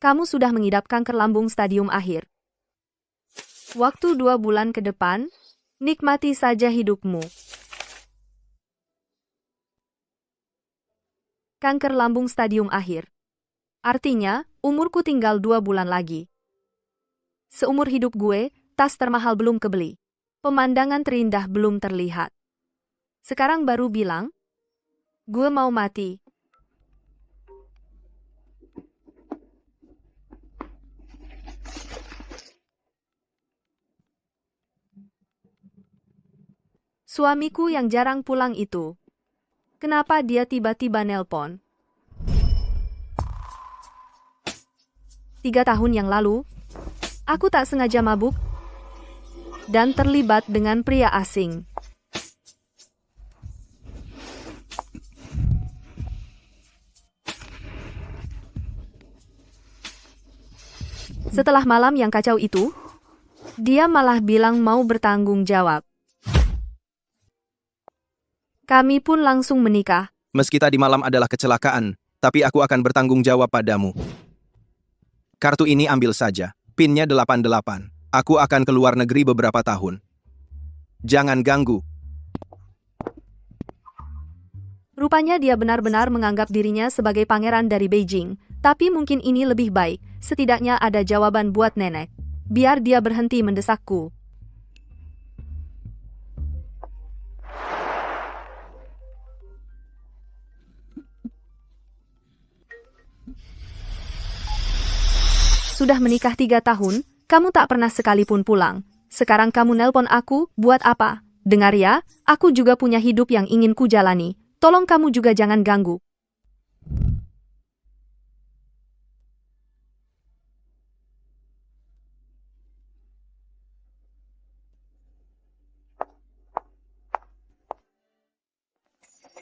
Kamu sudah mengidap kanker lambung stadium akhir. Waktu 2 bulan ke depan, nikmati saja hidupmu. Kanker lambung stadium akhir. Artinya, umurku tinggal 2 bulan lagi. Seumur hidup gue, tas termahal belum kebeli. Pemandangan terindah belum terlihat. Sekarang baru bilang, gue mau mati. Suamiku yang jarang pulang itu. Kenapa dia tiba-tiba nelpon? 3 tahun yang lalu, aku tak sengaja mabuk dan terlibat dengan pria asing. Setelah malam yang kacau itu, dia malah bilang mau bertanggung jawab. Kami pun langsung menikah. Meski tadi malam adalah kecelakaan, tapi aku akan bertanggung jawab padamu. Kartu ini ambil saja, PIN-nya 88. Aku akan ke luar negeri beberapa tahun. Jangan ganggu. Rupanya dia benar-benar menganggap dirinya sebagai pangeran dari Beijing. Tapi mungkin ini lebih baik, setidaknya ada jawaban buat nenek. Biar dia berhenti mendesakku. Sudah menikah 3 tahun, kamu tak pernah sekalipun pulang. Sekarang kamu nelpon aku, buat apa? Dengar ya, aku juga punya hidup yang ingin ku jalani. Tolong kamu juga jangan ganggu.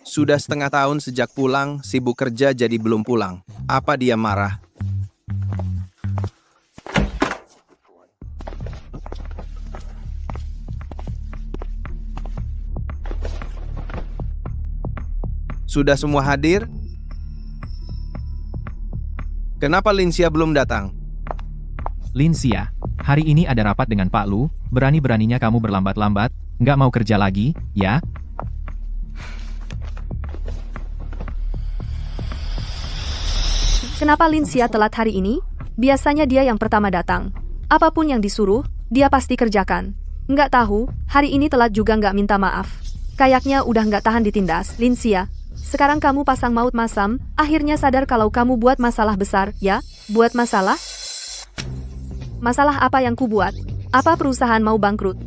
Sudah setengah tahun sejak pulang, sibuk kerja jadi belum pulang. Apa dia marah? Sudah semua hadir? Kenapa Linsia belum datang? Linsia, hari ini ada rapat dengan Pak Lu, berani-beraninya kamu berlambat-lambat, nggak mau kerja lagi, ya? Kenapa Linsia telat hari ini? Biasanya dia yang pertama datang. Apapun yang disuruh, dia pasti kerjakan. Nggak tahu, hari ini telat juga nggak minta maaf. Kayaknya udah nggak tahan ditindas, Linsia. Sekarang kamu pasang maut masam, akhirnya sadar kalau kamu buat masalah besar, ya? Buat masalah? Masalah apa yang ku buat? Apa perusahaan mau bangkrut?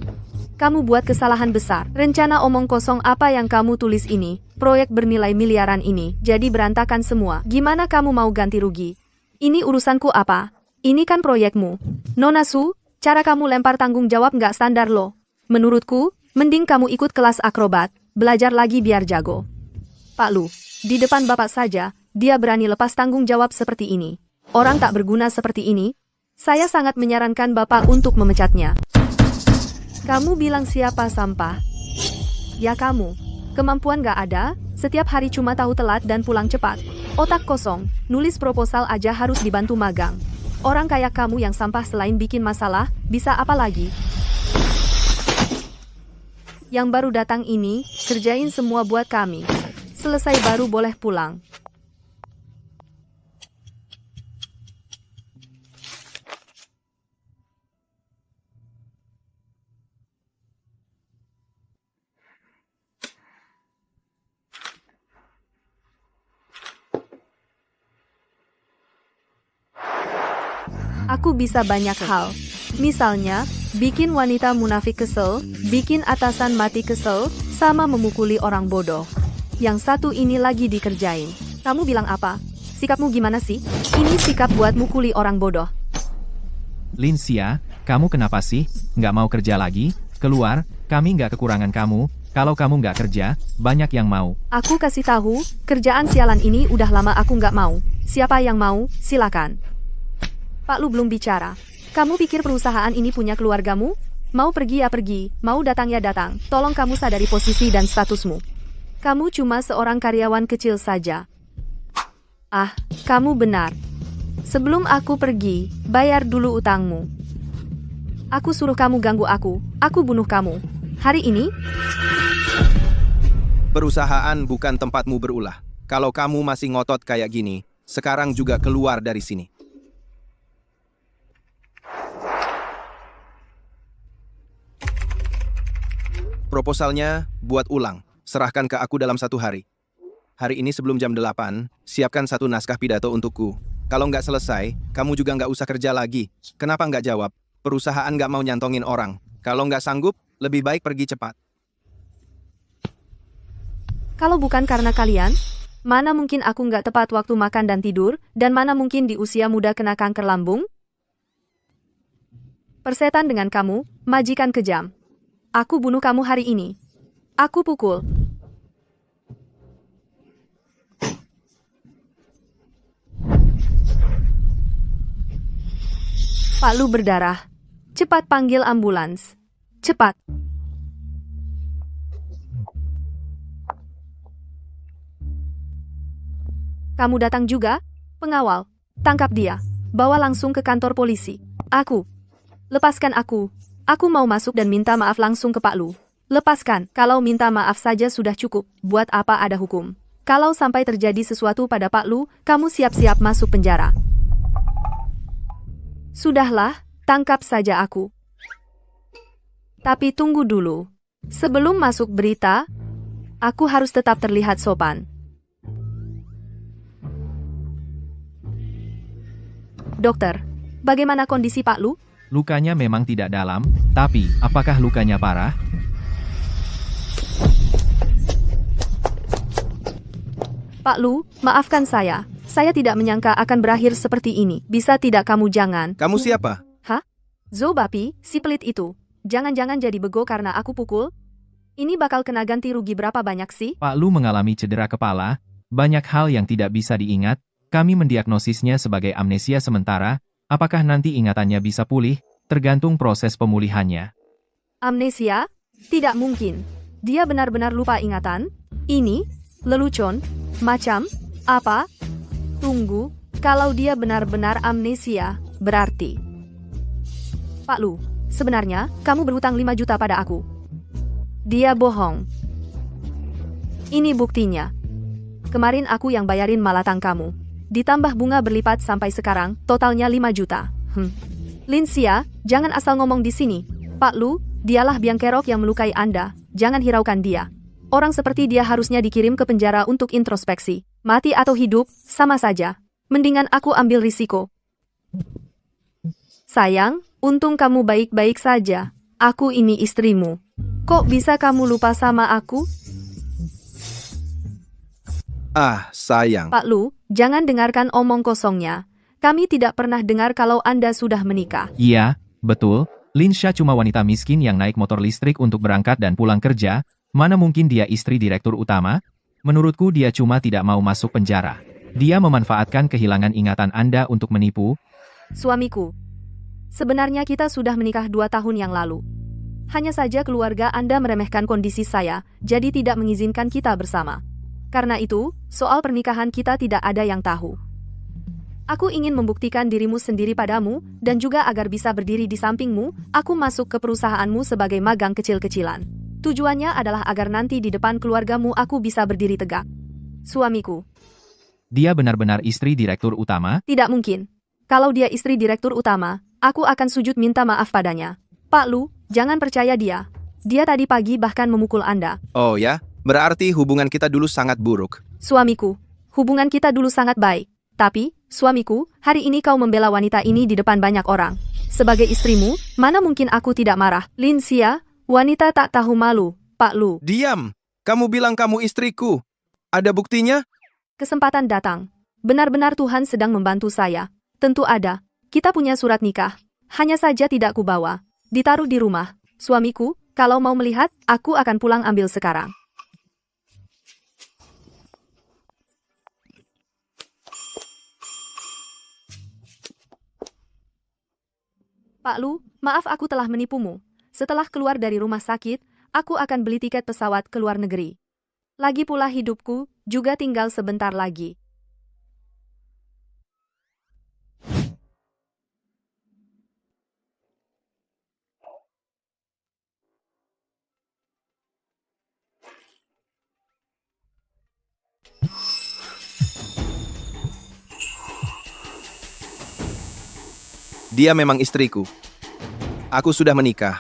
Kamu buat kesalahan besar. Rencana omong kosong apa yang kamu tulis ini, proyek bernilai miliaran ini, jadi berantakan semua. Gimana kamu mau ganti rugi? Ini urusanku apa? Ini kan proyekmu. Nona Su, cara kamu lempar tanggung jawab nggak standar loh. Menurutku, mending kamu ikut kelas akrobat, belajar lagi biar jago. Pak Lu, di depan Bapak saja, dia berani lepas tanggung jawab seperti ini. Orang tak berguna seperti ini, saya sangat menyarankan Bapak untuk memecatnya. Kamu bilang siapa sampah? Ya kamu. Kemampuan gak ada, setiap hari cuma tahu telat dan pulang cepat. Otak kosong, nulis proposal aja harus dibantu magang. Orang kayak kamu yang sampah selain bikin masalah, bisa apa lagi? Yang baru datang ini, kerjain semua buat kami. Selesai baru boleh pulang. Aku bisa banyak hal. Misalnya, bikin wanita munafik kesel, bikin atasan mati kesel, sama memukuli orang bodoh. Yang satu ini lagi dikerjain. Kamu bilang apa? Sikapmu gimana sih? Ini sikap buat mukuli orang bodoh. Linsia, kamu kenapa sih? Nggak mau kerja lagi? Keluar, kami nggak kekurangan kamu. Kalau kamu nggak kerja, banyak yang mau. Aku kasih tahu, kerjaan sialan ini udah lama aku nggak mau. Siapa yang mau, silakan. Pak Lu belum bicara. Kamu pikir perusahaan ini punya keluargamu? Mau pergi ya pergi, mau datang ya datang. Tolong kamu sadari posisi dan statusmu. Kamu cuma seorang karyawan kecil saja. Ah, kamu benar. Sebelum aku pergi, bayar dulu utangmu. Aku suruh kamu ganggu aku bunuh kamu. Hari ini, Perusahaan bukan tempatmu berulah. Kalau kamu masih ngotot kayak gini, sekarang juga keluar dari sini. Proposalnya, buat ulang. Serahkan ke aku dalam 1 hari. Hari ini sebelum jam 8, siapkan 1 naskah pidato untukku. Kalau nggak selesai, kamu juga nggak usah kerja lagi. Kenapa nggak jawab? Perusahaan nggak mau nyantongin orang. Kalau nggak sanggup, lebih baik pergi cepat. kalau bukan karena kalian, mana mungkin aku nggak tepat waktu makan dan tidur, dan mana mungkin di usia muda kena kanker lambung? Persetan dengan kamu, majikan kejam. Aku bunuh kamu hari ini. Aku pukul. Pak Lu berdarah. Cepat panggil ambulans. Cepat. Kamu datang juga? Pengawal, tangkap dia. Bawa langsung ke kantor polisi. Aku. Lepaskan aku. Aku mau masuk dan minta maaf langsung ke Pak Lu. Lepaskan. Kalau minta maaf saja sudah cukup. Buat apa ada hukum? Kalau sampai terjadi sesuatu pada Pak Lu, kamu siap-siap masuk penjara. Sudahlah, tangkap saja aku. Tapi tunggu dulu. Sebelum masuk berita, aku harus tetap terlihat sopan. Dokter, bagaimana kondisi Pak Lu? Lukanya memang tidak dalam, tapi apakah lukanya parah? Pak Lu, maafkan saya. Saya tidak menyangka akan berakhir seperti ini. Bisa tidak kamu jangan... Kamu siapa? Hah? Zobapi, si pelit itu. Jangan-jangan jadi bego karena aku pukul? Ini bakal kena ganti rugi berapa banyak sih? Pak Lu mengalami cedera kepala, banyak hal yang tidak bisa diingat, kami mendiagnosisnya sebagai amnesia sementara, apakah nanti ingatannya bisa pulih, tergantung proses pemulihannya. Amnesia? Tidak mungkin. Dia benar-benar lupa ingatan? Ini? Lelucon? Macam? Apa? Tunggu, kalau dia benar-benar amnesia, berarti... Pak Lu, sebenarnya, kamu berhutang 5 juta pada aku. Dia bohong. Ini buktinya. Kemarin aku yang bayarin malatang kamu. Ditambah bunga berlipat sampai sekarang, totalnya 5 juta. Linsia, jangan asal ngomong di sini. Pak Lu, dialah biang kerok yang melukai Anda. Jangan hiraukan dia. Orang seperti dia harusnya dikirim ke penjara untuk introspeksi. Mati atau hidup, sama saja. Mendingan aku ambil risiko. Sayang, untung kamu baik-baik saja. Aku ini istrimu. Kok bisa kamu lupa sama aku? Ah, sayang. Pak Lu, jangan dengarkan omong kosongnya. Kami tidak pernah dengar kalau Anda sudah menikah. Iya, betul, Linsha cuma wanita miskin yang naik motor listrik untuk berangkat dan pulang kerja, mana mungkin dia istri direktur utama? Menurutku dia cuma tidak mau masuk penjara. Dia memanfaatkan kehilangan ingatan Anda untuk menipu. Suamiku, sebenarnya kita sudah menikah 2 tahun yang lalu. Hanya saja keluarga Anda meremehkan kondisi saya, jadi tidak mengizinkan kita bersama. Karena itu, soal pernikahan kita tidak ada yang tahu. Aku ingin membuktikan dirimu sendiri padamu, dan juga agar bisa berdiri di sampingmu, aku masuk ke perusahaanmu sebagai magang kecil-kecilan. Tujuannya adalah agar nanti di depan keluargamu aku bisa berdiri tegak. Suamiku. Dia benar-benar istri direktur utama? Tidak mungkin. Kalau dia istri direktur utama, aku akan sujud minta maaf padanya. Pak Lu, jangan percaya dia. Dia tadi pagi bahkan memukul Anda. Oh ya? Berarti hubungan kita dulu sangat buruk. Suamiku, hubungan kita dulu sangat baik. Tapi, suamiku, hari ini kau membela wanita ini di depan banyak orang. Sebagai istrimu, mana mungkin aku tidak marah. Linsia, wanita tak tahu malu, Pak Lu. Diam! Kamu bilang kamu istriku. Ada buktinya? Kesempatan datang. Benar-benar Tuhan sedang membantu saya. Tentu ada. Kita punya surat nikah. Hanya saja tidak kubawa. Ditaruh di rumah. Suamiku, kalau mau melihat, aku akan pulang ambil sekarang. Pak Lu, maaf aku telah menipumu. Setelah keluar dari rumah sakit, aku akan beli tiket pesawat ke luar negeri. Lagi pula hidupku juga tinggal sebentar lagi. Dia memang istriku. Aku sudah menikah.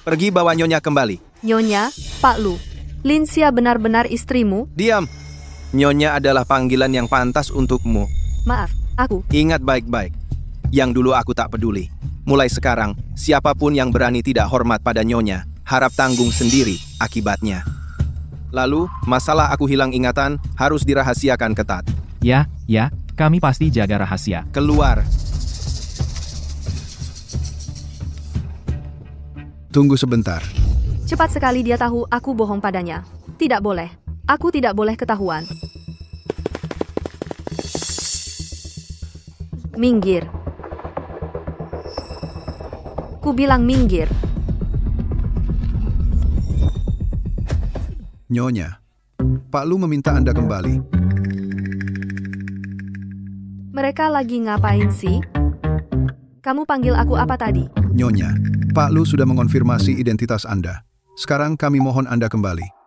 Pergi bawa Nyonya kembali. Nyonya, Pak Lu. Linsia benar-benar istrimu? Diam. Nyonya adalah panggilan yang pantas untukmu. Maaf, aku. Ingat baik-baik. Yang dulu aku tak peduli. Mulai sekarang, siapapun yang berani tidak hormat pada Nyonya, harap tanggung sendiri akibatnya. Lalu, masalah aku hilang ingatan harus dirahasiakan ketat. Ya, kami pasti jaga rahasia. Keluar. Tunggu sebentar. Cepat sekali dia tahu aku bohong padanya. Tidak boleh. Aku tidak boleh ketahuan. Minggir. Ku bilang minggir. Nyonya, Pak Lu meminta Anda kembali. Mereka lagi ngapain sih? Kamu panggil aku apa tadi? Nyonya, Pak Lu sudah mengonfirmasi identitas Anda. Sekarang kami mohon Anda kembali.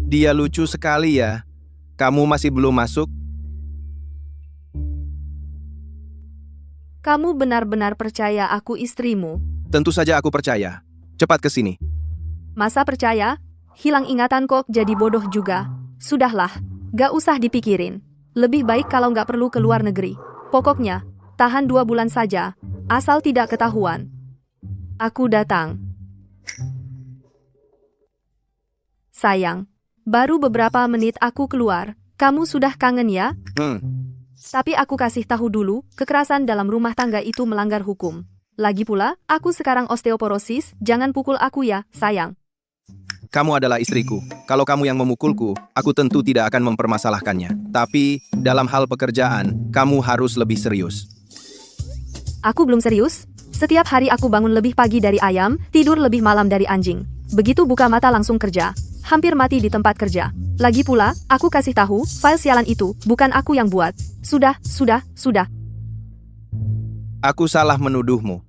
Dia lucu sekali ya. Kamu masih belum masuk? Kamu benar-benar percaya aku istrimu? Tentu saja aku percaya. Cepat ke sini. Masa percaya? Hilang ingatan kok jadi bodoh juga. Sudahlah, gak usah dipikirin. Lebih baik kalau gak perlu ke luar negeri. Pokoknya, tahan 2 bulan saja, asal tidak ketahuan. Aku datang. Sayang, baru beberapa menit aku keluar. Kamu sudah kangen ya? Tapi aku kasih tahu dulu, kekerasan dalam rumah tangga itu melanggar hukum. Lagi pula, aku sekarang osteoporosis, jangan pukul aku ya, sayang. Kamu adalah istriku. Kalau kamu yang memukulku, aku tentu tidak akan mempermasalahkannya. Tapi, dalam hal pekerjaan, kamu harus lebih serius. Aku belum serius. Setiap hari aku bangun lebih pagi dari ayam, tidur lebih malam dari anjing. Begitu buka mata langsung kerja. Hampir mati di tempat kerja. Lagi pula, aku kasih tahu, file sialan itu, bukan aku yang buat. Sudah. Aku salah menuduhmu.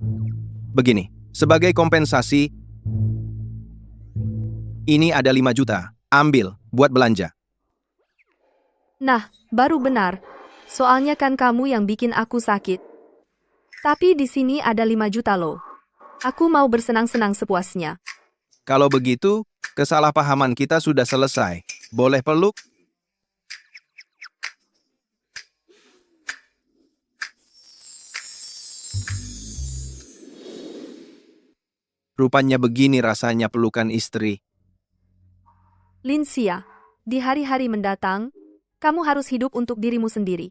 Begini, sebagai kompensasi, ini ada 5 juta. Ambil, buat belanja. Nah, baru benar. Soalnya kan kamu yang bikin aku sakit. Tapi di sini ada 5 juta loh. Aku mau bersenang-senang sepuasnya. Kalau begitu, kesalahpahaman kita sudah selesai. Boleh peluk? Rupanya begini rasanya pelukan istri. Linsia, di hari-hari mendatang, kamu harus hidup untuk dirimu sendiri.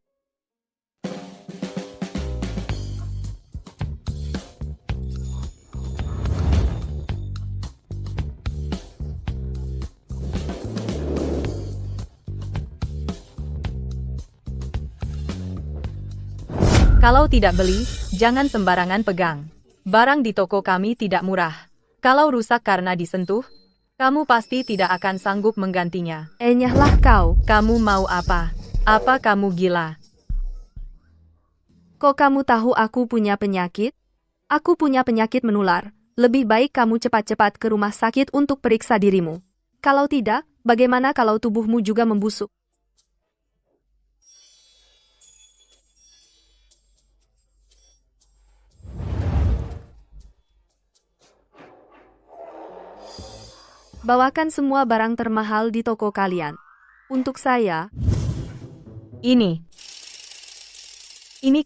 Kalau tidak beli, jangan sembarangan pegang. Barang di toko kami tidak murah. Kalau rusak karena disentuh, kamu pasti tidak akan sanggup menggantinya. Enyahlah kau. Kamu mau apa? Apa kamu gila? Kok kamu tahu aku punya penyakit? Aku punya penyakit menular. Lebih baik kamu cepat-cepat ke rumah sakit untuk periksa dirimu. Kalau tidak, bagaimana kalau tubuhmu juga membusuk? Bawakan semua barang termahal di toko kalian. Untuk saya, Ini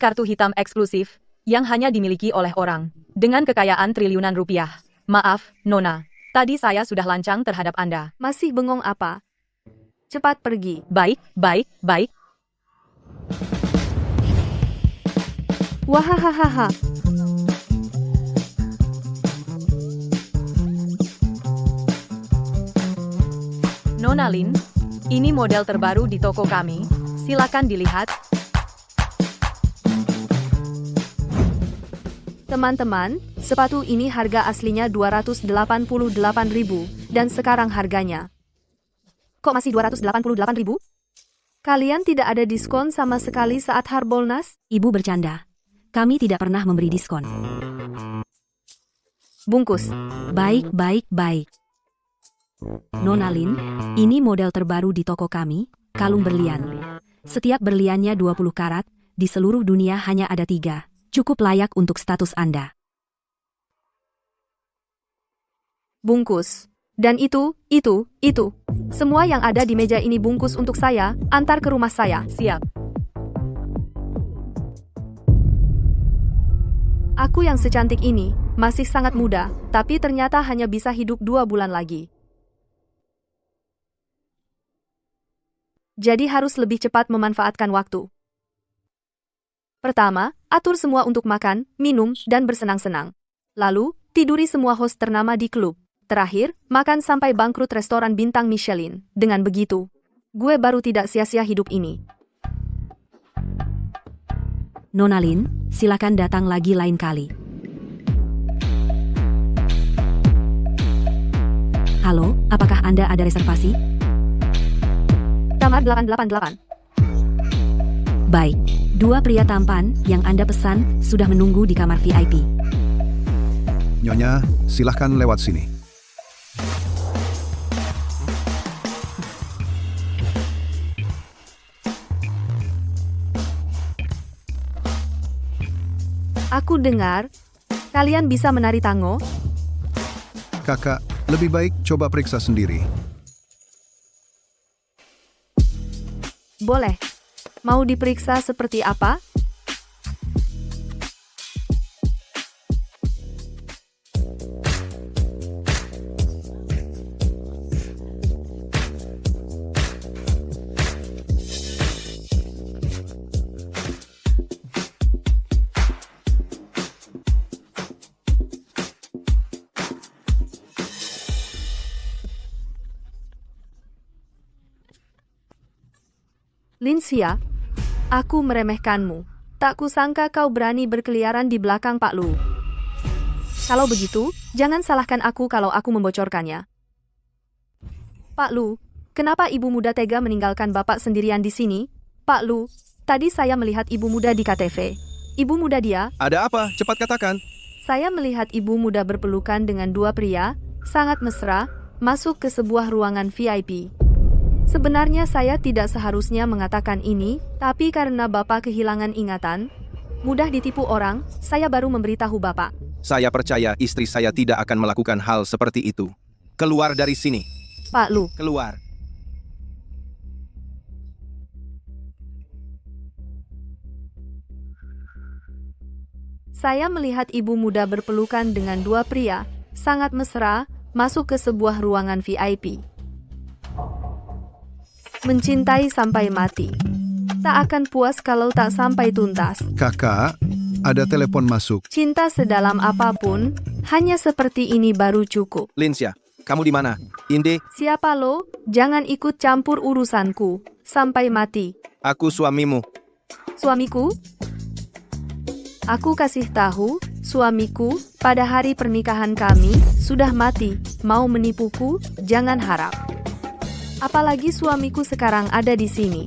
kartu hitam eksklusif yang hanya dimiliki oleh orang dengan kekayaan triliunan rupiah. Maaf, Nona. Tadi saya sudah lancang terhadap Anda. masih bengong apa? Cepat pergi. Baik. Wahahaha. Nona Lin, ini model terbaru di toko kami. Silakan dilihat. Teman-teman, sepatu ini harga aslinya 288.000 dan sekarang harganya. Kok masih 288.000? Kalian tidak ada diskon sama sekali saat Harbolnas? Ibu bercanda. Kami tidak pernah memberi diskon. Bungkus. Baik, baik, baik. Nona Lin, ini model terbaru di toko kami, kalung berlian. Setiap berliannya 20 karat, di seluruh dunia hanya ada 3. Cukup layak untuk status Anda. Bungkus. Dan itu. Semua yang ada di meja ini bungkus untuk saya, antar ke rumah saya. Siap. Aku yang secantik ini, masih sangat muda, tapi ternyata hanya bisa hidup 2 bulan lagi. Jadi harus lebih cepat memanfaatkan waktu. Pertama, atur semua untuk makan, minum, dan bersenang-senang. Lalu, tiduri semua host ternama di klub. Terakhir, makan sampai bangkrut restoran bintang Michelin. Dengan begitu, gue baru tidak sia-sia hidup ini. Nona Lin, silakan datang lagi lain kali. Halo, apakah Anda ada reservasi? Kamar 888. Baik, 2 pria tampan yang Anda pesan sudah menunggu di kamar VIP. Nyonya, silahkan lewat sini. Aku dengar, kalian bisa menari tango? Kakak, lebih baik coba periksa sendiri. Boleh. Mau diperiksa seperti apa? Linsia, aku meremehkanmu. Tak kusangka kau berani berkeliaran di belakang Pak Lu. Kalau begitu, jangan salahkan aku kalau aku membocorkannya. Pak Lu, kenapa ibu muda tega meninggalkan bapak sendirian di sini? Pak Lu, tadi saya melihat ibu muda di KTV. Ibu muda dia, Ada apa? Cepat katakan. saya melihat ibu muda berpelukan dengan 2 pria, sangat mesra, masuk ke sebuah ruangan VIP. Sebenarnya saya tidak seharusnya mengatakan ini, tapi karena Bapak kehilangan ingatan, mudah ditipu orang, saya baru memberitahu Bapak. Saya percaya istri saya tidak akan melakukan hal seperti itu. Keluar dari sini. Pak Lu, Keluar. saya melihat ibu muda berpelukan dengan 2 pria, sangat mesra, masuk ke sebuah ruangan VIP. Mencintai sampai mati. Tak akan puas kalau tak sampai tuntas. Kakak, ada telepon masuk. Cinta sedalam apapun, hanya seperti ini baru cukup. Linsia, kamu di mana? Inde, Siapa lo? Jangan ikut campur urusanku. Sampai mati. aku suamimu. Suamiku? Aku kasih tahu, suamiku, pada hari pernikahan kami, sudah mati. Mau menipuku? Jangan harap. Apalagi suamiku sekarang ada di sini.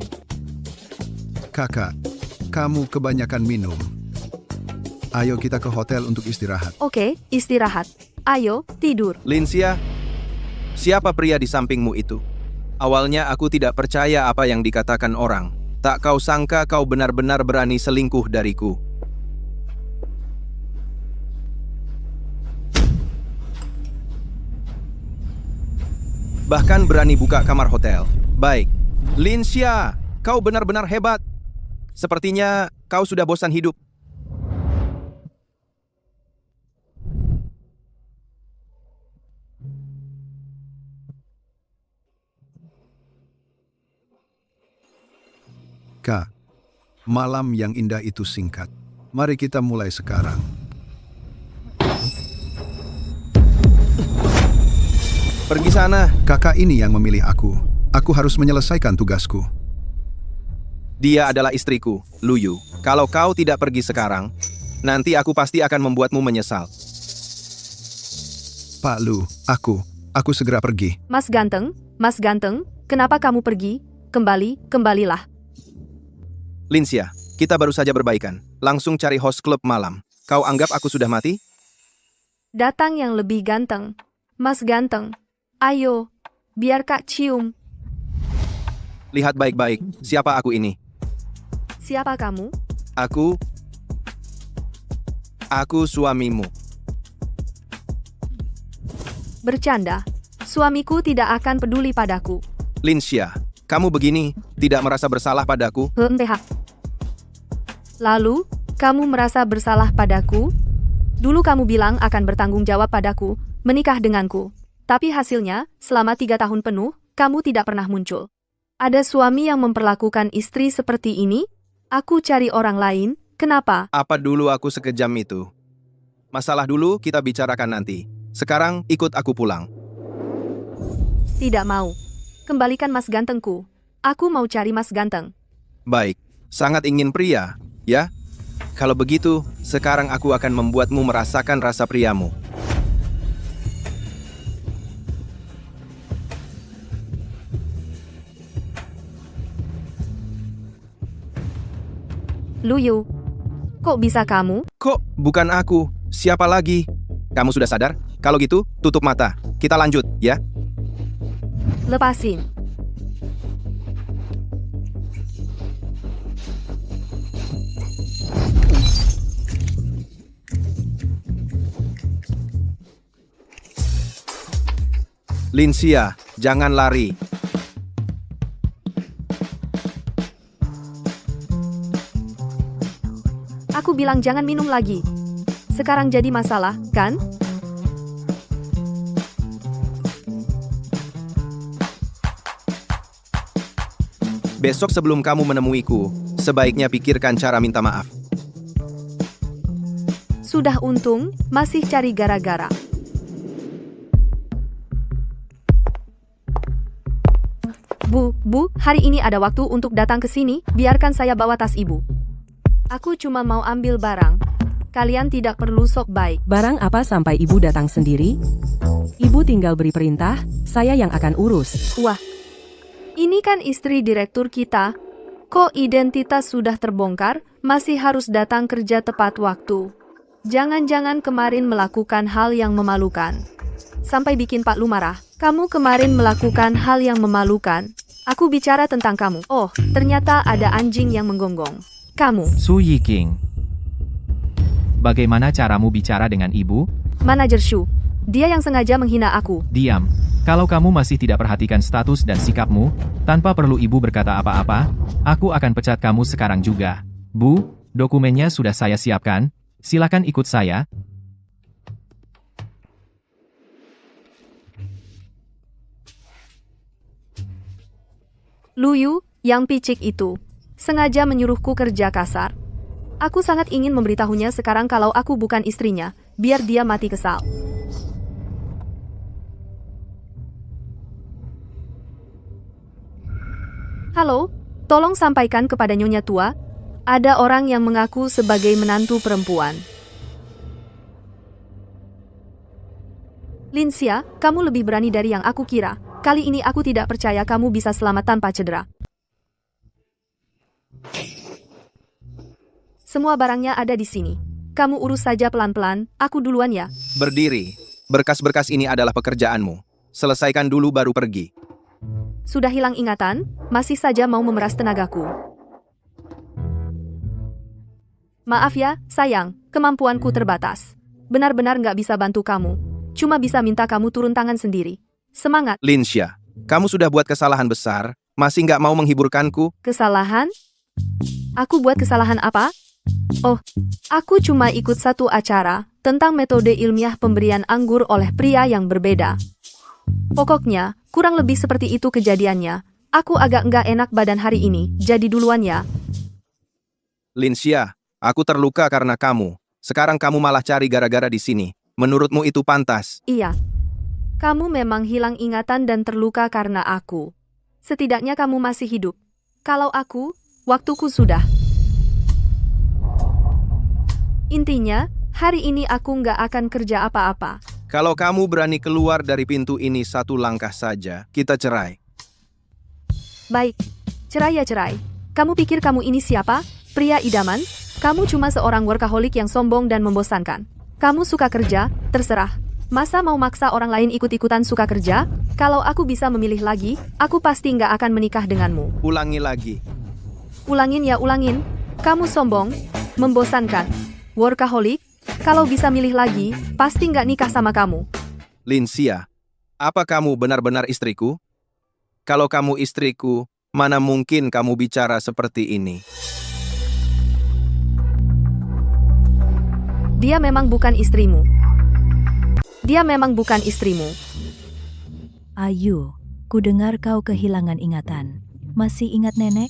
Kakak, kamu kebanyakan minum. Ayo kita ke hotel untuk istirahat. Oke, istirahat. Ayo, tidur. Linsia, siapa pria di sampingmu itu? Awalnya aku tidak percaya apa yang dikatakan orang. Tak kau sangka kau benar-benar berani selingkuh dariku. Bahkan berani buka kamar hotel. Baik. Linsia, kau benar-benar hebat. Sepertinya kau sudah bosan hidup. Kak, malam yang indah itu singkat. Mari kita mulai sekarang. Pergi sana. Kakak ini yang memilih aku. Aku harus menyelesaikan tugasku. Dia adalah istriku, Luyu. Kalau kau tidak pergi sekarang, nanti aku pasti akan membuatmu menyesal. Pak Lu, aku segera pergi. Mas Ganteng, kenapa kamu pergi? Kembalilah. Linsia, kita baru saja berbaikan. Langsung cari host klub malam. Kau anggap aku sudah mati? Datang yang lebih ganteng. Mas ganteng. Ayo, biar Kak cium. Lihat baik-baik, siapa aku ini? Siapa kamu? Aku suamimu. Bercanda. Suamiku tidak akan peduli padaku. Linsia, kamu begini, tidak merasa bersalah padaku? Hentehak. Lalu, kamu merasa bersalah padaku? Dulu kamu bilang akan bertanggung jawab padaku, menikah denganku. Tapi hasilnya, selama 3 tahun penuh, kamu tidak pernah muncul. Ada suami yang memperlakukan istri seperti ini? Aku cari orang lain, kenapa? Apa dulu aku sekejam itu? Masalah dulu kita bicarakan nanti. Sekarang ikut aku pulang. Tidak mau. Kembalikan Mas Gantengku. Aku mau cari Mas Ganteng. Baik, sangat ingin pria, ya? Kalau begitu, sekarang aku akan membuatmu merasakan rasa priamu. Luyu. Kok bisa kamu? Kok bukan aku? Siapa lagi? Kamu sudah sadar? Kalau gitu, tutup mata. Kita lanjut, ya? Lepasin. Linsia, jangan lari. Aku bilang jangan minum lagi. Sekarang jadi masalah, kan? Besok sebelum kamu menemuiku, sebaiknya pikirkan cara minta maaf. Sudah untung, masih cari gara-gara. Bu, hari ini ada waktu untuk datang ke sini, biarkan saya bawa tas ibu. Aku cuma mau ambil barang. Kalian tidak perlu sok baik. Barang apa sampai ibu datang sendiri? Ibu tinggal beri perintah, saya yang akan urus. Wah, ini kan istri direktur kita. Kok identitas sudah terbongkar, masih harus datang kerja tepat waktu. Jangan-jangan kemarin melakukan hal yang memalukan. Sampai bikin Pak Lu marah. Kamu kemarin melakukan hal yang memalukan. Aku bicara tentang kamu. Oh, ternyata ada anjing yang menggonggong. Kamu, Su Yiking. Bagaimana caramu bicara dengan ibu? manajer Shu. Dia yang sengaja menghina aku. Diam. Kalau kamu masih tidak perhatikan status dan sikapmu, tanpa perlu ibu berkata apa-apa, aku akan pecat kamu sekarang juga. Bu, dokumennya sudah saya siapkan. Silakan ikut saya. Luyu, yang picik itu, sengaja menyuruhku kerja kasar. Aku sangat ingin memberitahunya sekarang kalau aku bukan istrinya, biar dia mati kesal. Halo, tolong sampaikan kepada Nyonya Tua, ada orang yang mengaku sebagai menantu perempuan. Linsia, kamu lebih berani dari yang aku kira. Kali ini aku tidak percaya kamu bisa selamat tanpa cedera. Semua barangnya ada di sini. Kamu urus saja pelan-pelan, aku duluan ya. Berdiri. Berkas-berkas ini adalah pekerjaanmu. Selesaikan dulu baru pergi. Sudah hilang ingatan, masih saja mau memeras tenagaku. Maaf ya, sayang, kemampuanku terbatas. Benar-benar nggak bisa bantu kamu. Cuma bisa minta kamu turun tangan sendiri. Semangat. Linsia, kamu sudah buat kesalahan besar, masih nggak mau menghiburkanku? Kesalahan? Aku buat kesalahan apa? Oh, aku cuma ikut satu acara tentang metode ilmiah pemberian anggur oleh pria yang berbeda. Pokoknya, kurang lebih seperti itu kejadiannya. Aku agak nggak enak badan hari ini, jadi duluan ya. Linsia, aku terluka karena kamu. Sekarang kamu malah cari gara-gara di sini. Menurutmu itu pantas? Iya. Kamu memang hilang ingatan dan terluka karena aku. Setidaknya kamu masih hidup. Kalau aku, waktuku sudah. Intinya, hari ini aku nggak akan kerja apa-apa. Kalau kamu berani keluar dari pintu ini satu langkah saja, kita cerai. Baik, cerai ya cerai. Kamu pikir kamu ini siapa? Pria idaman? Kamu cuma seorang workaholic yang sombong dan membosankan. Kamu suka kerja, terserah. Masa mau maksa orang lain ikut-ikutan suka kerja? Kalau aku bisa memilih lagi, aku pasti nggak akan menikah denganmu. Ulangi lagi. Ulangin ya ulangin. Kamu sombong, membosankan, workaholic. Kalau bisa milih lagi, pasti nggak nikah sama kamu. Linsia, apa kamu benar-benar istriku? Kalau kamu istriku, mana mungkin kamu bicara seperti ini? Dia memang bukan istrimu. Dia memang bukan istrimu. Ayu, ku dengar kau kehilangan ingatan. Masih ingat nenek?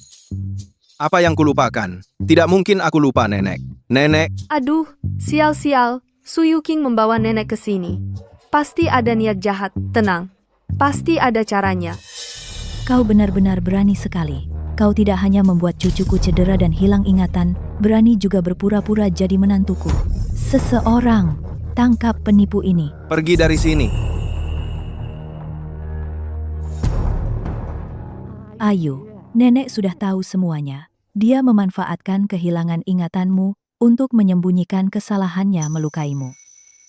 Apa yang kulupakan? Tidak mungkin aku lupa nenek. Nenek, Aduh, sial-sial. Su Yuking membawa nenek ke sini. Pasti ada niat jahat, tenang. Pasti ada caranya. Kau benar-benar berani sekali. Kau tidak hanya membuat cucuku cedera dan hilang ingatan, berani juga berpura-pura jadi menantuku. Seseorang, tangkap penipu ini. pergi dari sini. Ayu, nenek sudah tahu semuanya. Dia memanfaatkan kehilangan ingatanmu untuk menyembunyikan kesalahannya melukaimu.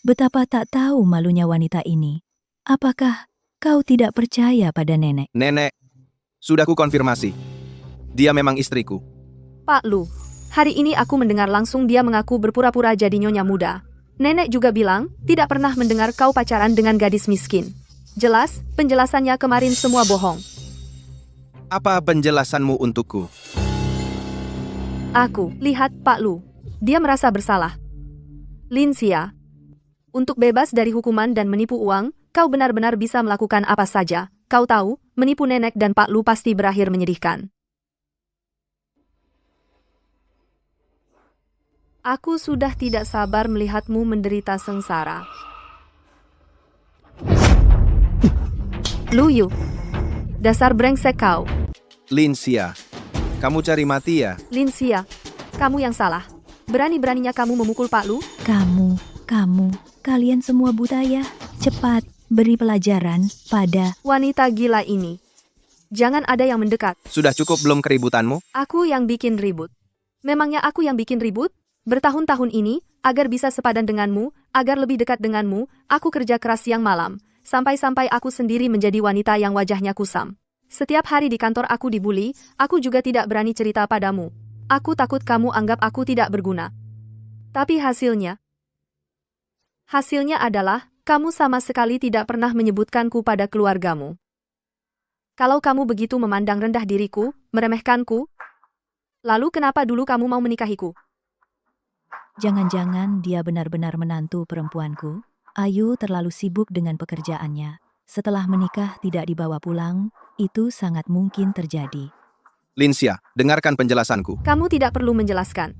Betapa tak tahu malunya wanita ini. Apakah kau tidak percaya pada nenek? Nenek, sudah ku konfirmasi. Dia memang istriku. Pak Lu, hari ini aku mendengar langsung dia mengaku berpura-pura jadi nyonya muda. Nenek juga bilang, tidak pernah mendengar kau pacaran dengan gadis miskin. Jelas, penjelasannya kemarin semua bohong. Apa penjelasanmu untukku? Aku, lihat Pak Lu. Dia merasa bersalah. Linsia, untuk bebas dari hukuman dan menipu uang, kau benar-benar bisa melakukan apa saja. Kau tahu, menipu nenek dan Pak Lu pasti berakhir menyedihkan. Aku sudah tidak sabar melihatmu menderita sengsara. Lu Yu, dasar brengsek kau. Linsia, kamu cari mati ya? Linsia, kamu yang salah. Berani-beraninya kamu memukul Pak Lu? Kalian semua buta ya? Cepat, beri pelajaran pada Wanita gila ini. Jangan ada yang mendekat. Sudah cukup belum keributanmu? Aku yang bikin ribut. Memangnya aku yang bikin ribut? Bertahun-tahun ini, agar bisa sepadan denganmu, agar lebih dekat denganmu, aku kerja keras siang malam. Sampai-sampai aku sendiri menjadi wanita yang wajahnya kusam. Setiap hari di kantor aku dibully, aku juga tidak berani cerita padamu. Aku takut kamu anggap aku tidak berguna. Tapi hasilnya adalah, kamu sama sekali tidak pernah menyebutkanku pada keluargamu. Kalau kamu begitu memandang rendah diriku, meremehkanku, lalu kenapa dulu kamu mau menikahiku? Jangan-jangan dia benar-benar menantu perempuanku. Ayu terlalu sibuk dengan pekerjaannya. Setelah menikah tidak dibawa pulang, itu sangat mungkin terjadi. Linsia, dengarkan penjelasanku. Kamu tidak perlu menjelaskan.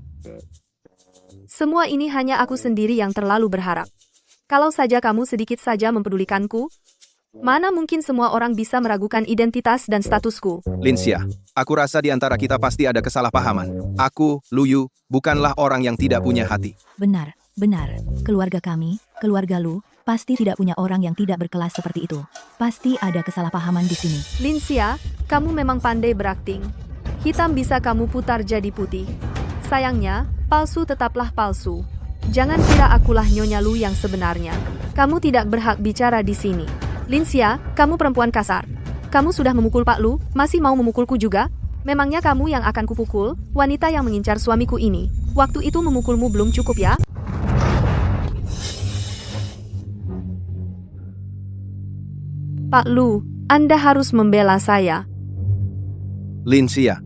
Semua ini hanya aku sendiri yang terlalu berharap. Kalau saja kamu sedikit saja mempedulikanku, mana mungkin semua orang bisa meragukan identitas dan statusku. Linsia, aku rasa di antara kita pasti ada kesalahpahaman. Aku, Lu Yu, bukanlah orang yang tidak punya hati. Benar. Keluarga kami, keluarga Lu, pasti tidak punya orang yang tidak berkelas seperti itu. Pasti ada kesalahpahaman di sini. Linsia, kamu memang pandai berakting. Hitam bisa kamu putar jadi putih. Sayangnya, palsu tetaplah palsu. Jangan kira akulah Nyonya Lu yang sebenarnya. Kamu tidak berhak bicara di sini. Linsia, kamu perempuan kasar. Kamu sudah memukul Pak Lu, masih mau memukulku juga? Memangnya kamu yang akan kupukul, wanita yang mengincar suamiku ini. Waktu itu memukulmu belum cukup ya? Pak Lu, Anda harus membela saya. Linsia,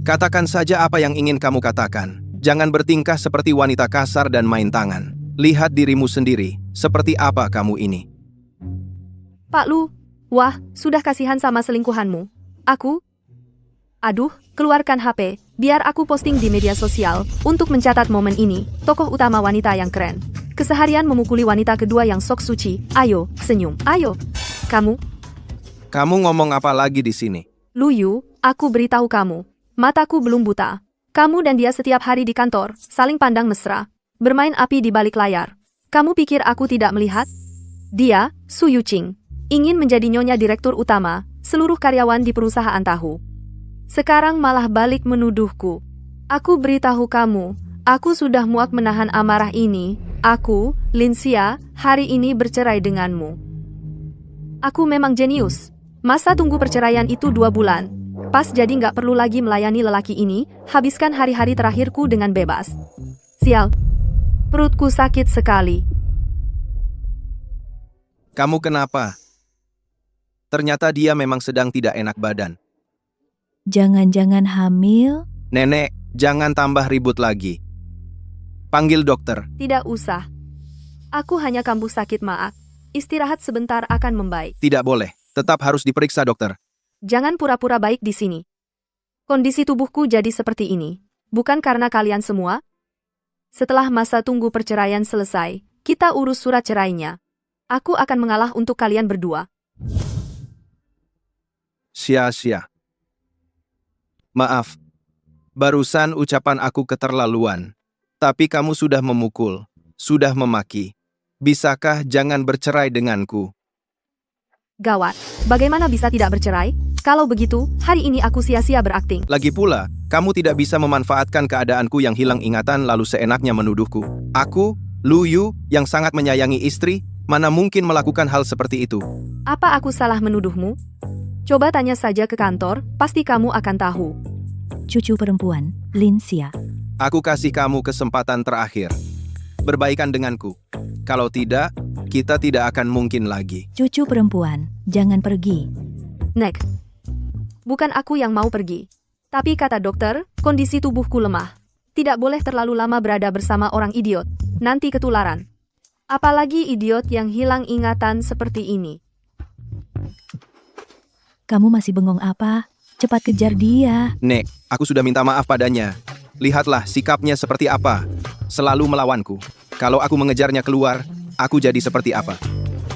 katakan saja apa yang ingin kamu katakan. Jangan bertingkah seperti wanita kasar dan main tangan. Lihat dirimu sendiri, seperti apa kamu ini. Pak Lu, wah, sudah kasihan sama selingkuhanmu. Aduh, keluarkan HP, biar aku posting di media sosial, untuk mencatat momen ini, tokoh utama wanita yang keren. Keseharian memukuli wanita kedua yang sok suci, ayo, senyum, ayo. Kamu ngomong apa lagi di sini? Lu Yu, aku beritahu kamu, mataku belum buta. Kamu dan dia setiap hari di kantor, saling pandang mesra, bermain api di balik layar. Kamu pikir aku tidak melihat? Dia, Su Yuqing, ingin menjadi nyonya direktur utama, seluruh karyawan di perusahaan tahu. Sekarang malah balik menuduhku. Aku beritahu kamu, aku sudah muak menahan amarah ini. Aku, Linsia, hari ini bercerai denganmu. Aku memang jenius. Masa tunggu perceraian itu 2 bulan. Pas jadi nggak perlu lagi melayani lelaki ini, habiskan hari-hari terakhirku dengan bebas. Sial, perutku sakit sekali. Kamu kenapa? Ternyata dia memang sedang tidak enak badan. Jangan-jangan hamil? Nenek, jangan tambah ribut lagi. Panggil dokter. Tidak usah. Aku hanya kambuh sakit maag. Istirahat sebentar akan membaik. Tidak boleh. Tetap harus diperiksa dokter. Jangan pura-pura baik di sini. Kondisi tubuhku jadi seperti ini. Bukan karena kalian semua. Setelah masa tunggu perceraian selesai, kita urus surat cerainya. Aku akan mengalah untuk kalian berdua. Sia-sia. Maaf. Barusan ucapan aku keterlaluan. Tapi kamu sudah memukul, sudah memaki. Bisakah jangan bercerai denganku? Gawat, bagaimana bisa tidak bercerai? Kalau begitu, hari ini aku sia-sia berakting. Lagi pula, kamu tidak bisa memanfaatkan keadaanku yang hilang ingatan lalu seenaknya menuduhku. Aku, Lu Yu, yang sangat menyayangi istri, mana mungkin melakukan hal seperti itu? Apa aku salah menuduhmu? Coba tanya saja ke kantor, pasti kamu akan tahu. Cucu perempuan, Linsia. Aku kasih kamu kesempatan terakhir. Berbaikan denganku. Kalau tidak, kita tidak akan mungkin lagi. Cucu perempuan, jangan pergi. Nek, bukan aku yang mau pergi. Tapi kata dokter, kondisi tubuhku lemah. Tidak boleh terlalu lama berada bersama orang idiot. Nanti ketularan. Apalagi idiot yang hilang ingatan seperti ini. Kamu masih bengong apa? Cepat kejar dia. Nek, aku sudah minta maaf padanya. Lihatlah sikapnya seperti apa. Selalu melawanku. Kalau aku mengejarnya keluar, aku jadi seperti apa?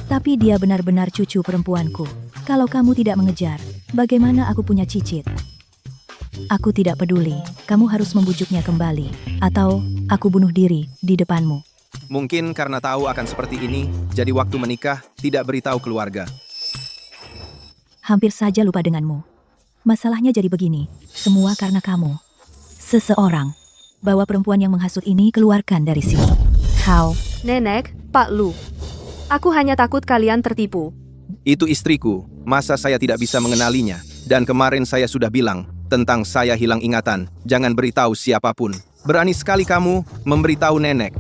Tapi dia benar-benar cucu perempuanku. Kalau kamu tidak mengejar, bagaimana aku punya cicit? Aku tidak peduli, kamu harus membujuknya kembali. Atau, aku bunuh diri di depanmu. Mungkin karena tahu akan seperti ini, jadi waktu menikah, tidak beritahu keluarga. Hampir saja lupa denganmu. Masalahnya jadi begini, semua karena kamu. Seseorang. Bawa perempuan yang menghasut ini keluarkan dari sini. Kau. Nenek, Pak Lu. Aku hanya takut kalian tertipu. Itu istriku, masa saya tidak bisa mengenalinya? Dan kemarin saya sudah bilang, tentang saya hilang ingatan, jangan beritahu siapapun. Berani sekali kamu memberitahu nenek.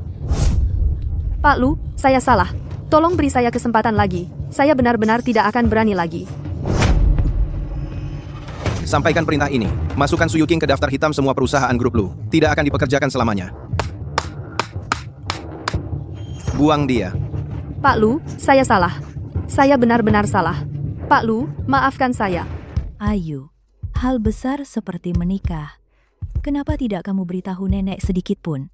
Pak Lu, saya salah. Tolong beri saya kesempatan lagi. Saya benar-benar tidak akan berani lagi. Sampaikan perintah ini. Masukkan Su Yuking ke daftar hitam semua perusahaan grup Lu. Tidak akan dipekerjakan selamanya. Buang dia. Pak Lu, saya salah. Saya benar-benar salah. Pak Lu, maafkan saya. Ayu. Hal besar seperti menikah. Kenapa tidak kamu beritahu nenek sedikit pun?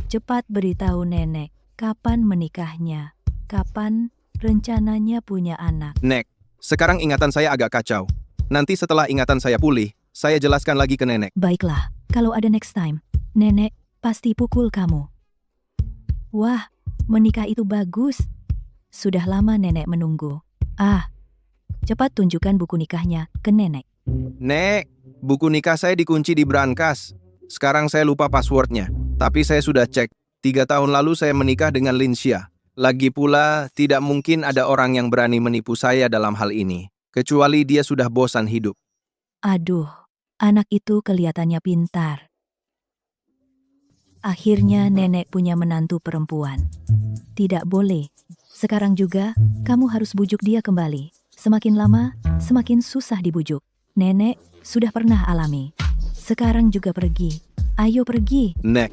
Cepat beritahu nenek. Kapan menikahnya? Kapan rencananya punya anak? Nek, sekarang ingatan saya agak kacau. Nanti setelah ingatan saya pulih, saya jelaskan lagi ke nenek. Baiklah, kalau ada next time, nenek pasti pukul kamu. Wah, menikah itu bagus. Sudah lama nenek menunggu. Cepat tunjukkan buku nikahnya ke nenek. Nek, buku nikah saya dikunci di brankas. Sekarang saya lupa passwordnya. Tapi saya sudah cek. 3 tahun lalu saya menikah dengan Linsia. Lagi pula, tidak mungkin ada orang yang berani menipu saya dalam hal ini. Kecuali dia sudah bosan hidup. Aduh, anak itu kelihatannya pintar. Akhirnya nenek punya menantu perempuan. Tidak boleh. Sekarang juga, kamu harus bujuk dia kembali. Semakin lama, semakin susah dibujuk. Nenek sudah pernah alami. Sekarang juga pergi. Ayo pergi. Nek.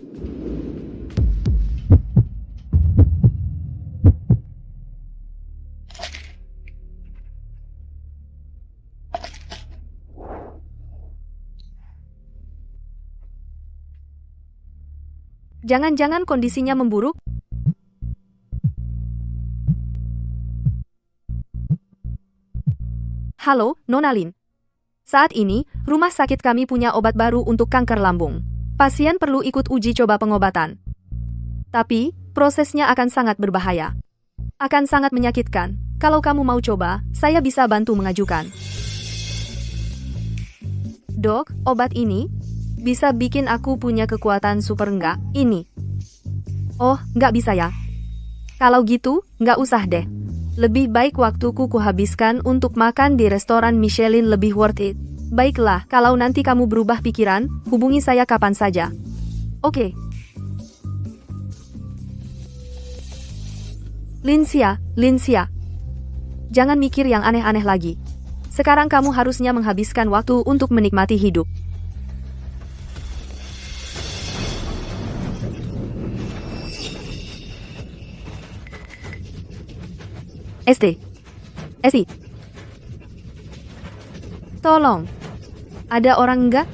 Jangan-jangan kondisinya memburuk? Halo, Nona Lin. Saat ini, rumah sakit kami punya obat baru untuk kanker lambung. Pasien perlu ikut uji coba pengobatan. Tapi, prosesnya akan sangat berbahaya. Akan sangat menyakitkan. Kalau kamu mau coba, saya bisa bantu mengajukan. Dok, obat ini bisa bikin aku punya kekuatan super enggak? Ini. Oh, nggak bisa ya? Kalau gitu, nggak usah deh. Lebih baik waktuku kuhabiskan untuk makan di restoran Michelin lebih worth it. Baiklah, kalau nanti kamu berubah pikiran, hubungi saya kapan saja. Oke. Linsia. Jangan mikir yang aneh-aneh lagi. Sekarang kamu harusnya menghabiskan waktu untuk menikmati hidup. Esti. Tolong. Ada orang enggak?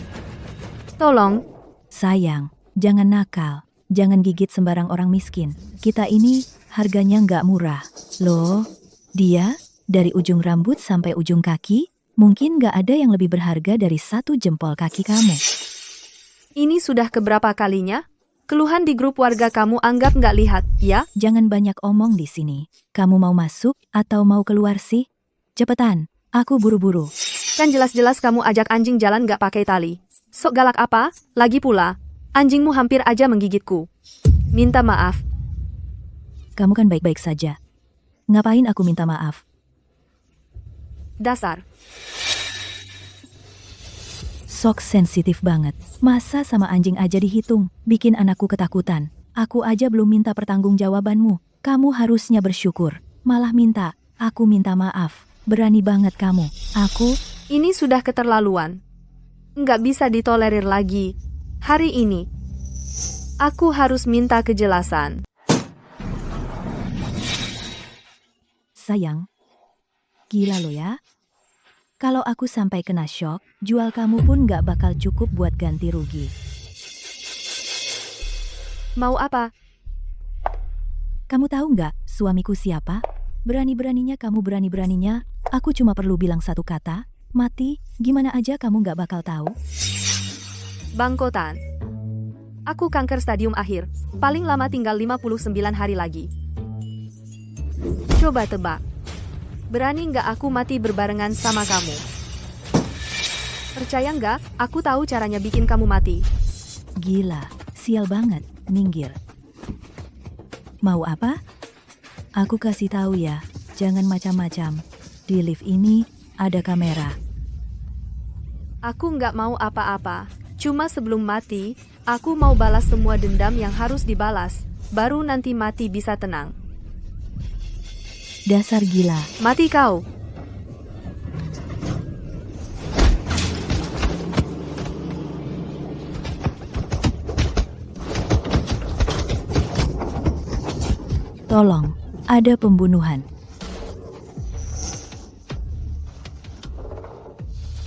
Tolong. Sayang, jangan nakal. Jangan gigit sembarang orang miskin. Kita ini harganya nggak murah. Loh, dia dari ujung rambut sampai ujung kaki, mungkin nggak ada yang lebih berharga dari 1 jempol kaki kamu. Ini sudah keberapa kalinya? Keluhan di grup warga kamu anggap nggak lihat, ya? Jangan banyak omong di sini. Kamu mau masuk atau mau keluar sih? Cepetan, aku buru-buru. Kan jelas-jelas kamu ajak anjing jalan nggak pakai tali. Sok galak apa? Lagi pula, anjingmu hampir aja menggigitku. Minta maaf. Kamu kan baik-baik saja. Ngapain aku minta maaf? Dasar. Sok sensitif banget. Masa sama anjing aja dihitung, bikin anakku ketakutan. Aku aja belum minta pertanggungjawabanmu. Kamu harusnya bersyukur. Malah aku minta maaf. Berani banget kamu. Ini sudah keterlaluan. Nggak bisa ditolerir lagi. Hari ini, aku harus minta kejelasan. Sayang, gila lo ya. Kalau aku sampai kena shock, jual kamu pun gak bakal cukup buat ganti rugi. Mau apa? Kamu tahu nggak suamiku siapa? Berani-beraninya kamu berani-beraninya, aku cuma perlu bilang satu kata, mati, gimana aja kamu gak bakal tahu. Bangkotan. Aku kanker stadium akhir, paling lama tinggal 59 hari lagi. Coba tebak. Berani nggak aku mati berbarengan sama kamu? Percaya nggak, aku tahu caranya bikin kamu mati. Gila, sial banget, minggir. Mau apa? Aku kasih tahu ya, jangan macam-macam. Di lift ini ada kamera. Aku nggak mau apa-apa. Cuma sebelum mati, aku mau balas semua dendam yang harus dibalas. Baru nanti mati bisa tenang. Dasar gila. Mati kau. Tolong, ada pembunuhan.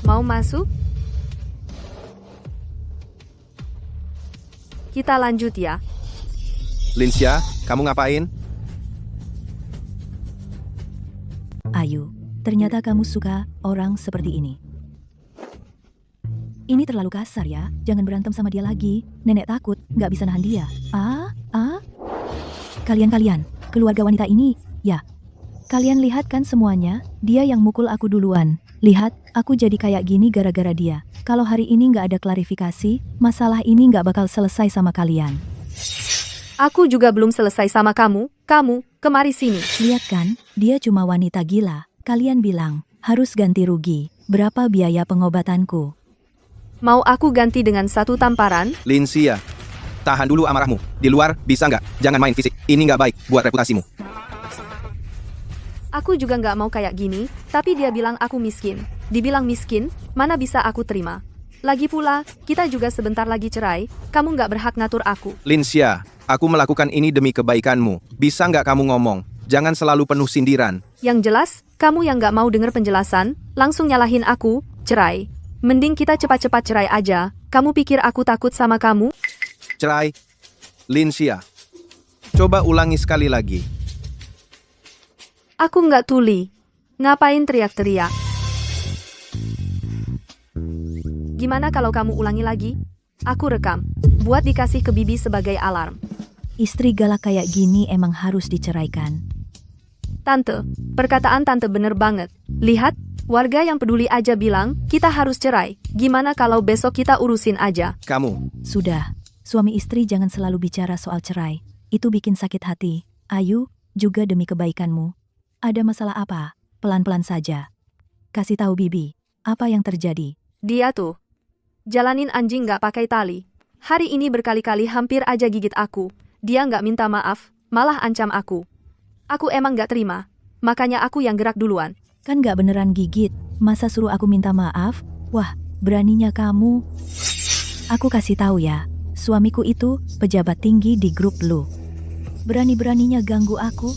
Mau masuk? Kita lanjut ya. Linsia, kamu ngapain? Ayu, ternyata kamu suka orang seperti ini. Ini terlalu kasar ya, jangan berantem sama dia lagi. Nenek takut, nggak bisa nahan dia. Kalian, keluarga wanita ini, ya. Kalian lihat kan semuanya, dia yang mukul aku duluan. Lihat, aku jadi kayak gini gara-gara dia. Kalau hari ini nggak ada klarifikasi, masalah ini nggak bakal selesai sama kalian. Aku juga belum selesai sama kamu. Kamu, kemari sini. Lihat kan, dia cuma wanita gila. Kalian bilang, harus ganti rugi. Berapa biaya pengobatanku? Mau aku ganti dengan 1 tamparan? Linsia, tahan dulu amarahmu. Di luar, bisa nggak? Jangan main fisik. Ini nggak baik buat reputasimu. Aku juga nggak mau kayak gini, tapi dia bilang aku miskin. Dibilang miskin, mana bisa aku terima? Lagi pula, kita juga sebentar lagi cerai, kamu nggak berhak ngatur aku. Linsia, aku melakukan ini demi kebaikanmu. Bisa nggak kamu ngomong? Jangan selalu penuh sindiran. Yang jelas, kamu yang nggak mau dengar penjelasan, langsung nyalahin aku, cerai. Mending kita cepat-cepat cerai aja. Kamu pikir aku takut sama kamu? Cerai. Linsia, coba ulangi sekali lagi. Aku nggak tuli. Ngapain teriak-teriak? Gimana kalau kamu ulangi lagi? Aku rekam. Buat dikasih ke Bibi sebagai alarm. Istri galak kayak gini emang harus diceraikan. Tante, perkataan Tante bener banget. Lihat, warga yang peduli aja bilang, kita harus cerai. Gimana kalau besok kita urusin aja? Kamu. Sudah, suami istri jangan selalu bicara soal cerai. itu bikin sakit hati. Ayu, juga demi kebaikanmu. Ada masalah apa? Pelan-pelan saja. Kasih tahu Bibi, apa yang terjadi? Dia tuh. Jalanin anjing nggak pakai tali. Hari ini berkali-kali hampir aja gigit aku. Dia nggak minta maaf, malah ancam aku. Aku emang nggak terima. Makanya aku yang gerak duluan. Kan gak beneran gigit, masa suruh aku minta maaf? Wah, beraninya kamu. Aku kasih tahu ya, suamiku itu pejabat tinggi di grup lu. Berani-beraninya ganggu aku?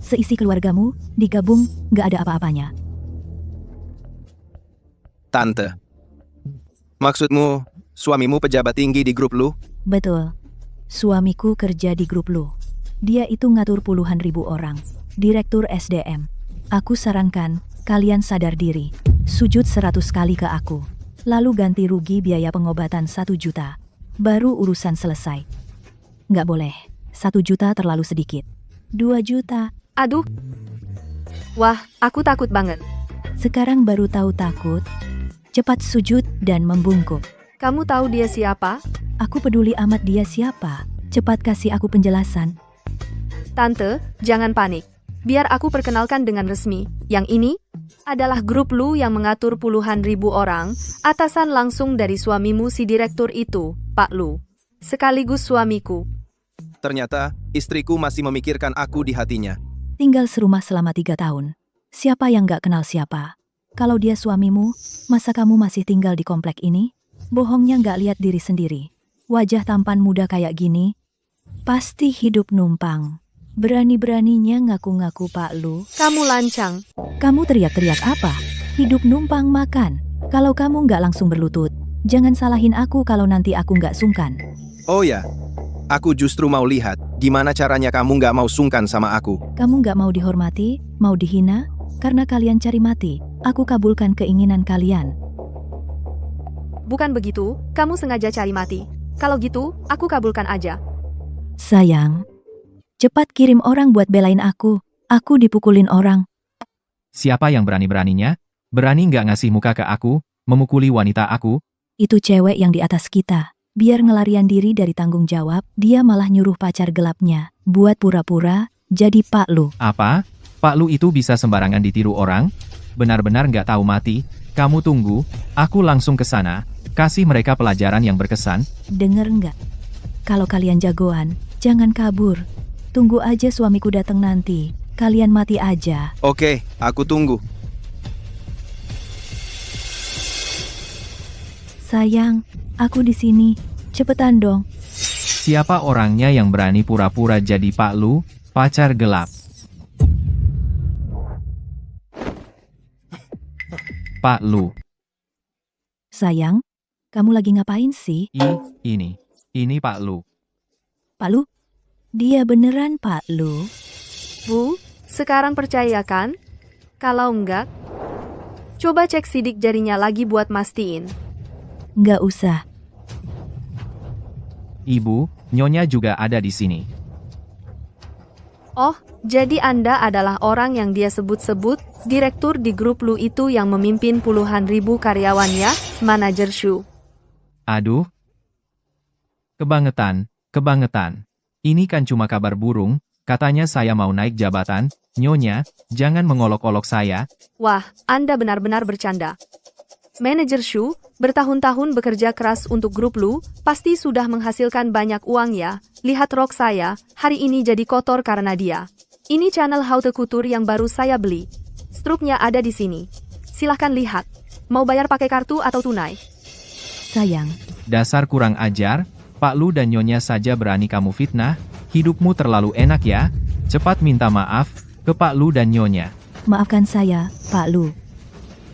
Seisi keluargamu, digabung, gak ada apa-apanya. Tante. Maksudmu, suamimu pejabat tinggi di grup lu? Betul. Suamiku kerja di grup lu. Dia itu ngatur puluhan ribu orang. Direktur SDM. Aku sarankan, kalian sadar diri. Sujud 100 kali ke aku. Lalu ganti rugi biaya pengobatan 1 juta. Baru urusan selesai. Nggak boleh. 1 juta terlalu sedikit. 2 juta. Aduh. Wah, aku takut banget. Sekarang baru tahu takut. Cepat sujud dan membungkuk. Kamu tahu dia siapa? Aku peduli amat dia siapa. Cepat kasih aku penjelasan. Tante, jangan panik. Biar aku perkenalkan dengan resmi. Yang ini adalah grup lu yang mengatur puluhan ribu orang, atasan langsung dari suamimu si direktur itu, Pak Lu. Sekaligus suamiku. Ternyata, istriku masih memikirkan aku di hatinya. Tinggal serumah selama 3 tahun. Siapa yang gak kenal siapa? Kalau dia suamimu, masa kamu masih tinggal di komplek ini? Bohongnya gak lihat diri sendiri. Wajah tampan muda kayak gini, pasti hidup numpang. Berani-beraninya ngaku-ngaku Pak Lu. Kamu lancang. Kamu teriak-teriak apa? Hidup numpang makan. Kalau kamu nggak langsung berlutut, jangan salahin aku kalau nanti aku nggak sungkan. Oh ya, aku justru mau lihat gimana caranya kamu nggak mau sungkan sama aku. Kamu nggak mau dihormati, mau dihina, karena kalian cari mati. Aku kabulkan keinginan kalian. Bukan begitu, kamu sengaja cari mati. Kalau gitu, aku kabulkan aja. Sayang, cepat kirim orang buat belain aku. Aku dipukulin orang. Siapa yang berani-beraninya? Berani nggak ngasih muka ke aku, memukuli wanita aku? Itu cewek yang di atas kita. Biar ngelarian diri dari tanggung jawab, dia malah nyuruh pacar gelapnya buat pura-pura jadi Pak Lu. Apa? Pak Lu itu bisa sembarangan ditiru orang? Benar-benar nggak tahu mati? Kamu tunggu, aku langsung ke sana, kasih mereka pelajaran yang berkesan. Denger nggak? Kalau kalian jagoan, jangan kabur. Tunggu aja suamiku datang nanti. Kalian mati aja. Oke, aku tunggu. Sayang, aku di sini. Cepetan dong. Siapa orangnya yang berani pura-pura jadi Pak Lu, pacar gelap? Pak Lu. Sayang, kamu lagi ngapain sih? Ini Pak Lu. Pak Lu? Dia beneran Pak Lu? Bu, sekarang percaya kan? Kalau enggak, coba cek sidik jarinya lagi buat mastiin. Nggak usah. Ibu, Nyonya juga ada di sini. Oh, jadi Anda adalah orang yang dia sebut-sebut, direktur di grup lu itu yang memimpin puluhan ribu karyawan ya, manajer Shu. Aduh. Kebangetan. Ini kan cuma kabar burung, katanya saya mau naik jabatan. Nyonya, jangan mengolok-olok saya. Wah, Anda benar-benar bercanda. Manajer Shu, bertahun-tahun bekerja keras untuk grup lu, pasti sudah menghasilkan banyak uang ya. Lihat rok saya, hari ini jadi kotor karena dia. Ini channel Haute Couture yang baru saya beli. Struknya ada di sini. Silahkan lihat. Mau bayar pakai kartu atau tunai? Sayang, Dasar kurang ajar, Pak Lu dan Nyonya saja berani kamu fitnah. Hidupmu terlalu enak ya. Cepat minta maaf ke Pak Lu dan Nyonya. maafkan saya, Pak Lu.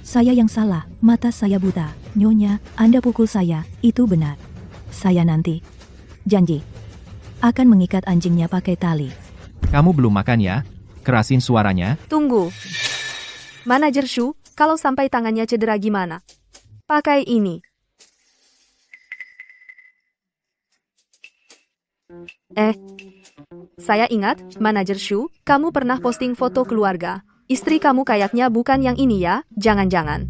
Saya yang salah, mata saya buta. Nyonya, Anda pukul saya, itu benar. Saya nanti, janji, akan mengikat anjingnya pakai tali. Kamu belum makan ya? Kerasin suaranya. Tunggu. Manajer Shu, kalau sampai tangannya cedera gimana? Pakai ini. Saya ingat, Manajer Shu, kamu pernah posting foto keluarga. Istri kamu kayaknya bukan yang ini ya, jangan-jangan.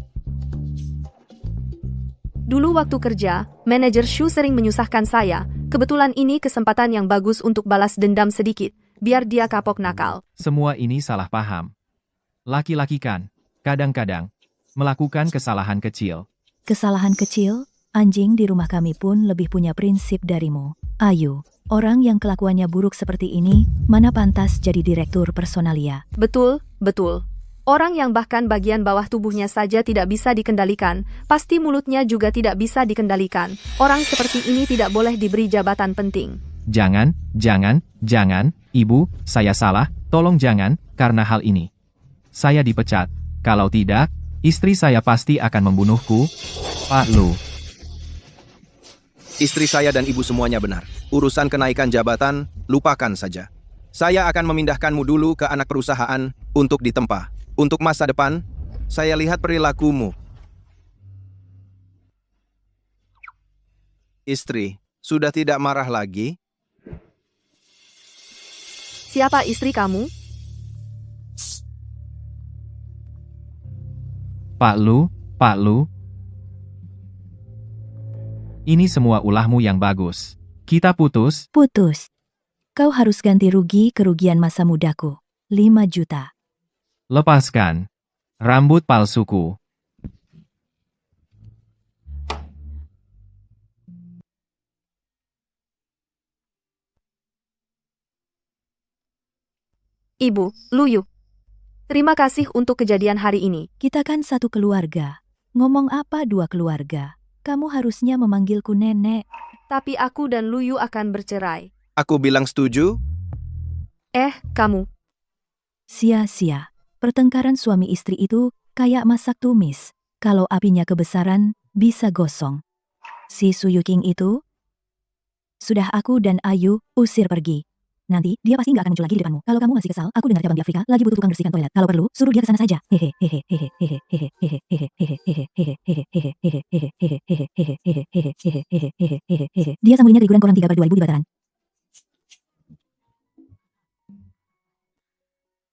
Dulu waktu kerja, Manajer Shu sering menyusahkan saya, Kebetulan ini kesempatan yang bagus untuk balas dendam sedikit, biar dia kapok nakal. Semua ini salah paham. Laki-laki kan, kadang-kadang, melakukan kesalahan kecil. Kesalahan kecil, anjing di rumah kami pun lebih punya prinsip darimu. Ayu, orang yang kelakuannya buruk seperti ini, mana pantas jadi direktur personalia. Betul, betul. Orang yang bahkan bagian bawah tubuhnya saja tidak bisa dikendalikan, pasti mulutnya juga tidak bisa dikendalikan. Orang seperti ini tidak boleh diberi jabatan penting. Jangan, Ibu, saya salah, tolong jangan, karena hal ini. Saya dipecat, kalau tidak, istri saya pasti akan membunuhku. Pak Lu. Istri saya dan ibu semuanya benar. Urusan kenaikan jabatan, lupakan saja. Saya akan memindahkanmu dulu ke anak perusahaan untuk ditempa. Untuk masa depan, saya lihat perilakumu. Istri, sudah tidak marah lagi? Siapa istri kamu? Pak Lu. Ini semua ulahmu yang bagus. Kita putus. Putus. Kau harus ganti rugi kerugian masa mudaku. 5 juta. Lepaskan. Rambut palsuku. Ibu, Luyu. Terima kasih untuk kejadian hari ini. Kita kan satu keluarga. Ngomong apa 2 keluarga? Kamu harusnya memanggilku nenek. Tapi aku dan Luyu akan bercerai. Aku bilang setuju. Kamu. Sia-sia. Pertengkaran suami istri itu kayak masak tumis. Kalau apinya kebesaran, bisa gosong. Si Suyuking itu sudah aku dan Ayu usir pergi. Nanti dia pasti nggak akan muncul lagi di depanmu. Kalau kamu masih kesal, aku dengar cabang di Afrika lagi butuh tukang bersihkan toilet. Kalau perlu, suruh dia ke sana saja. Dia sambungannya Triguran Korang 3/2000 di Bataran.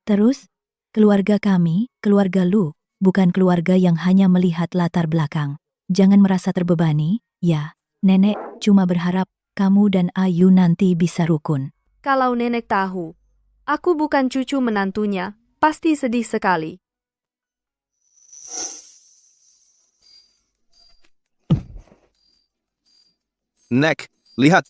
Terus, keluarga kami, keluarga Lu, bukan keluarga yang hanya melihat latar belakang. Jangan merasa terbebani, ya. Nenek cuma berharap kamu dan Ayu nanti bisa rukun. Kalau nenek tahu, aku bukan cucu menantunya, pasti sedih sekali. Nek, lihat.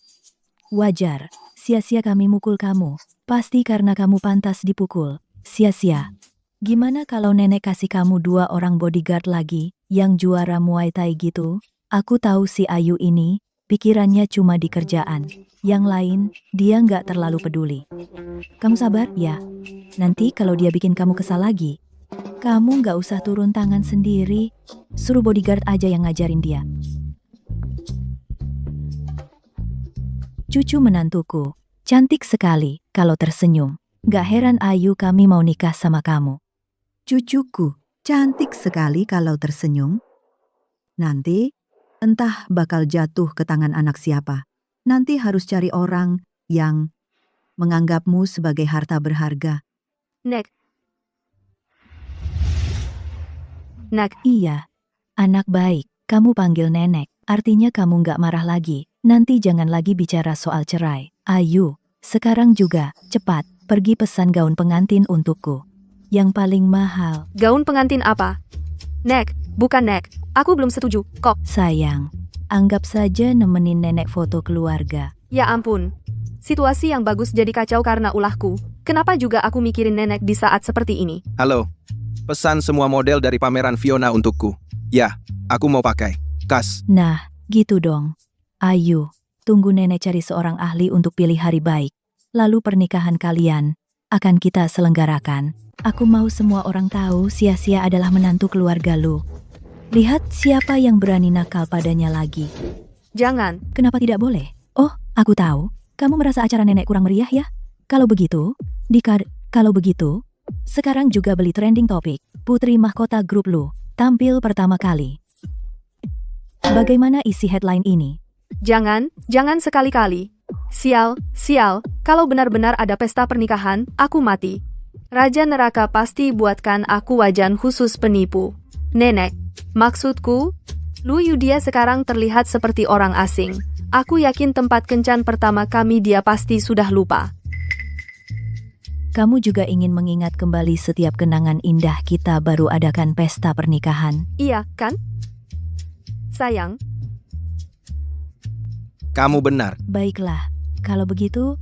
Wajar, sia-sia kami mukul kamu. Pasti karena kamu pantas dipukul. Sia-sia. Gimana kalau nenek kasih kamu 2 orang bodyguard lagi, yang juara Muay Thai gitu? Aku tahu si Ayu ini, pikirannya cuma di kerjaan. Yang lain, dia nggak terlalu peduli. Kamu sabar, ya. Nanti kalau dia bikin kamu kesal lagi, kamu nggak usah turun tangan sendiri. Suruh bodyguard aja yang ngajarin dia. Cucu menantuku, cantik sekali kalau tersenyum. Nggak heran Ayu kami mau nikah sama kamu. Cucuku, cantik sekali kalau tersenyum. Nanti, entah bakal jatuh ke tangan anak siapa. Nanti harus cari orang yang menganggapmu sebagai harta berharga. Nek. Iya, anak baik, kamu panggil nenek. Artinya kamu nggak marah lagi. Nanti jangan lagi bicara soal cerai. Ayu, sekarang juga, cepat, pergi pesan gaun pengantin untukku. Yang paling mahal. Gaun pengantin apa? Nek, bukan Nek. Aku belum setuju, kok. Sayang, anggap saja nemenin nenek foto keluarga. Ya ampun. Situasi yang bagus jadi kacau karena ulahku. Kenapa juga aku mikirin nenek di saat seperti ini? Halo. Pesan semua model dari pameran Fiona untukku. Ya, aku mau pakai. Kas. Nah, gitu dong. Ayu, tunggu nenek cari seorang ahli untuk pilih hari baik. Lalu pernikahan kalian akan kita selenggarakan. Aku mau semua orang tahu Sia-sia adalah menantu keluarga Lu. Lihat siapa yang berani nakal padanya lagi. Jangan. Kenapa tidak boleh? Oh, aku tahu. Kamu merasa acara nenek kurang meriah ya? Kalau begitu, sekarang juga beli trending topik. Putri Mahkota Grup Lu tampil pertama kali. Bagaimana isi headline ini? Jangan sekali-kali. Sial, kalau benar-benar ada pesta pernikahan, aku mati. Raja neraka pasti buatkan aku wajan khusus penipu. Nenek, maksudku, Lu Yudia sekarang terlihat seperti orang asing. Aku yakin tempat kencan pertama kami dia pasti sudah lupa. Kamu juga ingin mengingat kembali setiap kenangan indah kita baru adakan pesta pernikahan. Iya, kan? Sayang, Kamu benar. Baiklah, kalau begitu,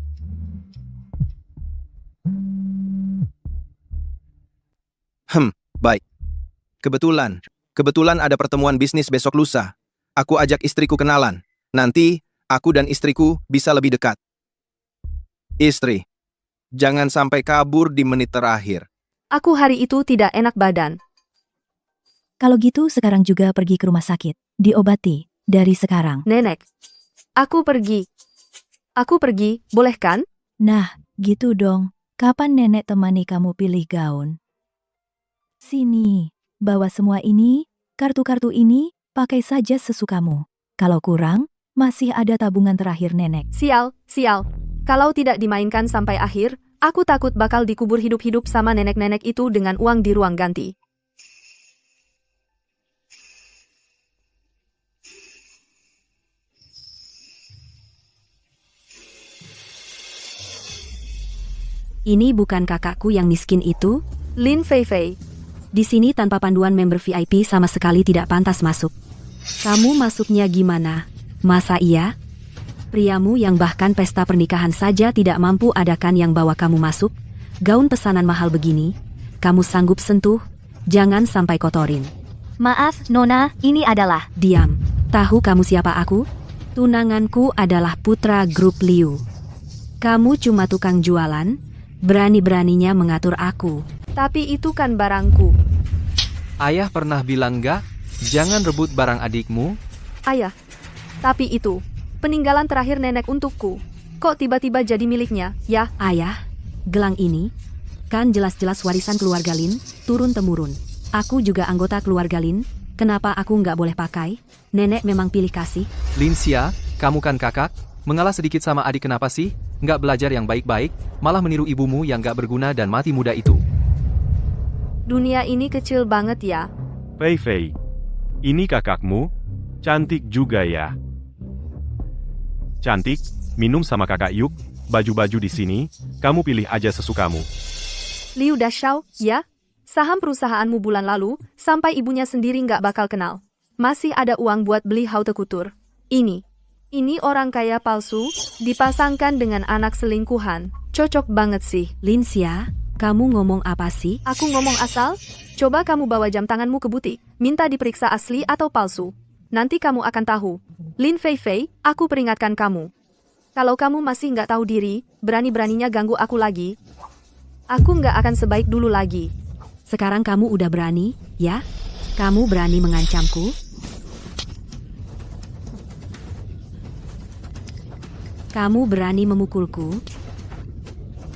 Baik. Kebetulan ada pertemuan bisnis besok lusa. Aku ajak istriku kenalan. Nanti, aku dan istriku bisa lebih dekat. Istri, jangan sampai kabur di menit terakhir. aku hari itu tidak enak badan. kalau gitu sekarang juga pergi ke rumah sakit. Diobati, dari sekarang. Nenek, aku pergi. Aku pergi, boleh kan? Nah, gitu dong. Kapan nenek temani kamu pilih gaun? Sini, bawa semua ini, kartu-kartu ini, pakai saja sesukamu. Kalau kurang, masih ada tabungan terakhir nenek. Sial. Kalau tidak dimainkan sampai akhir, aku takut bakal dikubur hidup-hidup sama nenek-nenek itu dengan uang di ruang ganti. Ini bukan kakakku yang miskin itu? Lin Fei. Di sini tanpa panduan member VIP sama sekali tidak pantas masuk. Kamu masuknya gimana? Masa iya? Priamu yang bahkan pesta pernikahan saja tidak mampu adakan yang bawa kamu masuk? Gaun pesanan mahal begini? Kamu sanggup sentuh? Jangan sampai kotorin. Maaf, Nona, ini adalah... Diam. Tahu kamu siapa aku? Tunanganku adalah putra grup Liu. Kamu cuma tukang jualan? Berani-beraninya mengatur aku. Tapi itu kan barangku. Ayah pernah bilang enggak? Jangan rebut barang adikmu. Ayah, tapi itu peninggalan terakhir nenek untukku. Kok tiba-tiba jadi miliknya, ya? Ayah, gelang ini kan jelas-jelas warisan keluarga Lin, turun-temurun. Aku juga anggota keluarga Lin. Kenapa aku nggak boleh pakai? Nenek memang pilih kasih. Linsia, kamu kan kakak? Mengalah sedikit sama adik kenapa sih? Nggak belajar yang baik-baik, malah meniru ibumu yang nggak berguna dan mati muda itu. Dunia ini kecil banget ya. Fei, ini kakakmu? Cantik juga ya. Cantik, minum sama kakak yuk. Baju-baju di sini, kamu pilih aja sesukamu. Liu Dashao, ya? Saham perusahaanmu bulan lalu, sampai ibunya sendiri nggak bakal kenal. Masih ada uang buat beli haute couture. Ini orang kaya palsu, dipasangkan dengan anak selingkuhan. Cocok banget sih. Linsia, kamu ngomong apa sih? Aku ngomong asal? Coba kamu bawa jam tanganmu ke butik, minta diperiksa asli atau palsu. Nanti kamu akan tahu. Lin Fei, aku peringatkan kamu. Kalau kamu masih nggak tahu diri, berani-beraninya ganggu aku lagi, aku nggak akan sebaik dulu lagi. Sekarang kamu udah berani, ya? Kamu berani mengancamku? Kamu berani memukulku?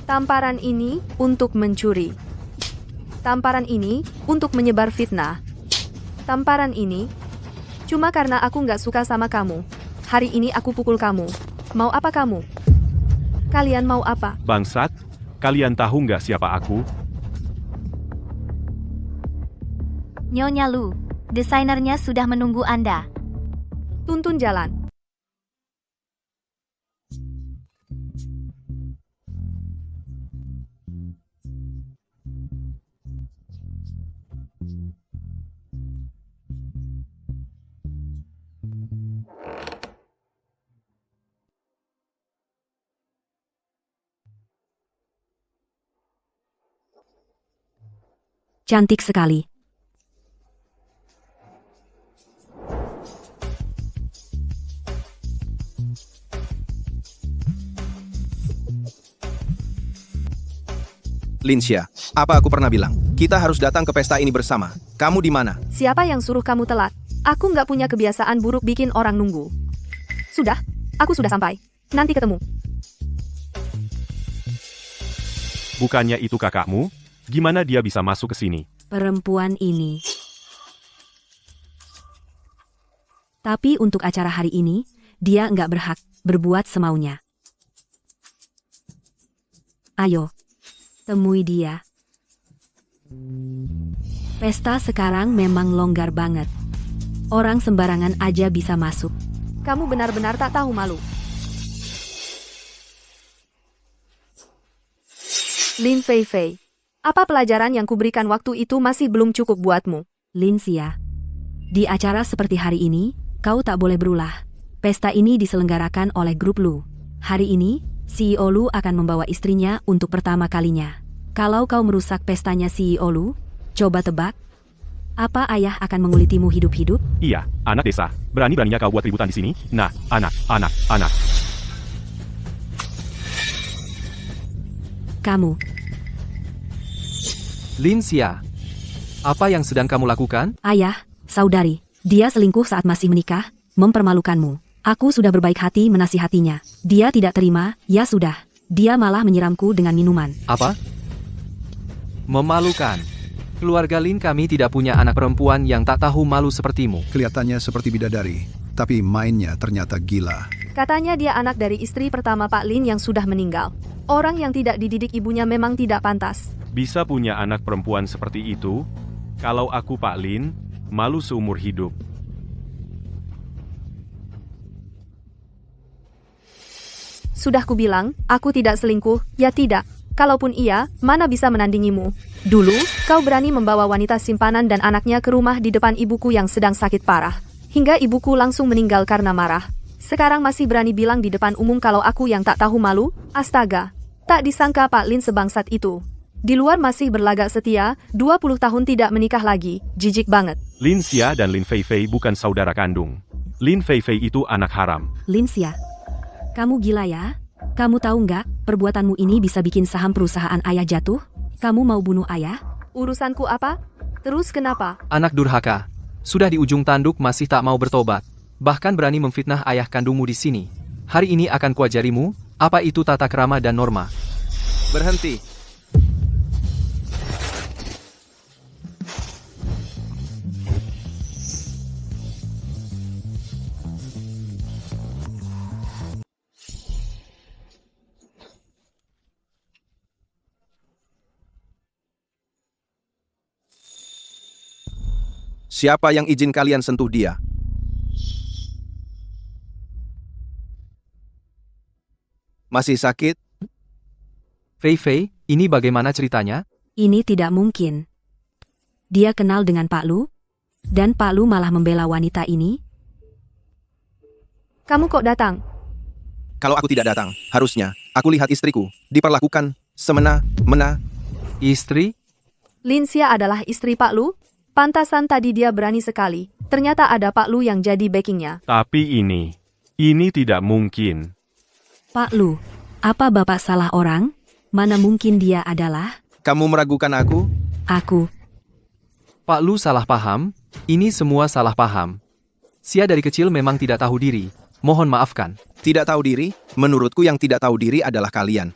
Tamparan ini untuk mencuri. Tamparan ini untuk menyebar fitnah. Tamparan ini cuma karena aku nggak suka sama kamu. Hari ini aku pukul kamu. Mau apa kamu? Kalian mau apa? Bangsat, kalian tahu nggak siapa aku? Nyonya Lu, desainernya sudah menunggu Anda. Tuntun jalan. Cantik sekali. Linsia, apa aku pernah bilang? Kita harus datang ke pesta ini bersama. Kamu di mana? Siapa yang suruh kamu telat? Aku nggak punya kebiasaan buruk bikin orang nunggu. Sudah, aku sudah sampai. Nanti ketemu. Bukannya itu kakakmu? Gimana dia bisa masuk ke sini? Perempuan ini. Tapi untuk acara hari ini, dia nggak berhak berbuat semaunya. Ayo, temui dia. Pesta sekarang memang longgar banget. Orang sembarangan aja bisa masuk. Kamu benar-benar tak tahu malu. Lin Fei Fei, apa pelajaran yang kuberikan waktu itu masih belum cukup buatmu? Lin Xia, di acara seperti hari ini, kau tak boleh berulah. Pesta ini diselenggarakan oleh grup Lu. Hari ini, CEO Lu akan membawa istrinya untuk pertama kalinya. Kalau kau merusak pestanya CEO Lu, coba tebak, apa ayah akan mengulitimu hidup-hidup? Iya, anak desa. Berani-beraninya kau buat ributan di sini? Nah, anak. Kamu, Lin Xia, apa yang sedang kamu lakukan? ayah, saudari, dia selingkuh saat masih menikah, mempermalukanmu. Aku sudah berbaik hati menasihatinya. Dia tidak terima, ya sudah. Dia malah menyiramku dengan minuman. Apa? Memalukan. Keluarga Lin kami tidak punya anak perempuan yang tak tahu malu sepertimu. Kelihatannya seperti bidadari, tapi mainnya ternyata gila. Katanya dia anak dari istri pertama Pak Lin yang sudah meninggal. Orang yang tidak dididik ibunya memang tidak pantas. Bisa punya anak perempuan seperti itu? Kalau aku Pak Lin, malu seumur hidup. Sudah kubilang, aku tidak selingkuh, ya tidak. Kalaupun iya, mana bisa menandingimu. Dulu, kau berani membawa wanita simpanan dan anaknya ke rumah di depan ibuku yang sedang sakit parah. Hingga ibuku langsung meninggal karena marah. Sekarang masih berani bilang di depan umum kalau aku yang tak tahu malu? Astaga. Tak disangka Pak Lin sebangsat itu. Di luar masih berlagak setia, 20 tahun tidak menikah lagi. Jijik banget. Lin Xia dan Lin Fei Fei bukan saudara kandung. Lin Fei Fei itu anak haram. Lin Xia, kamu gila ya? Kamu tahu nggak, perbuatanmu ini bisa bikin saham perusahaan ayah jatuh? Kamu mau bunuh ayah? Urusanku apa? Terus kenapa? Anak durhaka. Sudah di ujung tanduk masih tak mau bertobat. Bahkan berani memfitnah ayah kandungmu di sini. Hari ini akan kuajarimu, apa itu tata krama dan norma. Berhenti. Siapa yang izin kalian sentuh dia? Masih sakit? Fei Fei, ini bagaimana ceritanya? Ini tidak mungkin. Dia kenal dengan Pak Lu? Dan Pak Lu malah membela wanita ini? Kamu kok datang? Kalau aku tidak datang, harusnya aku lihat istriku diperlakukan semena-mena. Istri? Lin Xia adalah istri Pak Lu? Pantasan tadi dia berani sekali. Ternyata ada Pak Lu yang jadi backingnya. Tapi ini tidak mungkin. Pak Lu, apa Bapak salah orang? Mana mungkin dia adalah? Kamu meragukan aku? Aku. Pak Lu salah paham? Ini semua salah paham. Xia dari kecil memang tidak tahu diri. Mohon maafkan. Tidak tahu diri? Menurutku yang tidak tahu diri adalah kalian.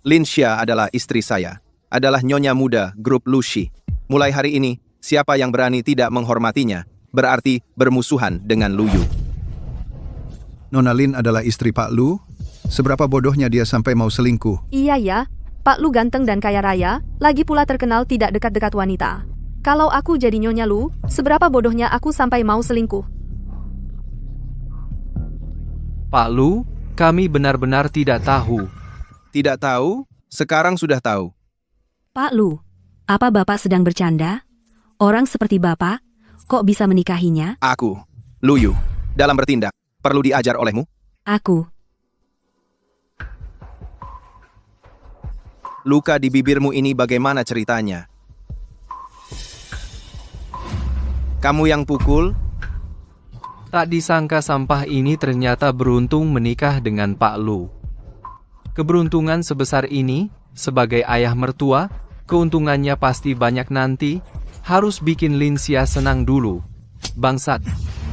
Lin Xia adalah istri saya. Adalah nyonya muda grup Lushi. Mulai hari ini, siapa yang berani tidak menghormatinya, berarti bermusuhan dengan Lu Yu. Nona Lin adalah istri Pak Lu? Seberapa bodohnya dia sampai mau selingkuh? Iya ya, Pak Lu ganteng dan kaya raya, lagi pula terkenal tidak dekat-dekat wanita. Kalau aku jadi nyonya Lu, seberapa bodohnya aku sampai mau selingkuh? Pak Lu, kami benar-benar tidak tahu. Tidak tahu? Sekarang sudah tahu. Pak Lu, apa Bapak sedang bercanda? Orang seperti Bapak, kok bisa menikahinya? Aku, Lu Yu, dalam bertindak, perlu diajar olehmu? Aku. Luka di bibirmu ini bagaimana ceritanya? Kamu yang pukul? Tak disangka sampah ini ternyata beruntung menikah dengan Pak Lu. Keberuntungan sebesar ini, sebagai ayah mertua, keuntungannya pasti banyak nanti, harus bikin Lin Xia senang dulu. Bangsat,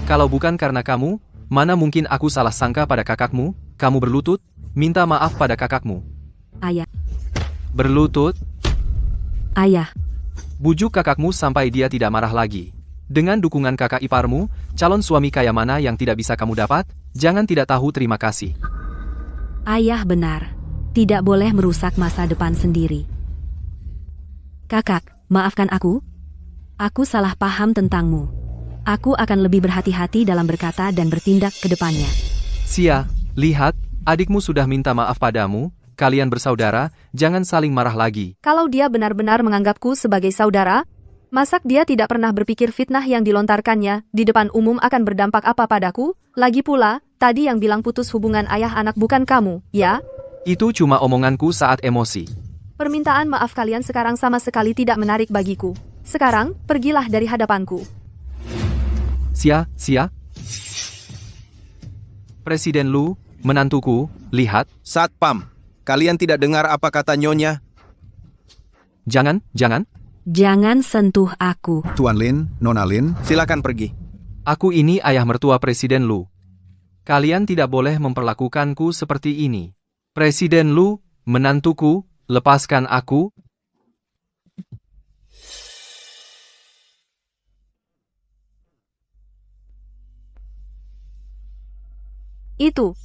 kalau bukan karena kamu, mana mungkin aku salah sangka pada kakakmu, kamu berlutut, minta maaf pada kakakmu. Ayah. Berlutut? Ayah. Bujuk kakakmu sampai dia tidak marah lagi. Dengan dukungan kakak iparmu, calon suami kaya mana yang tidak bisa kamu dapat, jangan tidak tahu terima kasih. Ayah benar. Tidak boleh merusak masa depan sendiri. Kakak, maafkan aku. Aku salah paham tentangmu. Aku akan lebih berhati-hati dalam berkata dan bertindak ke depannya. Xia, lihat, adikmu sudah minta maaf padamu, kalian bersaudara, jangan saling marah lagi. Kalau dia benar-benar menganggapku sebagai saudara, masak dia tidak pernah berpikir fitnah yang dilontarkannya di depan umum akan berdampak apa padaku? Lagi pula, tadi yang bilang putus hubungan ayah anak bukan kamu, ya? Itu cuma omonganku saat emosi. Permintaan maaf kalian sekarang sama sekali tidak menarik bagiku. Sekarang, pergilah dari hadapanku. Xia. Presiden Lu, menantuku, lihat. Satpam, kalian tidak dengar apa kata Nyonya? Jangan. Jangan sentuh aku. Tuan Lin, Nona Lin, Silakan pergi. Aku ini ayah mertua Presiden Lu. Kalian tidak boleh memperlakukanku seperti ini. Presiden Lu, menantuku, lepaskan aku. Itu.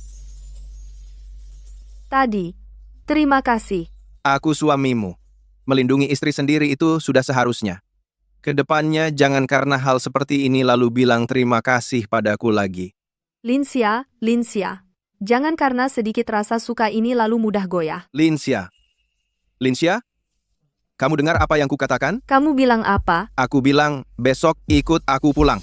Tadi. Terima kasih. Aku suamimu. Melindungi istri sendiri itu sudah seharusnya. Kedepannya jangan karena hal seperti ini lalu bilang terima kasih padaku lagi. Lin Xia. Jangan karena sedikit rasa suka ini lalu mudah goyah. Lin Xia, kamu dengar apa yang kukatakan? Kamu bilang apa? Aku bilang besok ikut aku pulang.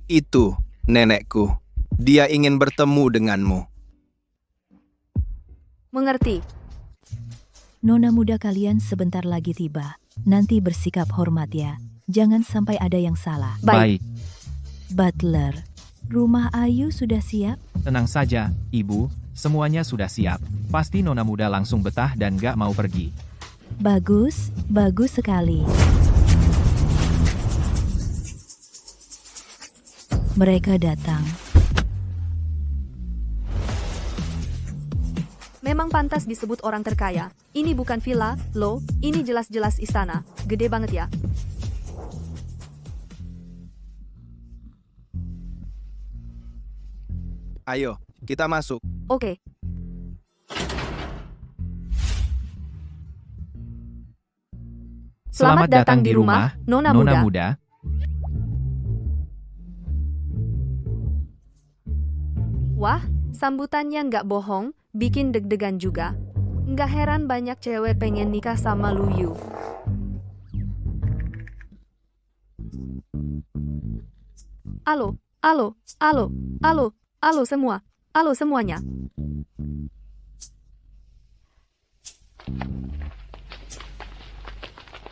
Itu nenekku. Dia ingin bertemu denganmu. Mengerti. Nona muda kalian sebentar lagi tiba. Nanti bersikap hormat ya. Jangan sampai ada yang salah. Baik. Butler, rumah Ayu sudah siap? Tenang saja, Ibu. Semuanya sudah siap. Pasti Nona muda langsung betah dan gak mau pergi. Bagus sekali. Mereka datang. Memang pantas disebut orang terkaya. Ini bukan villa, loh. Ini jelas-jelas istana. Gede banget ya. Ayo, kita masuk. Oke. Selamat datang di rumah, Nona muda. Wah, sambutannya nggak bohong, bikin deg-degan juga. Nggak heran banyak cewek pengen nikah sama Lu Yu. Halo semua. Halo semuanya.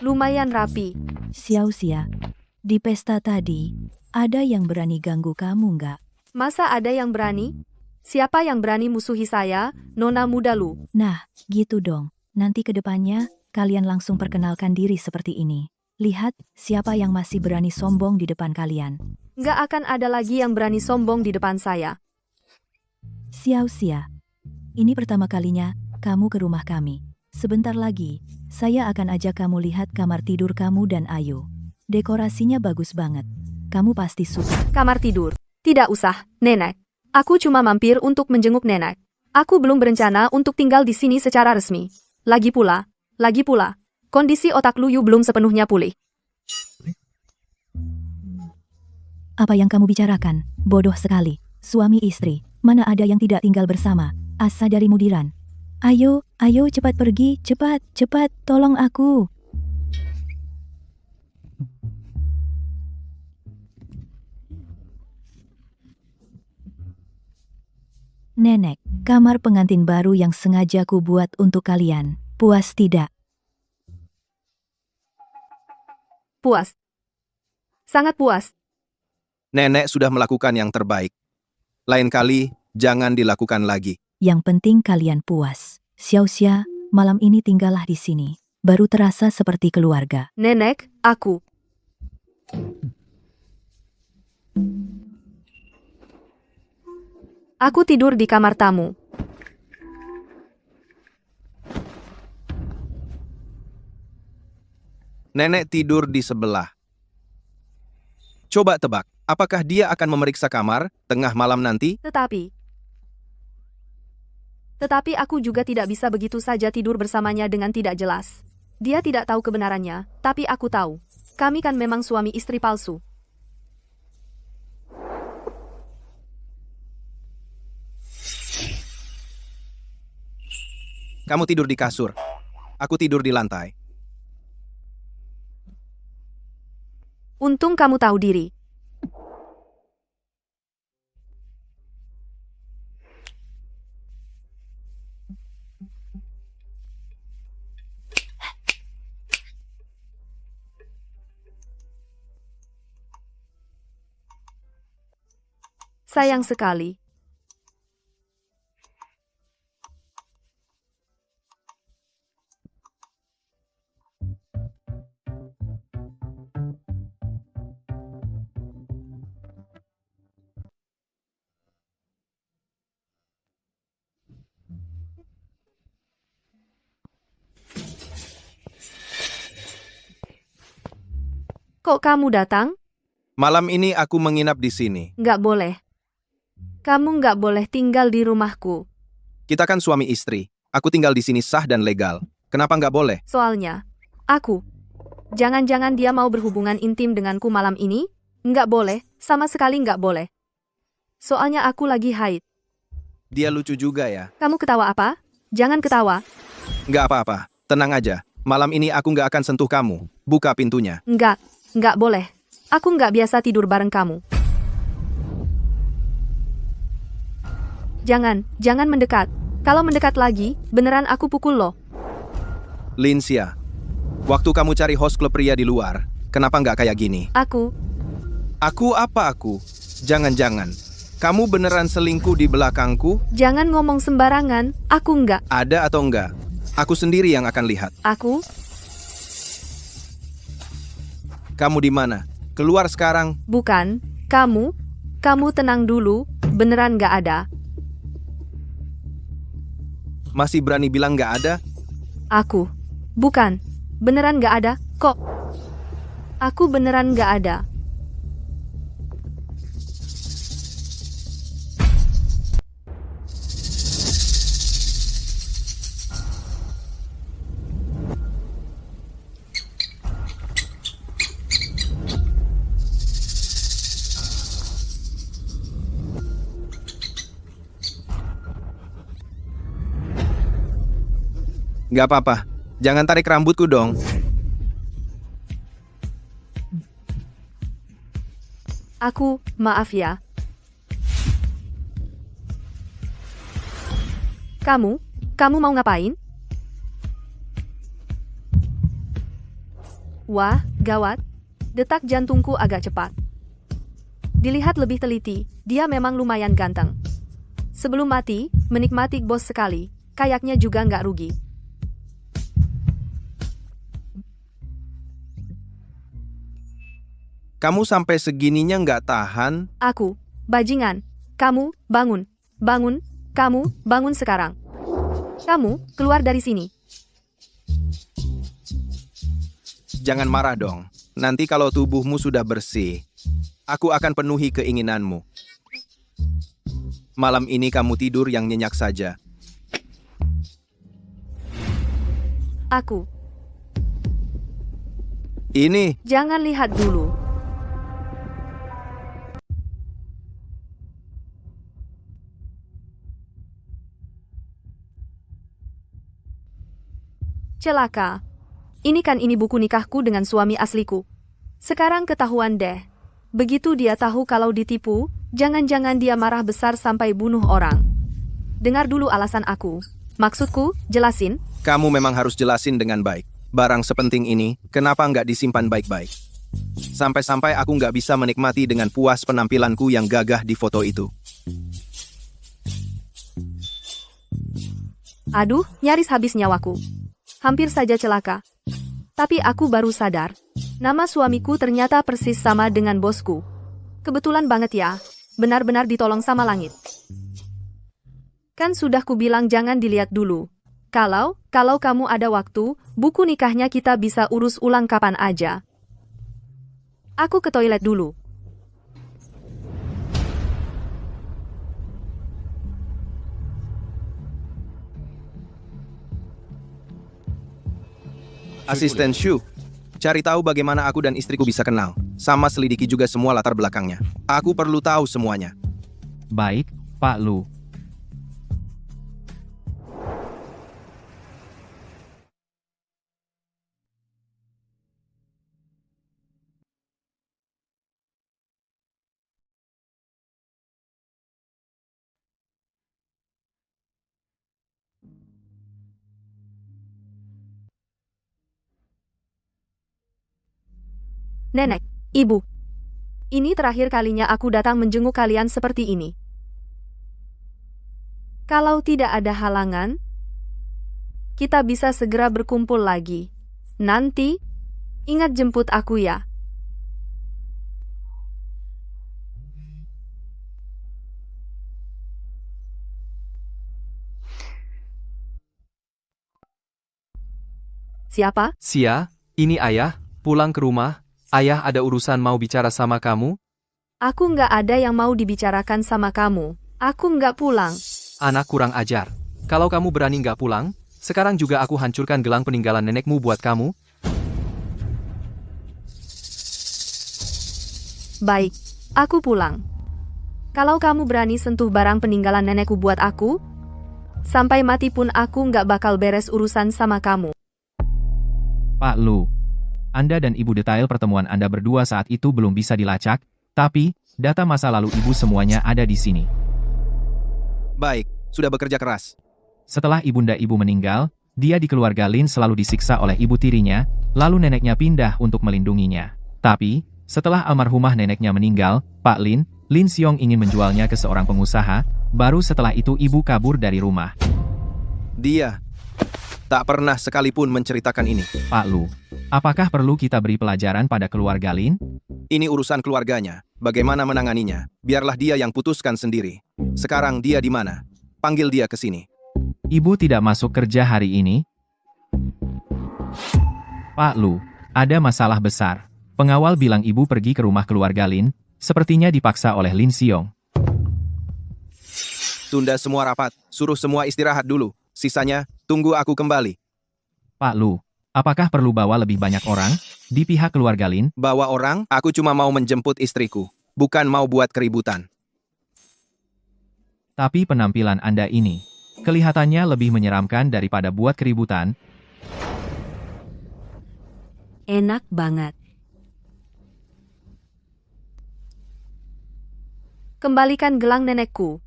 Lumayan rapi. Xiao Xia, di pesta tadi, ada yang berani ganggu kamu nggak? Masa ada yang berani? Siapa yang berani musuhi saya, Nona muda Lu? Nah, gitu dong. Nanti ke depannya, kalian langsung perkenalkan diri seperti ini. Lihat, siapa yang masih berani sombong di depan kalian. Nggak akan ada lagi yang berani sombong di depan saya. Xiao Xia, ini pertama kalinya kamu ke rumah kami. Sebentar lagi, saya akan ajak kamu lihat kamar tidur kamu dan Ayu. Dekorasinya bagus banget. Kamu pasti suka. Kamar tidur. Tidak usah, Nenek. Aku cuma mampir untuk menjenguk Nenek. Aku belum berencana untuk tinggal di sini secara resmi. Lagi pula, kondisi otak Lu Yu belum sepenuhnya pulih. Apa yang kamu bicarakan? Bodoh sekali. Suami istri, mana ada yang tidak tinggal bersama? Asa dari mudiran. Ayo, cepat pergi, cepat, tolong aku. Nenek, kamar pengantin baru yang sengaja ku buat untuk kalian. Puas tidak? Puas. Sangat puas. Nenek sudah melakukan yang terbaik. Lain kali, jangan dilakukan lagi. Yang penting kalian puas. Xiao Xia, malam ini tinggallah di sini. Baru terasa seperti keluarga. Nenek, aku. Aku tidur di kamar tamu. Nenek tidur di sebelah. Coba tebak, apakah dia akan memeriksa kamar tengah malam nanti? Tetapi aku juga tidak bisa begitu saja tidur bersamanya dengan tidak jelas. Dia tidak tahu kebenarannya, tapi aku tahu. Kami kan memang suami istri palsu. Kamu tidur di kasur. Aku tidur di lantai. Untung kamu tahu diri. Sayang sekali. Kok kamu datang? Malam ini aku menginap di sini. Nggak boleh. Kamu nggak boleh tinggal di rumahku. Kita kan suami istri. Aku tinggal di sini sah dan legal. Kenapa nggak boleh? Soalnya, aku. Jangan-jangan dia mau berhubungan intim denganku malam ini? Nggak boleh, sama sekali nggak boleh. Soalnya aku lagi haid. Dia lucu juga ya. Kamu ketawa apa? Jangan ketawa. Nggak apa-apa. Tenang aja. Malam ini aku nggak akan sentuh kamu. Buka pintunya. Nggak boleh. Aku nggak biasa tidur bareng kamu. Jangan mendekat. Kalau mendekat lagi, beneran aku pukul lo. Linsia, waktu kamu cari host klub pria di luar, kenapa nggak kayak gini? Aku? Jangan-jangan. Kamu beneran selingkuh di belakangku? Jangan ngomong sembarangan, aku nggak. Ada atau enggak? Aku sendiri yang akan lihat. Aku? Kamu di mana? Keluar sekarang. Bukan, kamu. Kamu tenang dulu, beneran nggak ada. Masih berani bilang nggak ada? Aku. Bukan. Beneran nggak ada, kok. Aku beneran nggak ada. Nggak apa-apa. Jangan tarik rambutku dong. Aku, maaf ya. Kamu mau ngapain? Wah, gawat. Detak jantungku agak cepat. Dilihat lebih teliti, dia memang lumayan ganteng. Sebelum mati, menikmati bos sekali. Kayaknya juga nggak rugi. Kamu sampai segininya nggak tahan? Aku, bajingan. Kamu, bangun. Bangun. Kamu, bangun sekarang. Kamu, keluar dari sini. Jangan marah dong. Nanti kalau tubuhmu sudah bersih, aku akan penuhi keinginanmu. Malam ini kamu tidur yang nyenyak saja. Aku. Ini. Jangan lihat dulu. Celaka. Ini buku nikahku dengan suami asliku. Sekarang ketahuan deh. Begitu dia tahu kalau ditipu, jangan-jangan dia marah besar sampai bunuh orang. Dengar dulu alasan aku. Maksudku, jelasin. Kamu memang harus jelasin dengan baik. Barang sepenting ini, kenapa nggak disimpan baik-baik? Sampai-sampai aku nggak bisa menikmati dengan puas penampilanku yang gagah di foto itu. Aduh, nyaris habis nyawaku. Hampir saja celaka. Tapi aku baru sadar, nama suamiku ternyata persis sama dengan bosku. Kebetulan banget ya, benar-benar ditolong sama langit. Kan sudah kubilang jangan dilihat dulu. Kalau kamu ada waktu, buku nikahnya kita bisa urus ulang kapan aja. Aku ke toilet dulu. Asisten Shu, Cari tahu bagaimana aku dan istriku bisa kenal. Sama selidiki juga semua latar belakangnya. Aku perlu tahu semuanya. Baik, Pak Lu. Nenek, Ibu. Ini terakhir kalinya aku datang menjenguk kalian seperti ini. Kalau tidak ada halangan, kita bisa segera berkumpul lagi. Nanti, ingat jemput aku ya. Siapa? Sia, ini ayah, pulang ke rumah. Ayah ada urusan mau bicara sama kamu. Aku nggak ada yang mau dibicarakan sama kamu. Aku nggak pulang. Anak kurang ajar. Kalau kamu berani nggak pulang, sekarang juga aku hancurkan gelang peninggalan nenekmu buat kamu. Baik, aku pulang. Kalau kamu berani sentuh barang peninggalan nenekku buat aku, sampai mati pun aku nggak bakal beres urusan sama kamu. Pak Lu. Anda dan Ibu detail pertemuan Anda berdua saat itu belum bisa dilacak, tapi data masa lalu Ibu semuanya ada di sini. Baik, sudah bekerja keras. Setelah ibunda Ibu meninggal, dia di keluarga Lin selalu disiksa oleh ibu tirinya, lalu neneknya pindah untuk melindunginya. Tapi, setelah almarhumah neneknya meninggal, Pak Lin Xiong ingin menjualnya ke seorang pengusaha, baru setelah itu Ibu kabur dari rumah. Dia tak pernah sekalipun menceritakan ini. Pak Lu, apakah perlu kita beri pelajaran pada keluarga Lin? Ini urusan keluarganya. Bagaimana menanganinya? Biarlah dia yang putuskan sendiri. Sekarang dia di mana? Panggil dia ke sini. Ibu tidak masuk kerja hari ini? Pak Lu, ada masalah besar. Pengawal bilang Ibu pergi ke rumah keluarga Lin, sepertinya dipaksa oleh Lin Xiong. Tunda semua rapat, suruh semua istirahat dulu. Sisanya, tunggu aku kembali. Pak Lu, apakah perlu bawa lebih banyak orang di pihak keluarga Lin? Bawa orang? Aku cuma mau menjemput istriku, bukan mau buat keributan. Tapi penampilan Anda ini, kelihatannya lebih menyeramkan daripada buat keributan. Enak banget. Kembalikan gelang nenekku.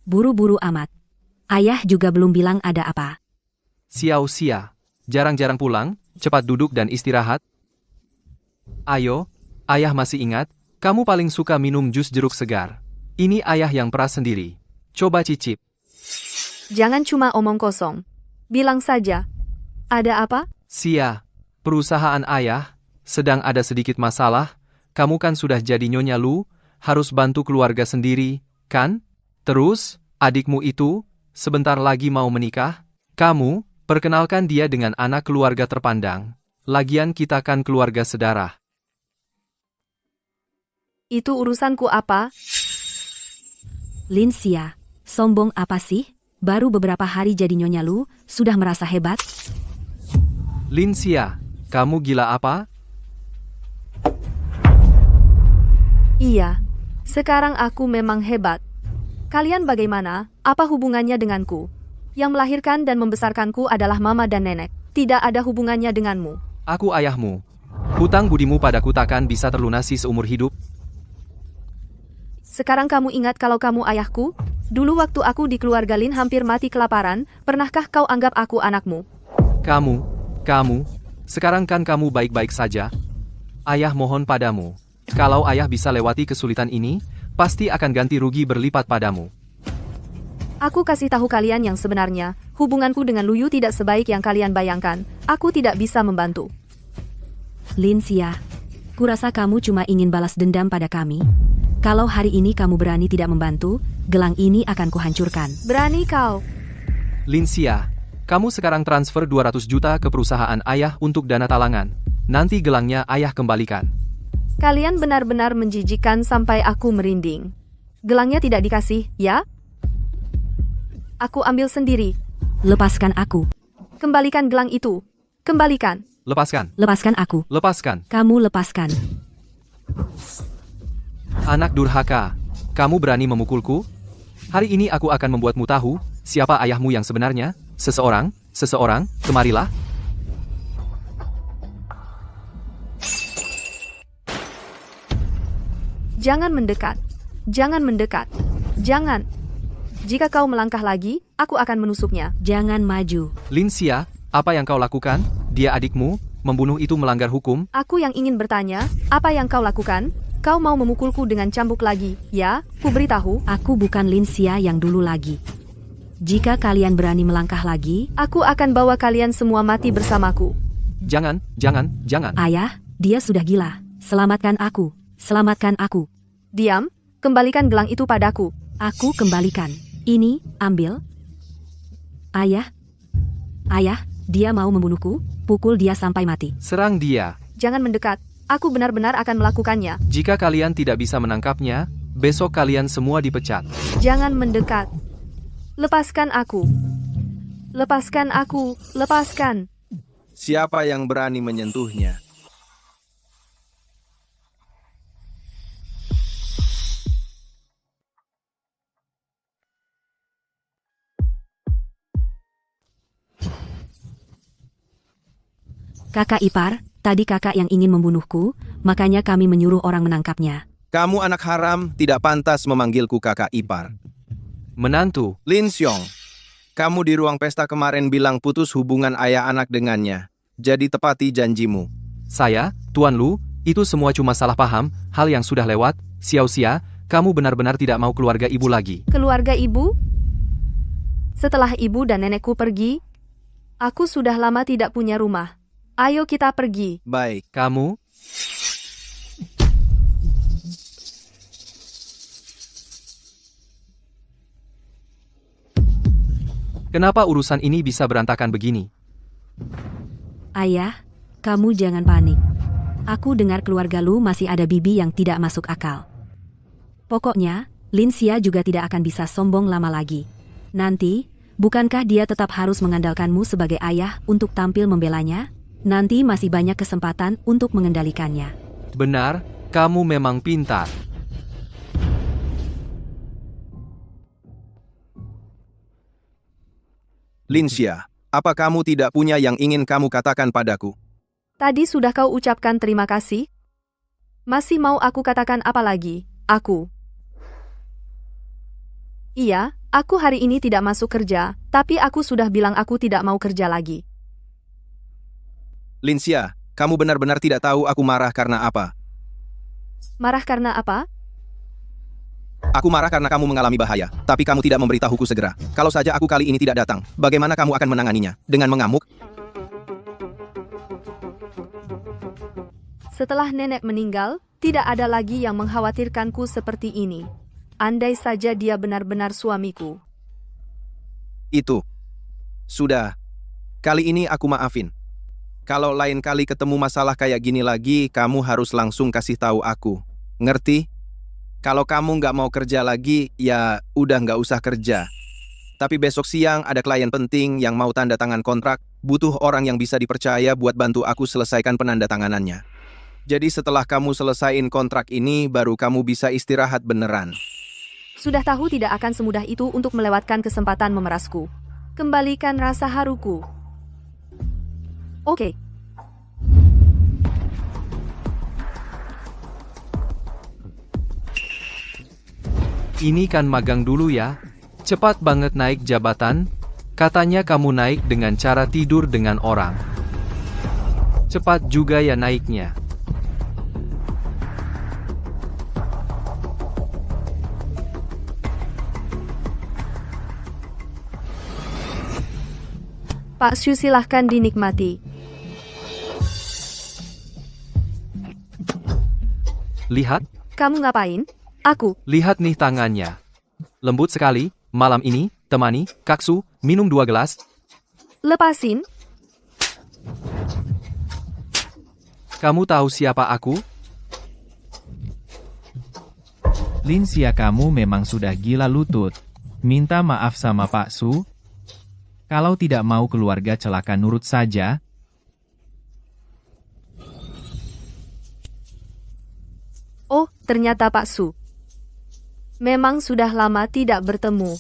Buru-buru amat. Ayah juga belum bilang ada apa. Xiao Xia, jarang-jarang pulang, cepat duduk dan istirahat. Ayo, ayah masih ingat, kamu paling suka minum jus jeruk segar. Ini ayah yang peras sendiri. Coba cicip. Jangan cuma omong kosong. Bilang saja. Ada apa? Xia, perusahaan ayah sedang ada sedikit masalah. Kamu kan sudah jadi Nyonya Lu, harus bantu keluarga sendiri, kan? Terus, adikmu itu, sebentar lagi mau menikah. Kamu, perkenalkan dia dengan anak keluarga terpandang. Lagian kita kan keluarga sedarah. Itu urusanku apa? Lin Xia, sombong apa sih? Baru beberapa hari jadi Nyonya Lu, sudah merasa hebat? Lin Xia, kamu gila apa? Iya, sekarang aku memang hebat. Kalian bagaimana? Apa hubungannya denganku? Yang melahirkan dan membesarkanku adalah mama dan nenek. Tidak ada hubungannya denganmu. Aku ayahmu. Hutang budimu padaku takkan bisa terlunasi seumur hidup. Sekarang kamu ingat kalau kamu ayahku? Dulu waktu aku di keluarga Lin hampir mati kelaparan, pernahkah kau anggap aku anakmu? Kamu, sekarang kan kamu baik-baik saja. Ayah mohon padamu. Kalau ayah bisa lewati kesulitan ini, pasti akan ganti rugi berlipat padamu. Aku kasih tahu kalian yang sebenarnya, hubunganku dengan Luyu tidak sebaik yang kalian bayangkan. Aku tidak bisa membantu. Lin Xia, kurasa kamu cuma ingin balas dendam pada kami. Kalau hari ini kamu berani tidak membantu, gelang ini akan kuhancurkan. Berani kau? Lin Xia, kamu sekarang transfer 200 juta ke perusahaan ayah untuk dana talangan. Nanti gelangnya ayah kembalikan. Kalian benar-benar menjijikkan sampai aku merinding. Gelangnya tidak dikasih, ya? Aku ambil sendiri. Lepaskan aku. Kembalikan gelang itu. Kembalikan. Lepaskan. Lepaskan aku. Lepaskan. Kamu lepaskan. Anak durhaka, kamu berani memukulku? Hari ini aku akan membuatmu tahu, siapa ayahmu yang sebenarnya. Seseorang, kemarilah. Jangan mendekat. Jangan mendekat. Jangan. Jika kau melangkah lagi, aku akan menusuknya. Jangan maju. Linsia, apa yang kau lakukan? Dia adikmu, membunuh itu melanggar hukum. Aku yang ingin bertanya, apa yang kau lakukan? Kau mau memukulku dengan cambuk lagi, ya? Ku beritahu. Aku bukan Linsia yang dulu lagi. Jika kalian berani melangkah lagi, Aku akan bawa kalian semua mati bersamaku. Jangan. ayah, dia sudah gila. Selamatkan aku. Selamatkan aku. Diam, kembalikan gelang itu padaku. Aku kembalikan. Ini, ambil. Ayah. Ayah, dia mau membunuhku. Pukul dia sampai mati. Serang dia. Jangan mendekat. Aku benar-benar akan melakukannya. Jika kalian tidak bisa menangkapnya, besok kalian semua dipecat. Jangan mendekat. Lepaskan aku. Lepaskan aku. Lepaskan. Siapa yang berani menyentuhnya? Kakak ipar, tadi kakak yang ingin membunuhku, makanya kami menyuruh orang menangkapnya. Kamu anak haram, tidak pantas memanggilku kakak ipar. Menantu. Lin Xiong, kamu di ruang pesta kemarin bilang putus hubungan ayah anak dengannya. Jadi tepati janjimu. Saya, Tuan Lu, itu semua cuma salah paham, hal yang sudah lewat. Xiao Xia, kamu benar-benar tidak mau keluarga ibu lagi. Keluarga ibu? Setelah ibu dan nenekku pergi, aku sudah lama tidak punya rumah. Ayo kita pergi. Baik. Kamu? Kenapa urusan ini bisa berantakan begini? Ayah, kamu jangan panik. Aku dengar keluarga Lu masih ada bibi yang tidak masuk akal. Pokoknya, Linsia juga tidak akan bisa sombong lama lagi. Nanti, bukankah dia tetap harus mengandalkanmu sebagai ayah untuk tampil membelanya? Nanti masih banyak kesempatan untuk mengendalikannya. Benar, kamu memang pintar. Linsia, apa kamu tidak punya yang ingin kamu katakan padaku? Tadi sudah kau ucapkan terima kasih? Masih mau aku katakan apa lagi? Aku. Iya, aku hari ini tidak masuk kerja, tapi aku sudah bilang aku tidak mau kerja lagi. Linsia, kamu benar-benar tidak tahu aku marah karena apa? Marah karena apa? Aku marah karena kamu mengalami bahaya, tapi kamu tidak memberitahuku segera. Kalau saja aku kali ini tidak datang, bagaimana kamu akan menanganinya? Dengan mengamuk? Setelah nenek meninggal, tidak ada lagi yang mengkhawatirkanku seperti ini. Andai saja dia benar-benar suamiku. Itu. Sudah. Kali ini aku maafin. Kalau lain kali ketemu masalah kayak gini lagi, kamu harus langsung kasih tahu aku. Ngerti? Kalau kamu nggak mau kerja lagi, ya udah nggak usah kerja. Tapi besok siang ada klien penting yang mau tanda tangan kontrak, butuh orang yang bisa dipercaya buat bantu aku selesaikan penandatanganannya. Jadi setelah kamu selesaiin kontrak ini, baru kamu bisa istirahat beneran. Sudah tahu tidak akan semudah itu untuk melewatkan kesempatan memerasku. Kembalikan rasa haruku. Oke. Ini kan magang dulu ya. Cepat banget naik jabatan. Katanya kamu naik dengan cara tidur dengan orang. Cepat juga ya naiknya. Pak Shu, silahkan dinikmati. Lihat, Kamu ngapain? Aku. lihat nih tangannya. Lembut sekali. Malam ini, temani, Kaksu, minum 2 gelas. Lepasin. Kamu tahu siapa aku? Linsia, kamu memang sudah gila lutut. Minta maaf sama Pak Su. Kalau tidak mau keluarga celaka nurut saja. ternyata Pak Su. Memang sudah lama tidak bertemu.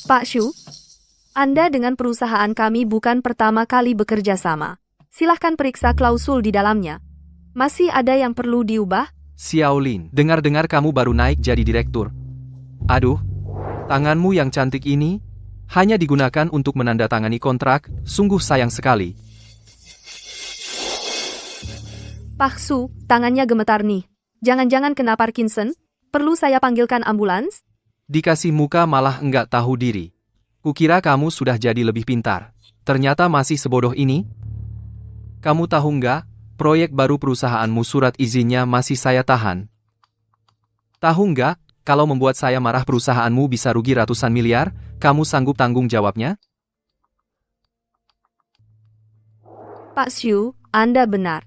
Pak Shu, Anda dengan perusahaan kami bukan pertama kali bekerja sama. Silahkan periksa klausul di dalamnya. Masih ada yang perlu diubah? Xiaolin, dengar-dengar kamu baru naik jadi direktur. Aduh, tanganmu yang cantik ini hanya digunakan untuk menandatangani kontrak, sungguh sayang sekali. Pak Su, tangannya gemetar nih. Jangan-jangan kena Parkinson? Perlu saya panggilkan ambulans? Dikasih muka malah enggak tahu diri. Kukira kamu sudah jadi lebih pintar. Ternyata masih sebodoh ini. Kamu tahu enggak, proyek baru perusahaanmu surat izinnya masih saya tahan. Tahu enggak, kalau membuat saya marah perusahaanmu bisa rugi ratusan miliar, kamu sanggup tanggung jawabnya? Pak Shu, Anda benar.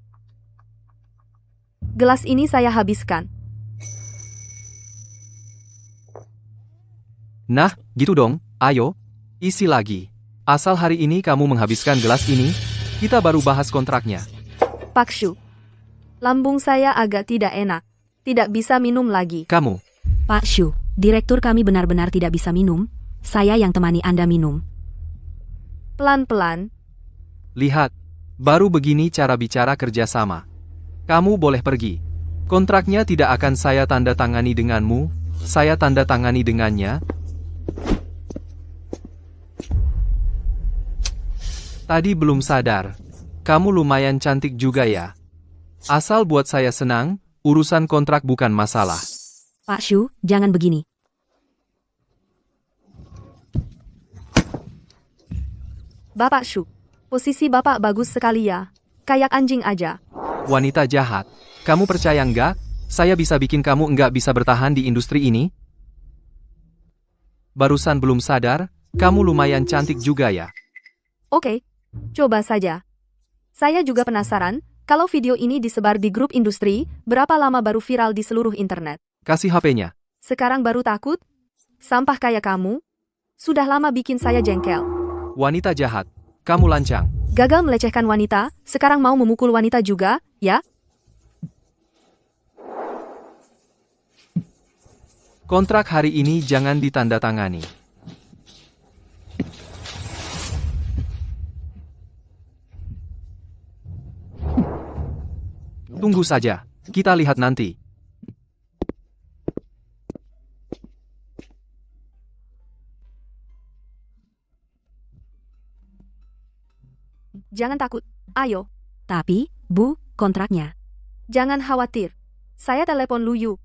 Gelas ini saya habiskan. Nah, gitu dong, ayo, isi lagi. Asal hari ini kamu menghabiskan gelas ini, kita baru bahas kontraknya. Pak Shu, lambung saya agak tidak enak. Tidak bisa minum lagi. Kamu. Pak Shu, direktur kami benar-benar tidak bisa minum. Saya yang temani Anda minum. Pelan-pelan. Lihat, baru begini cara bicara kerjasama. Kamu boleh pergi. Kontraknya tidak akan saya tanda tangani denganmu, saya tanda tangani dengannya. Tadi belum sadar. Kamu lumayan cantik juga ya. Asal buat saya senang, urusan kontrak bukan masalah. Pak Shu, jangan begini. Bapak Shu, posisi Bapak bagus sekali ya. Kayak anjing aja. Wanita jahat. Kamu percaya nggak? Saya bisa bikin kamu nggak bisa bertahan di industri ini? Barusan belum sadar, kamu lumayan cantik juga ya. Oke, coba saja. Saya juga penasaran, kalau video ini disebar di grup industri, berapa lama baru viral di seluruh internet? Kasih HP-nya. Sekarang baru takut? Sampah kayak kamu? Sudah lama bikin saya jengkel. Wanita jahat. Kamu lancang. Gagal melecehkan wanita, sekarang mau memukul wanita juga, ya? Kontrak hari ini jangan ditandatangani. Tunggu saja, kita lihat nanti. Jangan takut, ayo. Tapi, Bu, kontraknya. Jangan khawatir. Saya telepon Lu Yu.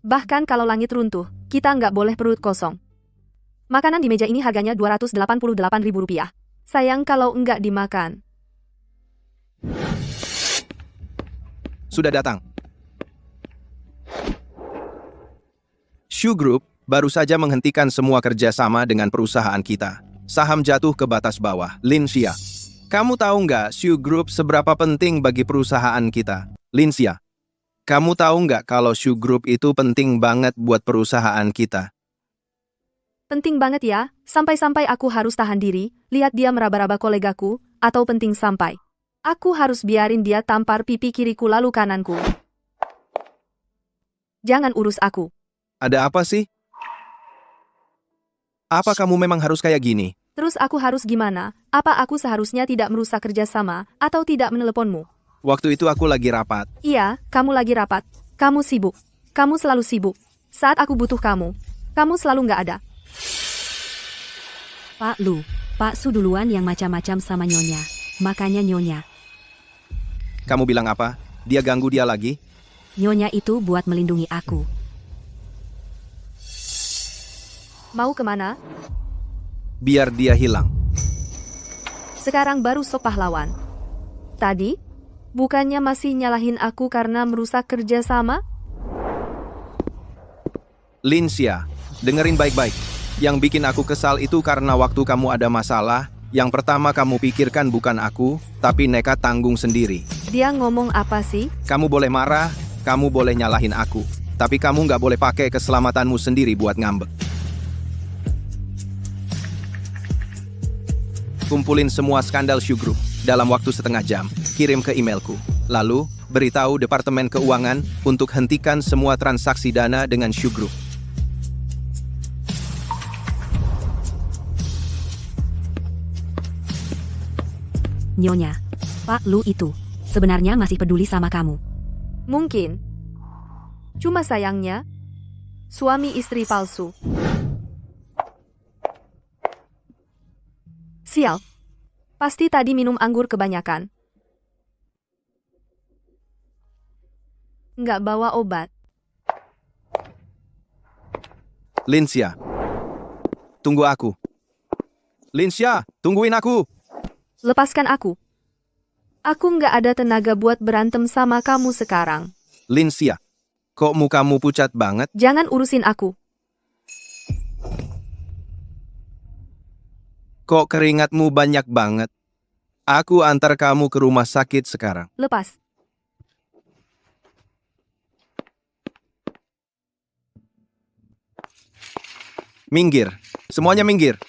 Bahkan kalau langit runtuh, kita nggak boleh perut kosong. Makanan di meja ini harganya Rp288.000. Sayang kalau nggak dimakan. Sudah datang. Shu Group baru saja menghentikan semua kerjasama dengan perusahaan kita. Saham jatuh ke batas bawah. Lin Xia. Kamu tahu nggak Shu Group seberapa penting bagi perusahaan kita? Lin Xia. Kamu tahu nggak kalau Shu Group itu penting banget buat perusahaan kita? Penting banget ya, sampai-sampai aku harus tahan diri, lihat dia meraba-raba kolegaku, atau penting sampai. Aku harus biarin dia tampar pipi kiriku lalu kananku. Jangan urus aku. Ada apa sih? Apa kamu memang harus kayak gini? Terus aku harus gimana? Apa aku seharusnya tidak merusak kerjasama, atau tidak meneleponmu? Waktu itu aku lagi rapat. Iya, kamu lagi rapat. Kamu sibuk. Kamu selalu sibuk. Saat aku butuh kamu, kamu selalu nggak ada. Pak Lu, Pak Su duluan yang macam-macam sama Nyonya. Makanya Nyonya. Kamu bilang apa? Dia ganggu dia lagi? Nyonya itu buat melindungi aku. Mau kemana? Biar dia hilang. Sekarang baru sok pahlawan. Tadi, bukannya masih nyalahin aku karena merusak kerjasama? Lin Xia, dengerin baik-baik. Yang bikin aku kesal itu karena waktu kamu ada masalah, Yang pertama kamu pikirkan bukan aku, tapi nekat tanggung sendiri. Dia ngomong apa sih? Kamu boleh marah, kamu boleh nyalahin aku. Tapi kamu nggak boleh pakai keselamatanmu sendiri buat ngambek. Kumpulin semua skandal Shu Group dalam waktu setengah jam. Kirim ke emailku. Lalu, beritahu Departemen Keuangan untuk hentikan semua transaksi dana dengan Shu Group. Nyonya, Pak Lu itu sebenarnya masih peduli sama kamu. Mungkin. Cuma sayangnya, suami istri palsu. Sial. Pasti tadi minum anggur kebanyakan. Nggak bawa obat. Linsia. Tunggu aku. Linsia, tungguin aku. Lepaskan aku. Aku nggak ada tenaga buat berantem sama kamu sekarang. Linsia, kok mukamu pucat banget? Jangan urusin aku. Kok keringatmu banyak banget? Aku antar kamu ke rumah sakit sekarang. Lepas. Minggir. Semuanya minggir.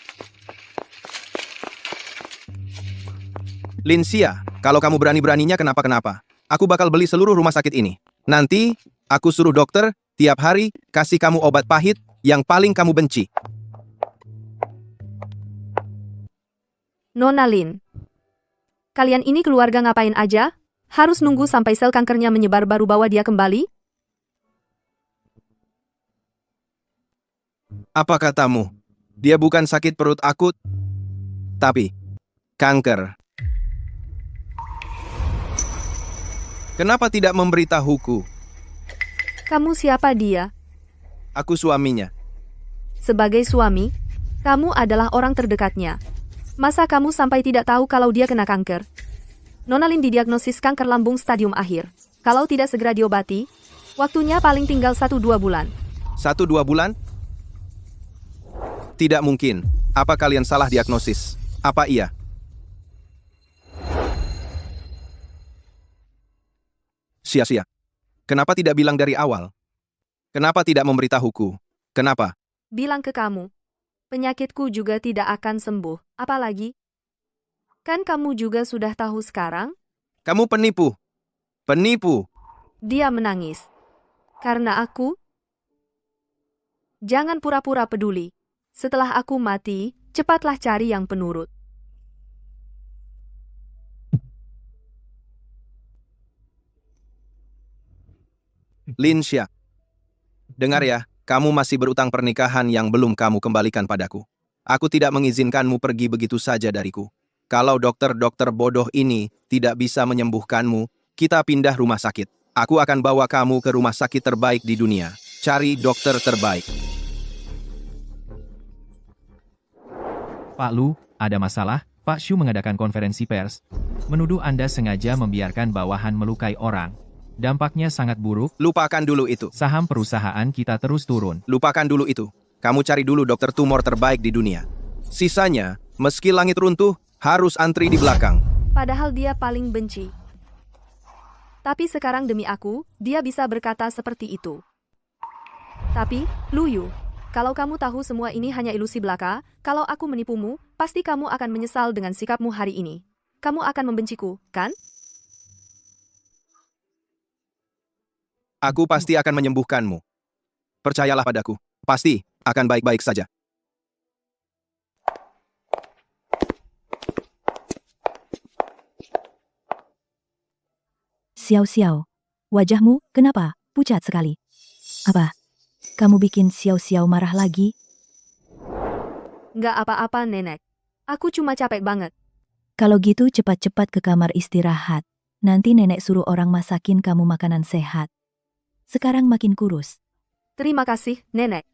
Linsia, kalau kamu berani-beraninya kenapa-kenapa, aku bakal beli seluruh rumah sakit ini. Nanti, aku suruh dokter, tiap hari, kasih kamu obat pahit yang paling kamu benci. Nona Lin. Kalian ini keluarga ngapain aja? Harus nunggu sampai sel kankernya menyebar baru bawa dia kembali? Apa katamu? Dia bukan sakit perut akut, tapi kanker. Kenapa tidak memberitahuku? Kamu siapa dia? Aku suaminya. Sebagai suami, kamu adalah orang terdekatnya. Masa kamu sampai tidak tahu kalau dia kena kanker? Nona Lin didiagnosis kanker lambung stadium akhir. Kalau tidak segera diobati, waktunya paling tinggal 1-2 bulan. 1-2 bulan? Tidak mungkin. Apa kalian salah diagnosis? Apa iya? Sia-sia. Kenapa tidak bilang dari awal? Kenapa tidak memberitahuku? Kenapa? Bilang ke kamu. Penyakitku juga tidak akan sembuh. Apalagi? Kan kamu juga sudah tahu sekarang? Kamu penipu. Penipu. Dia menangis. Karena aku? Jangan pura-pura peduli. Setelah aku mati, cepatlah cari yang penurut. Linsia. Dengar ya, kamu masih berutang pernikahan yang belum kamu kembalikan padaku. Aku tidak mengizinkanmu pergi begitu saja dariku. Kalau dokter-dokter bodoh ini tidak bisa menyembuhkanmu, kita pindah rumah sakit. Aku akan bawa kamu ke rumah sakit terbaik di dunia. Cari dokter terbaik. Pak Lu, ada masalah? Pak Shu mengadakan konferensi pers, menuduh Anda sengaja membiarkan bawahan melukai orang. Dampaknya sangat buruk. Lupakan dulu itu. Saham perusahaan kita terus turun. Lupakan dulu itu. Kamu cari dulu dokter tumor terbaik di dunia. Sisanya, meski langit runtuh, harus antri di belakang. Padahal dia paling benci. Tapi sekarang demi aku, dia bisa berkata seperti itu. Tapi, Lu Yu, kalau kamu tahu semua ini hanya ilusi belaka, kalau aku menipumu, pasti kamu akan menyesal dengan sikapmu hari ini. Kamu akan membenciku, kan? Aku pasti akan menyembuhkanmu. Percayalah padaku. Pasti akan baik-baik saja. Xiao-Xiao, wajahmu kenapa pucat sekali? Apa? Kamu bikin Xiao-Xiao marah lagi? Nggak apa-apa, Nenek. Aku cuma capek banget. Kalau gitu cepat-cepat ke kamar istirahat. Nanti nenek suruh orang masakin kamu makanan sehat. Sekarang makin kurus. Terima kasih, Nenek.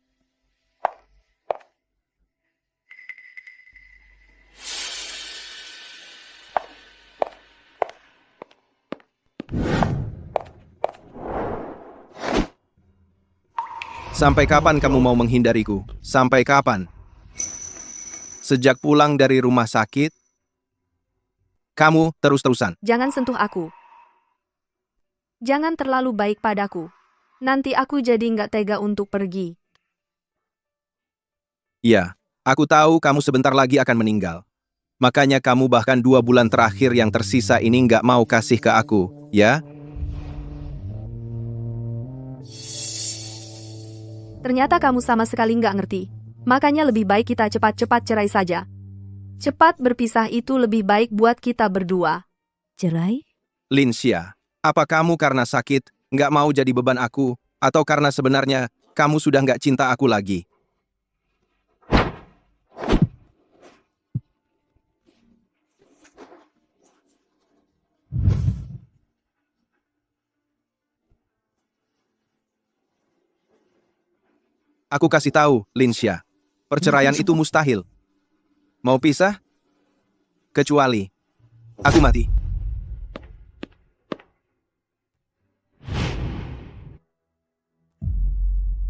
Sampai kapan kamu mau menghindariku? Sampai kapan? Sejak pulang dari rumah sakit, kamu terus-terusan. Jangan sentuh aku. Jangan terlalu baik padaku. Nanti aku jadi nggak tega untuk pergi. Ya, aku tahu kamu sebentar lagi akan meninggal. Makanya kamu bahkan 2 bulan terakhir yang tersisa ini nggak mau kasih ke aku, ya? Ternyata kamu sama sekali nggak ngerti. Makanya lebih baik kita cepat-cepat cerai saja. Cepat berpisah itu lebih baik buat kita berdua. Cerai? Linsia, apa kamu karena sakit, nggak mau jadi beban aku, atau karena sebenarnya kamu sudah nggak cinta aku lagi? Aku kasih tahu, Linsia, perceraian itu mustahil. Mau pisah? Kecuali aku mati.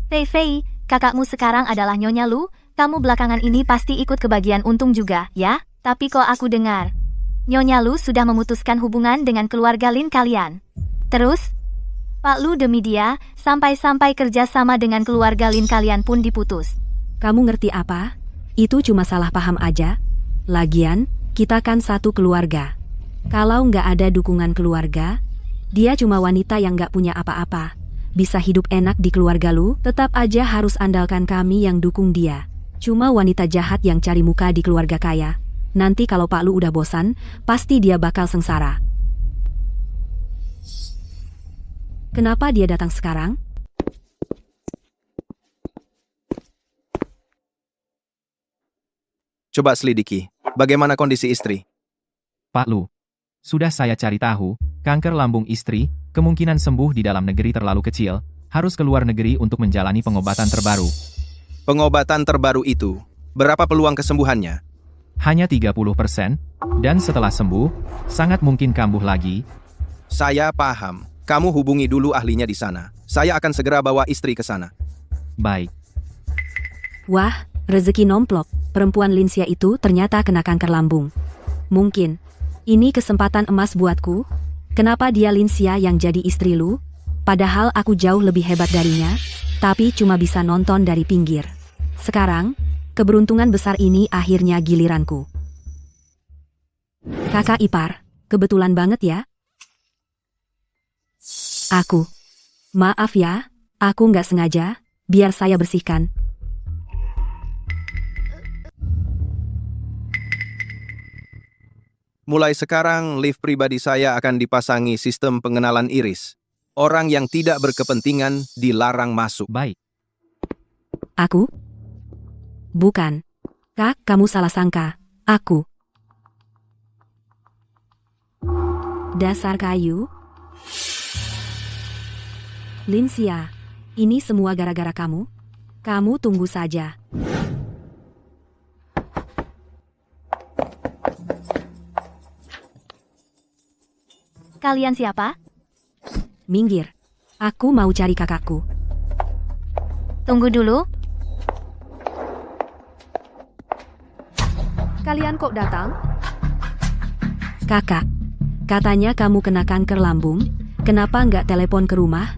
Fei Fei, kakakmu sekarang adalah Nyonya Lu, kamu belakangan ini pasti ikut kebagian untung juga, ya? Tapi kok aku dengar, Nyonya Lu sudah memutuskan hubungan dengan keluarga Lin kalian. Terus, Pak Lu demi dia, sampai-sampai kerjasama dengan keluarga Lin kalian pun diputus. Kamu ngerti apa? Itu cuma salah paham aja. Lagian, kita kan satu keluarga. Kalau nggak ada dukungan keluarga, dia cuma wanita yang nggak punya apa-apa. Bisa hidup enak di keluarga lu, tetap aja harus andalkan kami yang dukung dia. Cuma wanita jahat yang cari muka di keluarga kaya. Nanti kalau Pak Lu udah bosan, pasti dia bakal sengsara. Kenapa dia datang sekarang? Coba selidiki, bagaimana kondisi istri? Pak Lu, sudah saya cari tahu, kanker lambung istri, kemungkinan sembuh di dalam negeri terlalu kecil, harus keluar negeri untuk menjalani pengobatan terbaru. Pengobatan terbaru itu, berapa peluang kesembuhannya? Hanya 30%, dan setelah sembuh, sangat mungkin kambuh lagi. Saya paham. Kamu hubungi dulu ahlinya di sana. Saya akan segera bawa istri ke sana. Baik. Wah, rezeki nomplok. Perempuan Linsia itu ternyata kena kanker lambung. Mungkin ini kesempatan emas buatku. Kenapa dia Linsia yang jadi istri lu? Padahal aku jauh lebih hebat darinya, tapi cuma bisa nonton dari pinggir. Sekarang, keberuntungan besar ini akhirnya giliranku. Kakak ipar, kebetulan banget ya. Maaf ya, aku nggak sengaja, biar saya bersihkan. Mulai sekarang, lift pribadi saya akan dipasangi sistem pengenalan iris. Orang yang tidak berkepentingan dilarang masuk. Baik. Aku? Bukan. Kak, kamu salah sangka. Aku. Dasar kayu. Linsia, ini semua gara-gara kamu. Kamu tunggu saja. Kalian siapa? Minggir. Aku mau cari kakakku. Tunggu dulu. Kalian kok datang? Kakak, katanya kamu kena kanker lambung. Kenapa nggak telepon ke rumah?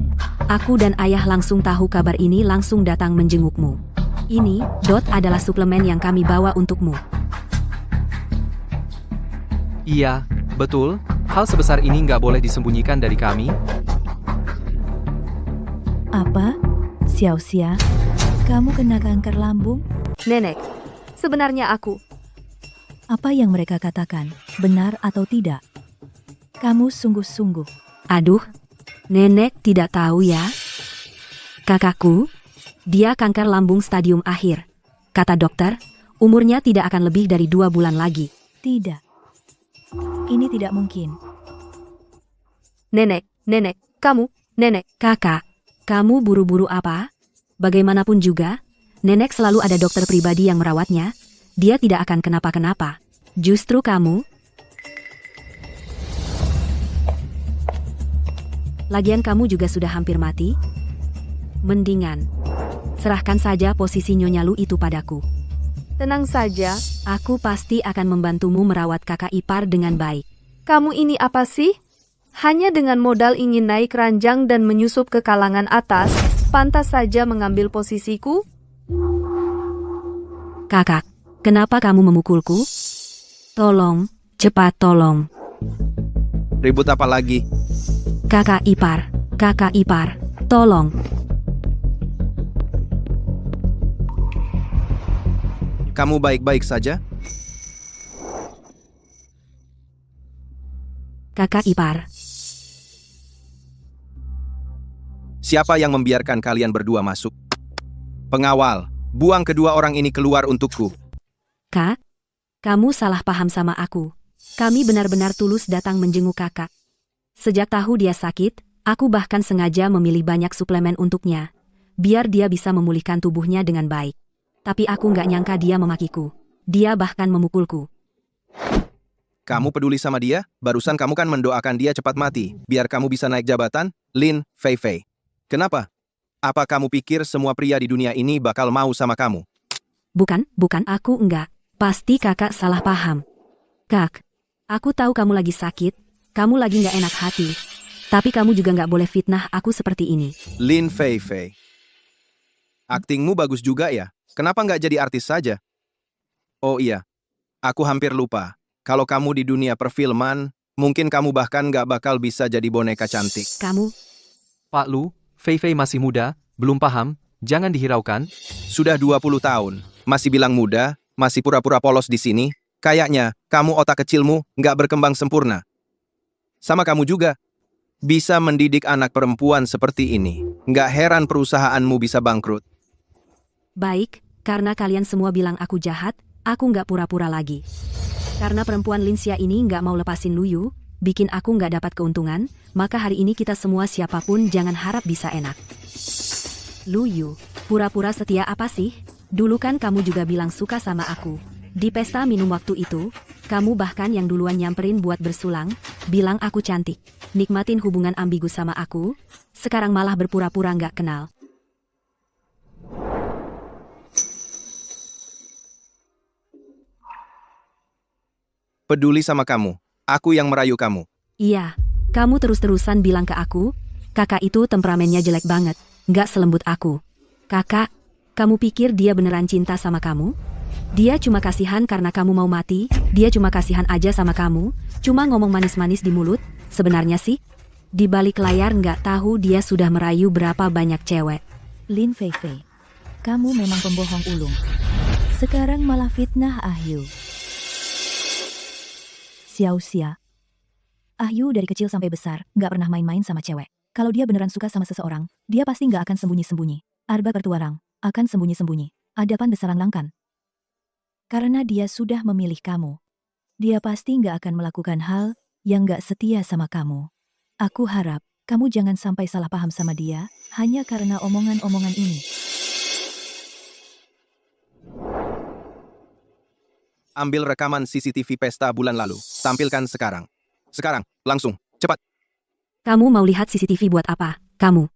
Aku dan ayah langsung tahu kabar ini langsung datang menjengukmu. Ini, Dot adalah suplemen yang kami bawa untukmu. Iya, betul. Hal sebesar ini nggak boleh disembunyikan dari kami. Apa? Xiao Xia, kamu kena kanker lambung? Nenek, sebenarnya aku. Apa yang mereka katakan, benar atau tidak? Kamu sungguh-sungguh. Aduh, nenek tidak tahu ya. Kakakku, dia kanker lambung stadium akhir. Kata dokter, umurnya tidak akan lebih dari 2 bulan lagi. Tidak. Ini tidak mungkin. Nenek, kamu, nenek. Kakak, kamu buru-buru apa? Bagaimanapun juga, nenek selalu ada dokter pribadi yang merawatnya. Dia tidak akan kenapa-kenapa. Justru kamu. Lagian kamu juga sudah hampir mati. Mendingan serahkan saja posisi Nyonya Lu itu padaku. Tenang saja, Aku pasti akan membantumu merawat kakak ipar dengan baik. kamu ini apa sih? Hanya dengan modal ingin naik ranjang dan menyusup ke kalangan atas, pantas saja mengambil posisiku? Kakak, kenapa kamu memukulku? Tolong, cepat tolong. Ribut apa lagi? Kakak ipar, tolong. Kamu baik-baik saja? Kakak ipar, Siapa yang membiarkan kalian berdua masuk? Pengawal, buang kedua orang ini keluar untukku. Kak, kamu salah paham sama aku. Kami benar-benar tulus datang menjenguk kakak. Sejak tahu dia sakit, aku bahkan sengaja memilih banyak suplemen untuknya, biar dia bisa memulihkan tubuhnya dengan baik. Tapi aku nggak nyangka dia memakiku. Dia bahkan memukulku. Kamu peduli sama dia? Barusan kamu kan mendoakan dia cepat mati, biar kamu bisa naik jabatan? Lin Fei Fei. Kenapa? Apa kamu pikir semua pria di dunia ini bakal mau sama kamu? Bukan, aku enggak. Pasti kakak salah paham. Kak, aku tahu kamu lagi sakit, kamu lagi nggak enak hati. Tapi kamu juga nggak boleh fitnah aku seperti ini. Lin Fei Fei. Aktingmu bagus juga ya? Kenapa nggak jadi artis saja? Oh iya, aku hampir lupa. Kalau kamu di dunia perfilman, mungkin kamu bahkan nggak bakal bisa jadi boneka cantik. Kamu, Pak Lu, Fei Fei masih muda, belum paham, jangan dihiraukan. Sudah 20 tahun, masih bilang muda, masih pura-pura polos di sini. Kayaknya, kamu otak kecilmu nggak berkembang sempurna. Sama kamu juga. Bisa mendidik anak perempuan seperti ini. Nggak heran perusahaanmu bisa bangkrut. baik, karena kalian semua bilang aku jahat, aku nggak pura-pura lagi. Karena perempuan Linsia ini nggak mau lepasin Luyu, bikin aku nggak dapat keuntungan, maka hari ini kita semua siapapun jangan harap bisa enak. Luyu, pura-pura setia apa sih? Dulu kan kamu juga bilang suka sama aku. Di pesta minum waktu itu, kamu bahkan yang duluan nyamperin buat bersulang, bilang aku cantik. Nikmatin hubungan ambigu sama aku, sekarang malah berpura-pura nggak kenal. Peduli sama kamu. Aku yang merayu kamu. Iya, kamu terus-terusan bilang ke aku, kakak itu temperamennya jelek banget, nggak selembut aku. Kakak, kamu pikir dia beneran cinta sama kamu? Dia cuma kasihan karena kamu mau mati, dia cuma kasihan aja sama kamu, cuma ngomong manis-manis di mulut, sebenarnya sih, di balik layar nggak tahu dia sudah merayu berapa banyak cewek. Lin Fei Fei, kamu memang pembohong ulung. Sekarang malah fitnah Ahyu. Xiao Xia. Ahyu dari kecil sampai besar, nggak pernah main-main sama cewek. Kalau dia beneran suka sama seseorang, dia pasti nggak akan sembunyi-sembunyi. Arba bertuarang, akan sembunyi-sembunyi. Adapan besaran langkan. Karena dia sudah memilih kamu. Dia pasti nggak akan melakukan hal yang nggak setia sama kamu. Aku harap kamu jangan sampai salah paham sama dia, hanya karena omongan-omongan ini. Ambil rekaman CCTV pesta bulan lalu. Tampilkan sekarang. Sekarang, langsung, cepat. Kamu mau lihat CCTV buat apa? Kamu.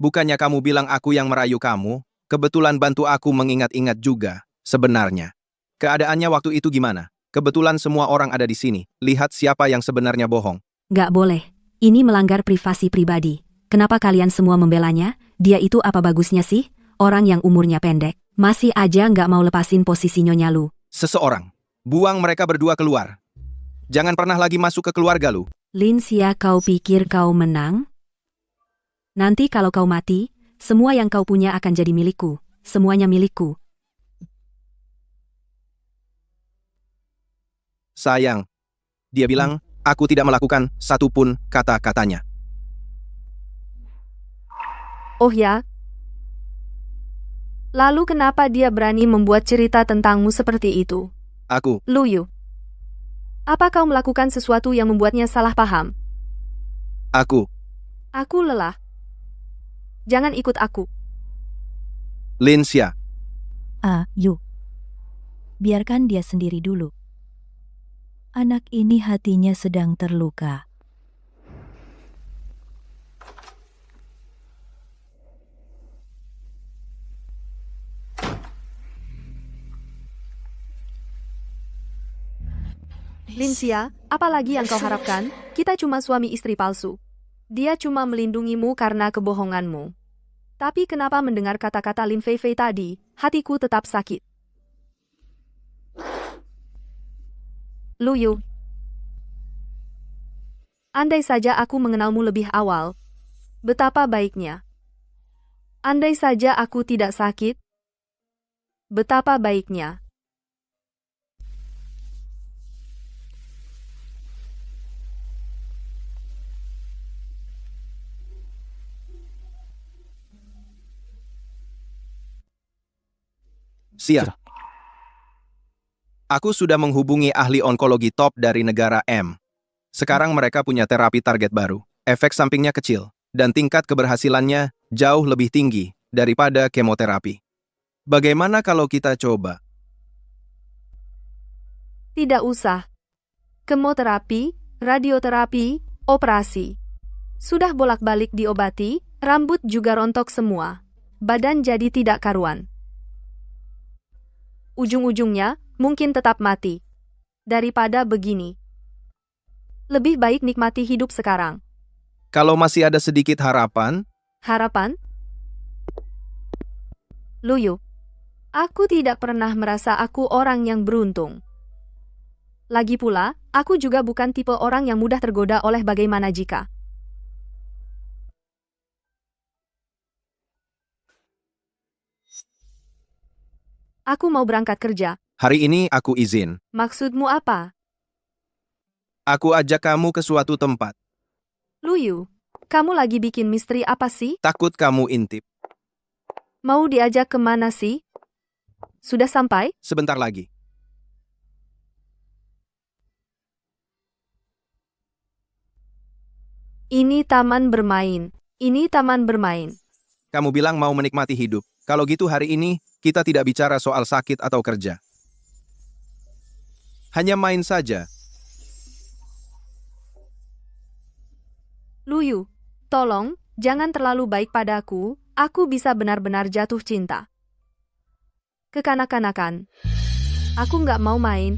Bukannya kamu bilang aku yang merayu kamu, kebetulan bantu aku mengingat-ingat juga, sebenarnya. Keadaannya waktu itu gimana? Kebetulan semua orang ada di sini. Lihat siapa yang sebenarnya bohong. Nggak boleh. Ini melanggar privasi pribadi. Kenapa kalian semua membelanya? Dia itu apa bagusnya sih? Orang yang umurnya pendek. Masih aja nggak mau lepasin posisi Nyonya Lu. Seseorang. Buang mereka berdua keluar. Jangan pernah lagi masuk ke keluarga lu. Linsia, kau pikir kau menang? Nanti kalau kau mati, semua yang kau punya akan jadi milikku. Semuanya milikku. Sayang. Dia bilang, aku tidak melakukan satupun kata-katanya. Oh ya? Lalu kenapa dia berani membuat cerita tentangmu seperti itu? Aku, Luyu. Apa kau melakukan sesuatu yang membuatnya salah paham? aku, Aku lelah. Jangan ikut aku. Linsia. Yuk. Biarkan dia sendiri dulu. Anak ini hatinya sedang terluka. Linsia, apalagi yang kau harapkan? Kita cuma suami istri palsu. Dia cuma melindungimu karena kebohonganmu. Tapi kenapa mendengar kata-kata Lin Feifei tadi, hatiku tetap sakit. Lu Yu. Andai saja aku mengenalmu lebih awal, betapa baiknya. Andai saja aku tidak sakit, betapa baiknya. Siap. Aku sudah menghubungi ahli onkologi top dari negara M. Sekarang mereka punya terapi target baru. Efek sampingnya kecil, dan tingkat keberhasilannya jauh lebih tinggi daripada kemoterapi. Bagaimana kalau kita coba? Tidak usah. Kemoterapi, radioterapi, operasi. Sudah bolak-balik diobati, rambut juga rontok semua. Badan jadi tidak karuan. Ujung-ujungnya, mungkin tetap mati. Daripada begini. Lebih baik nikmati hidup sekarang. Kalau masih ada sedikit harapan, Harapan? Lu Yu, aku tidak pernah merasa aku orang yang beruntung. Lagi pula, aku juga bukan tipe orang yang mudah tergoda oleh bagaimana jika. Aku mau berangkat kerja. hari ini aku izin. Maksudmu apa? Aku ajak kamu ke suatu tempat. Lu Yu, kamu lagi bikin misteri apa sih? Takut kamu intip. Mau diajak kemana sih? Sudah sampai? Sebentar lagi. Ini taman bermain. Ini taman bermain. Kamu bilang mau menikmati hidup. Kalau gitu hari ini, kita tidak bicara soal sakit atau kerja. Hanya main saja. Lu Yu, tolong, jangan terlalu baik padaku, aku bisa benar-benar jatuh cinta. Kekanak-kanakan. Aku nggak mau main.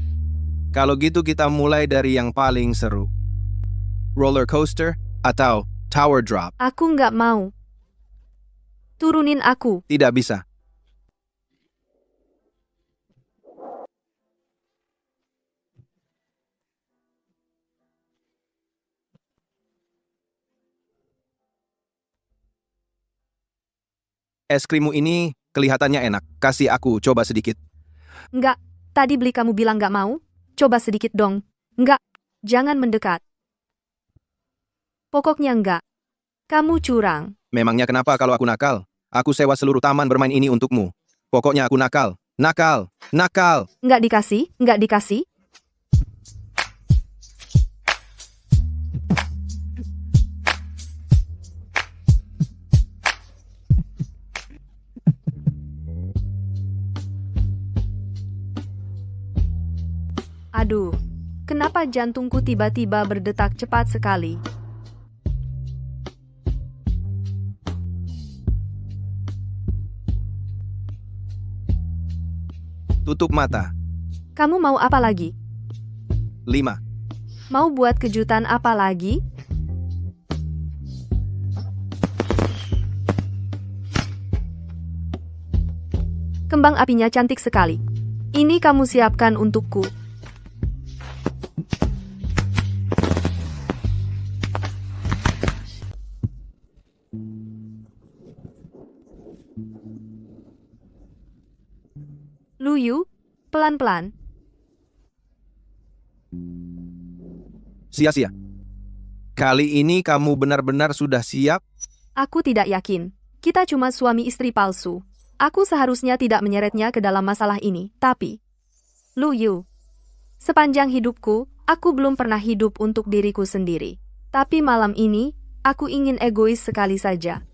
Kalau gitu kita mulai dari yang paling seru. Roller coaster atau tower drop. Aku nggak mau. Turunin aku. Tidak bisa. Es krimmu ini kelihatannya enak. Kasih aku coba sedikit. Nggak, tadi beli kamu bilang nggak mau? Coba sedikit dong. Nggak, jangan mendekat. Pokoknya nggak. Kamu curang. Memangnya kenapa kalau aku nakal? Aku sewa seluruh taman bermain ini untukmu. Pokoknya aku nakal. Nakal. Nakal. Nggak dikasih, nggak dikasih. Aduh, kenapa jantungku tiba-tiba berdetak cepat sekali? Tutup mata. Kamu mau apa lagi? 5. Mau buat kejutan apa lagi? Kembang apinya cantik sekali. Ini kamu siapkan untukku. Lu Yu, pelan-pelan. Sia-sia. Kali ini kamu benar-benar sudah siap? Aku tidak yakin. Kita cuma suami istri palsu. Aku seharusnya tidak menyeretnya ke dalam masalah ini, tapi... Lu Yu, sepanjang hidupku, aku belum pernah hidup untuk diriku sendiri. Tapi malam ini, aku ingin egois sekali saja.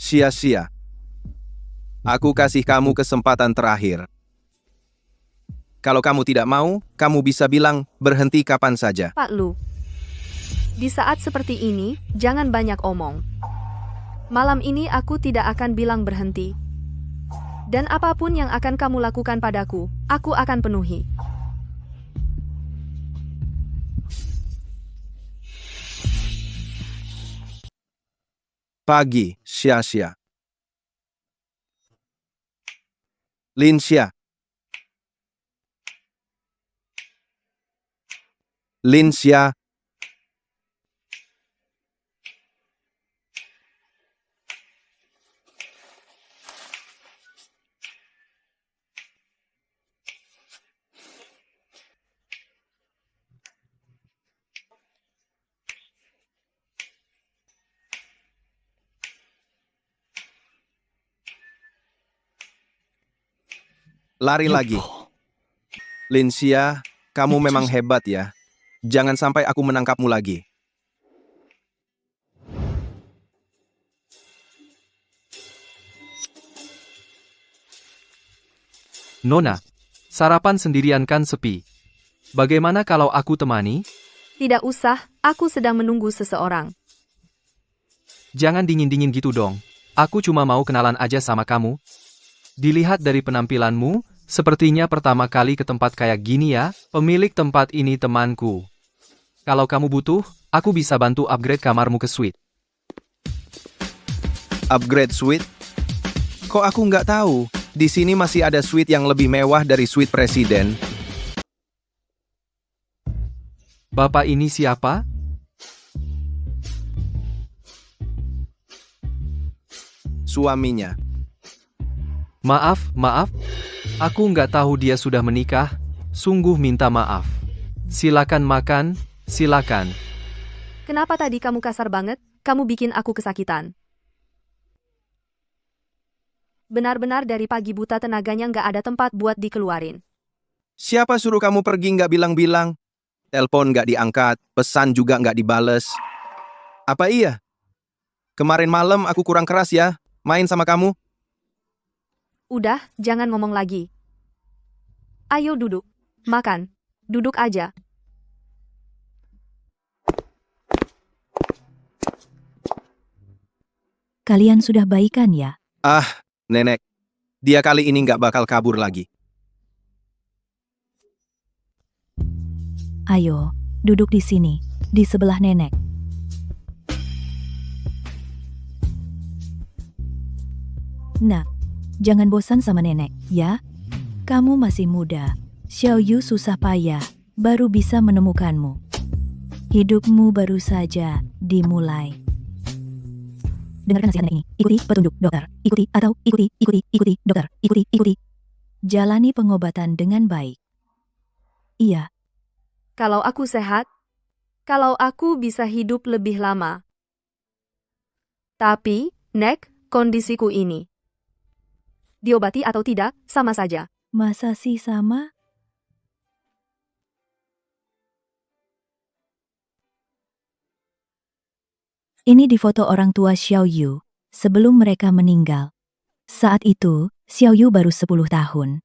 Sia-sia. Aku kasih kamu kesempatan terakhir. Kalau kamu tidak mau, kamu bisa bilang berhenti kapan saja. Pak Lu, di saat seperti ini, jangan banyak omong. Malam ini aku tidak akan bilang berhenti. Dan apapun yang akan kamu lakukan padaku, aku akan penuhi. Pagi, Xia. Lin Xia. Lin Xia. Lari lagi. Lin Xia, kamu memang hebat ya. Jangan sampai aku menangkapmu lagi. Nona, sarapan sendirian kan sepi. Bagaimana kalau aku temani? Tidak usah, aku sedang menunggu seseorang. Jangan dingin-dingin gitu dong. Aku cuma mau kenalan aja sama kamu. Dilihat dari penampilanmu, sepertinya pertama kali ke tempat kayak gini ya. Pemilik tempat ini temanku. Kalau kamu butuh, aku bisa bantu upgrade kamarmu ke suite. Upgrade suite? Kok aku nggak tahu? Di sini masih ada suite yang lebih mewah dari suite presiden. Bapak ini siapa? Suaminya. Maaf. Aku nggak tahu dia sudah menikah. Sungguh minta maaf. Silakan makan, silakan. Kenapa tadi kamu kasar banget? Kamu bikin aku kesakitan. Benar-benar dari pagi buta tenaganya nggak ada tempat buat dikeluarin. Siapa suruh kamu pergi nggak bilang-bilang? Telepon nggak diangkat, pesan juga nggak dibales. Apa iya? Kemarin malam aku kurang keras ya, main sama kamu? Udah, jangan ngomong lagi. Ayo duduk. Makan. Duduk aja. Kalian sudah baikan ya? Ah, nenek. Dia kali ini nggak bakal kabur lagi. Ayo, duduk di sini, di sebelah nenek. Nah, jangan bosan sama nenek, ya? Kamu masih muda. Xiao Yu susah payah, baru bisa menemukanmu. Hidupmu baru saja dimulai. Dengarkan nasihat ini. Ikuti petunjuk dokter. Ikuti atau ikuti dokter. Ikuti. Jalani pengobatan dengan baik. Iya. Kalau aku sehat, kalau aku bisa hidup lebih lama. Tapi, Nek, kondisiku ini. Diobati atau tidak, sama saja. Masa sih sama? Ini di foto orang tua Xiao Yu sebelum mereka meninggal. Saat itu, Xiao Yu baru 10 tahun.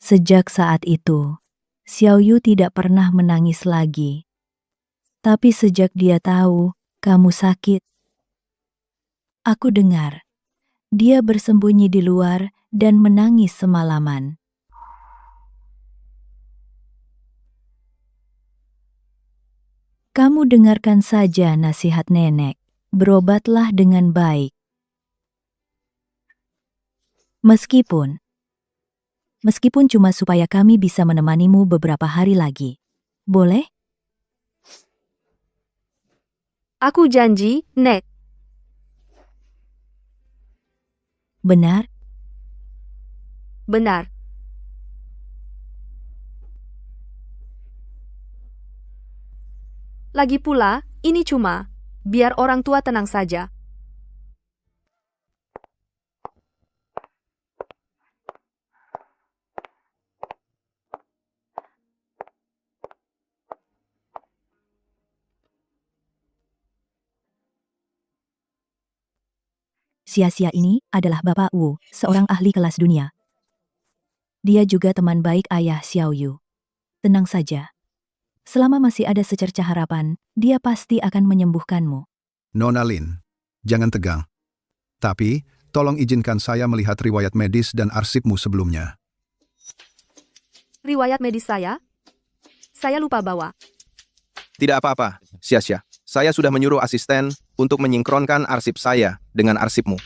Sejak saat itu, Xiao Yu tidak pernah menangis lagi. Tapi sejak dia tahu kamu sakit, aku dengar dia bersembunyi di luar dan menangis semalaman. Kamu dengarkan saja nasihat nenek, berobatlah dengan baik. Meskipun cuma supaya kami bisa menemanimu beberapa hari lagi. Boleh? Aku janji, Nek. Benar? Benar. Lagi pula, ini cuma biar orang tua tenang saja. Sia-sia ini adalah Bapak Wu, seorang ahli kelas dunia. Dia juga teman baik ayah Xiao Yu. Tenang saja. Selama masih ada secercah harapan, dia pasti akan menyembuhkanmu. Nona Lin, jangan tegang. Tapi, tolong izinkan saya melihat riwayat medis dan arsipmu sebelumnya. Riwayat medis saya? Saya lupa bawa. Tidak apa-apa, Sia-sia. Saya sudah menyuruh asisten untuk menyinkronkan arsip saya dengan arsipmu.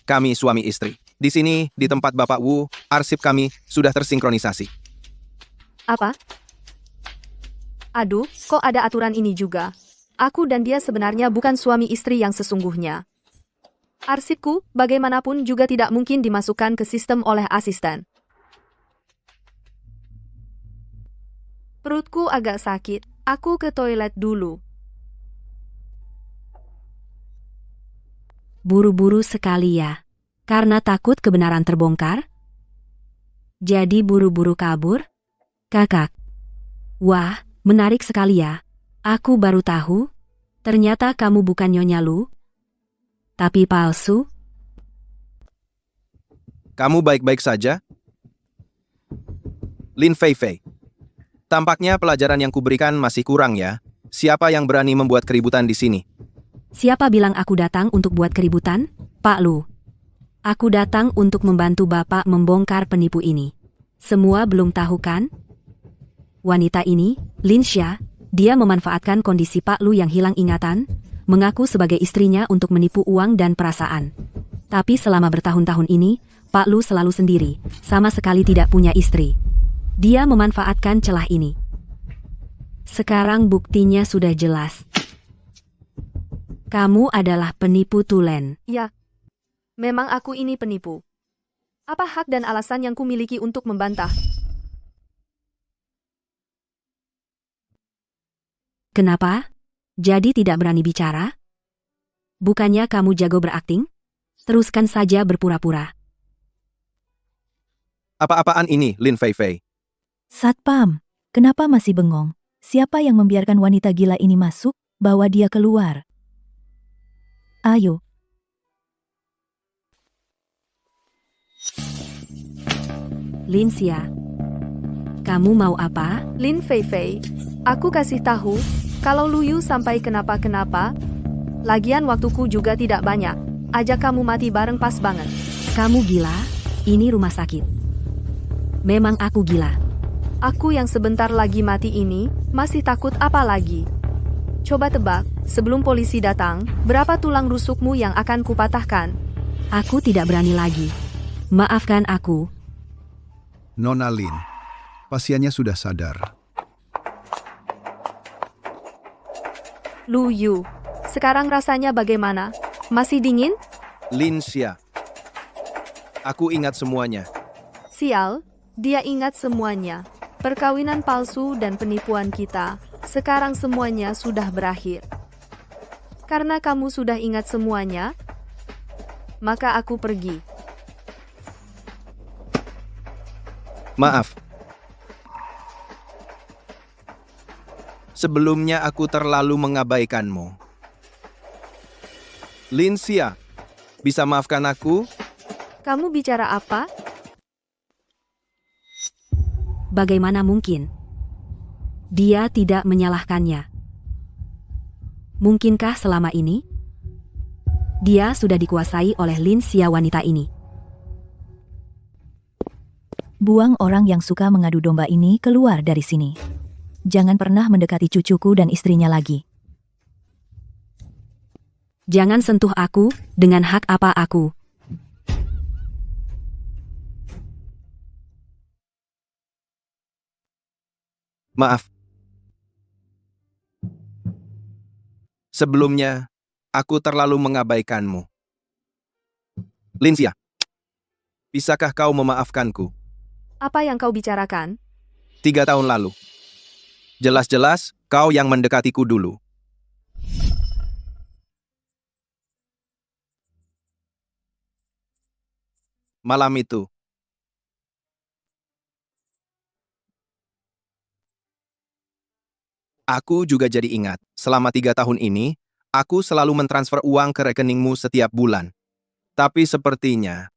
Kami suami istri. Di sini, di tempat Bapak Wu, arsip kami sudah tersinkronisasi. Apa? Aduh, kok ada aturan ini juga? Aku dan dia sebenarnya bukan suami istri yang sesungguhnya. Arsipku, bagaimanapun juga tidak mungkin dimasukkan ke sistem oleh asisten. Perutku agak sakit. Aku ke toilet dulu. Buru-buru sekali ya. Karena takut kebenaran terbongkar? Jadi buru-buru kabur? Kakak. Wah, menarik sekali ya. Aku baru tahu. Ternyata kamu bukan Nyonya Lu. Tapi palsu. Kamu baik-baik saja? Lin Fei Fei. Tampaknya pelajaran yang kuberikan masih kurang ya. Siapa yang berani membuat keributan di sini? Siapa bilang aku datang untuk buat keributan? Pak Lu. Aku datang untuk membantu Bapak membongkar penipu ini. Semua belum tahu kan? Wanita ini, Lin Xia, dia memanfaatkan kondisi Pak Lu yang hilang ingatan, mengaku sebagai istrinya untuk menipu uang dan perasaan. Tapi selama bertahun-tahun ini, Pak Lu selalu sendiri, sama sekali tidak punya istri. Dia memanfaatkan celah ini. Sekarang buktinya sudah jelas. Kamu adalah penipu tulen. Ya, memang aku ini penipu. Apa hak dan alasan yang kumiliki untuk membantah? Kenapa? Jadi tidak berani bicara? Bukannya kamu jago berakting? Teruskan saja berpura-pura. Apa-apaan ini, Lin Fei Fei? Satpam, kenapa masih bengong? Siapa yang membiarkan wanita gila ini masuk? Bawa dia keluar. Ayo. Lin Xia, kamu mau apa? Lin Fei Fei, aku kasih tahu, kalau Lu Yu sampai kenapa-kenapa, lagian waktuku juga tidak banyak. Ajak kamu mati bareng pas banget. Kamu gila? Ini rumah sakit. Memang aku gila. Aku yang sebentar lagi mati ini, masih takut apa lagi? Coba tebak, sebelum polisi datang, berapa tulang rusukmu yang akan kupatahkan? Aku tidak berani lagi. Maafkan aku. Nona Lin, pasiennya sudah sadar. Lu Yu, sekarang rasanya bagaimana? Masih dingin? Lin Xia. Aku ingat semuanya. Sial, dia ingat semuanya. Perkawinan palsu dan penipuan kita. Sekarang semuanya sudah berakhir. Karena kamu sudah ingat semuanya, maka aku pergi. Maaf. Sebelumnya aku terlalu mengabaikanmu. Lin Xia, bisa maafkan aku? Kamu bicara apa? Bagaimana mungkin? Dia tidak menyalahkannya. Mungkinkah selama ini dia sudah dikuasai oleh Lin Xia wanita ini? Buang orang yang suka mengadu domba ini keluar dari sini. Jangan pernah mendekati cucuku dan istrinya lagi. Jangan sentuh aku, dengan hak apa aku? Maaf. Sebelumnya, aku terlalu mengabaikanmu. Lin Xia, bisakah kau memaafkanku? Apa yang kau bicarakan? 3 tahun lalu. Jelas-jelas, kau yang mendekatiku dulu. Malam itu, aku juga jadi ingat, selama 3 tahun ini, aku selalu mentransfer uang ke rekeningmu setiap bulan. Tapi sepertinya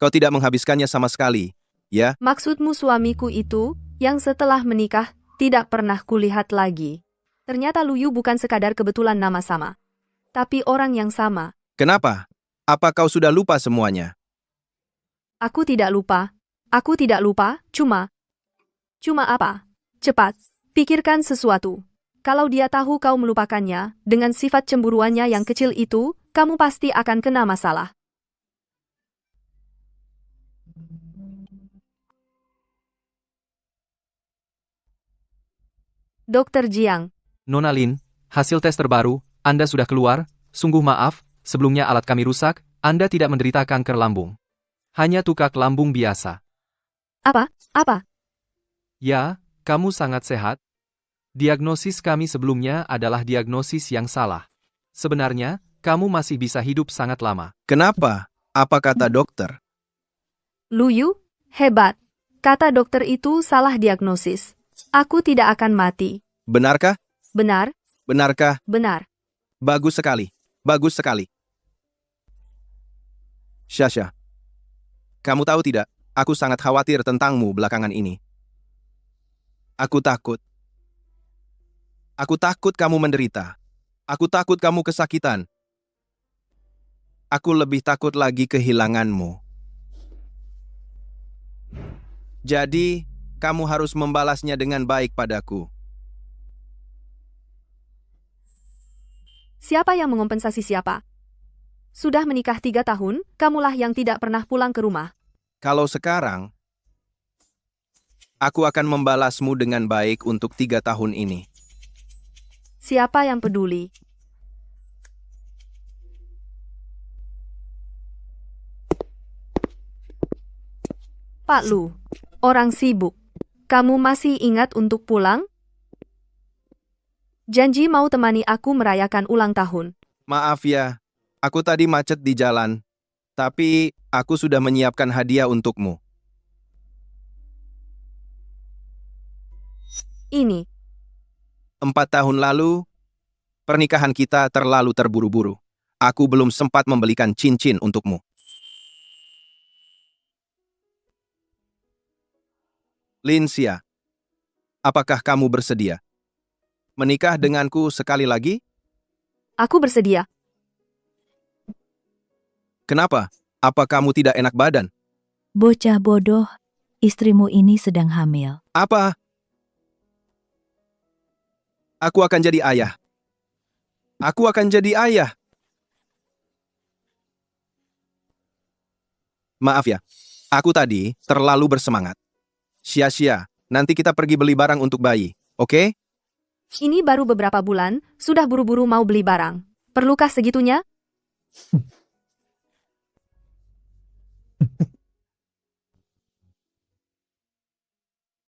kau tidak menghabiskannya sama sekali, ya? Maksudmu suamiku itu, yang setelah menikah, tidak pernah kulihat lagi. Ternyata Luyu bukan sekadar kebetulan nama sama. Tapi orang yang sama. Kenapa? Apa kau sudah lupa semuanya? Aku tidak lupa. Aku tidak lupa, cuma apa? Cepat, pikirkan sesuatu. Kalau dia tahu kau melupakannya, dengan sifat cemburuannya yang kecil itu, kamu pasti akan kena masalah. Dokter Jiang, Nona Lin, hasil tes terbaru, Anda sudah keluar. Sungguh maaf, sebelumnya alat kami rusak, Anda tidak menderita kanker lambung. Hanya tukak lambung biasa. Apa? Ya, kamu sangat sehat. Diagnosis kami sebelumnya adalah diagnosis yang salah. Sebenarnya, kamu masih bisa hidup sangat lama. Kenapa? Apa kata dokter? Luyu, hebat. Kata dokter itu salah diagnosis. Aku tidak akan mati. Benarkah? Benar, Benarkah? benar. Bagus sekali. Bagus sekali. Shasha, kamu tahu tidak, aku sangat khawatir tentangmu belakangan ini. Aku takut. Aku takut kamu menderita. Aku takut kamu kesakitan. Aku lebih takut lagi kehilanganmu. Jadi, kamu harus membalasnya dengan baik padaku. Siapa yang mengompensasi siapa? Sudah menikah 3 tahun, kamulah yang tidak pernah pulang ke rumah. Kalau sekarang, aku akan membalasmu dengan baik untuk 3 tahun ini. Siapa yang peduli? Pak Lu, orang sibuk. Kamu masih ingat untuk pulang? Janji mau temani aku merayakan ulang tahun. Maaf ya, aku tadi macet di jalan. Tapi, aku sudah menyiapkan hadiah untukmu. Ini. 4 tahun lalu, pernikahan kita terlalu terburu-buru. Aku belum sempat membelikan cincin untukmu. Linsia, apakah kamu bersedia menikah denganku sekali lagi? Aku bersedia. Kenapa? Apa kamu tidak enak badan? Bocah bodoh, istrimu ini sedang hamil. Apa? Aku akan jadi ayah. Aku akan jadi ayah. Maaf ya, aku tadi terlalu bersemangat. Sia-sia, nanti kita pergi beli barang untuk bayi, oke? Ini baru beberapa bulan, sudah buru-buru mau beli barang. Perlukah segitunya?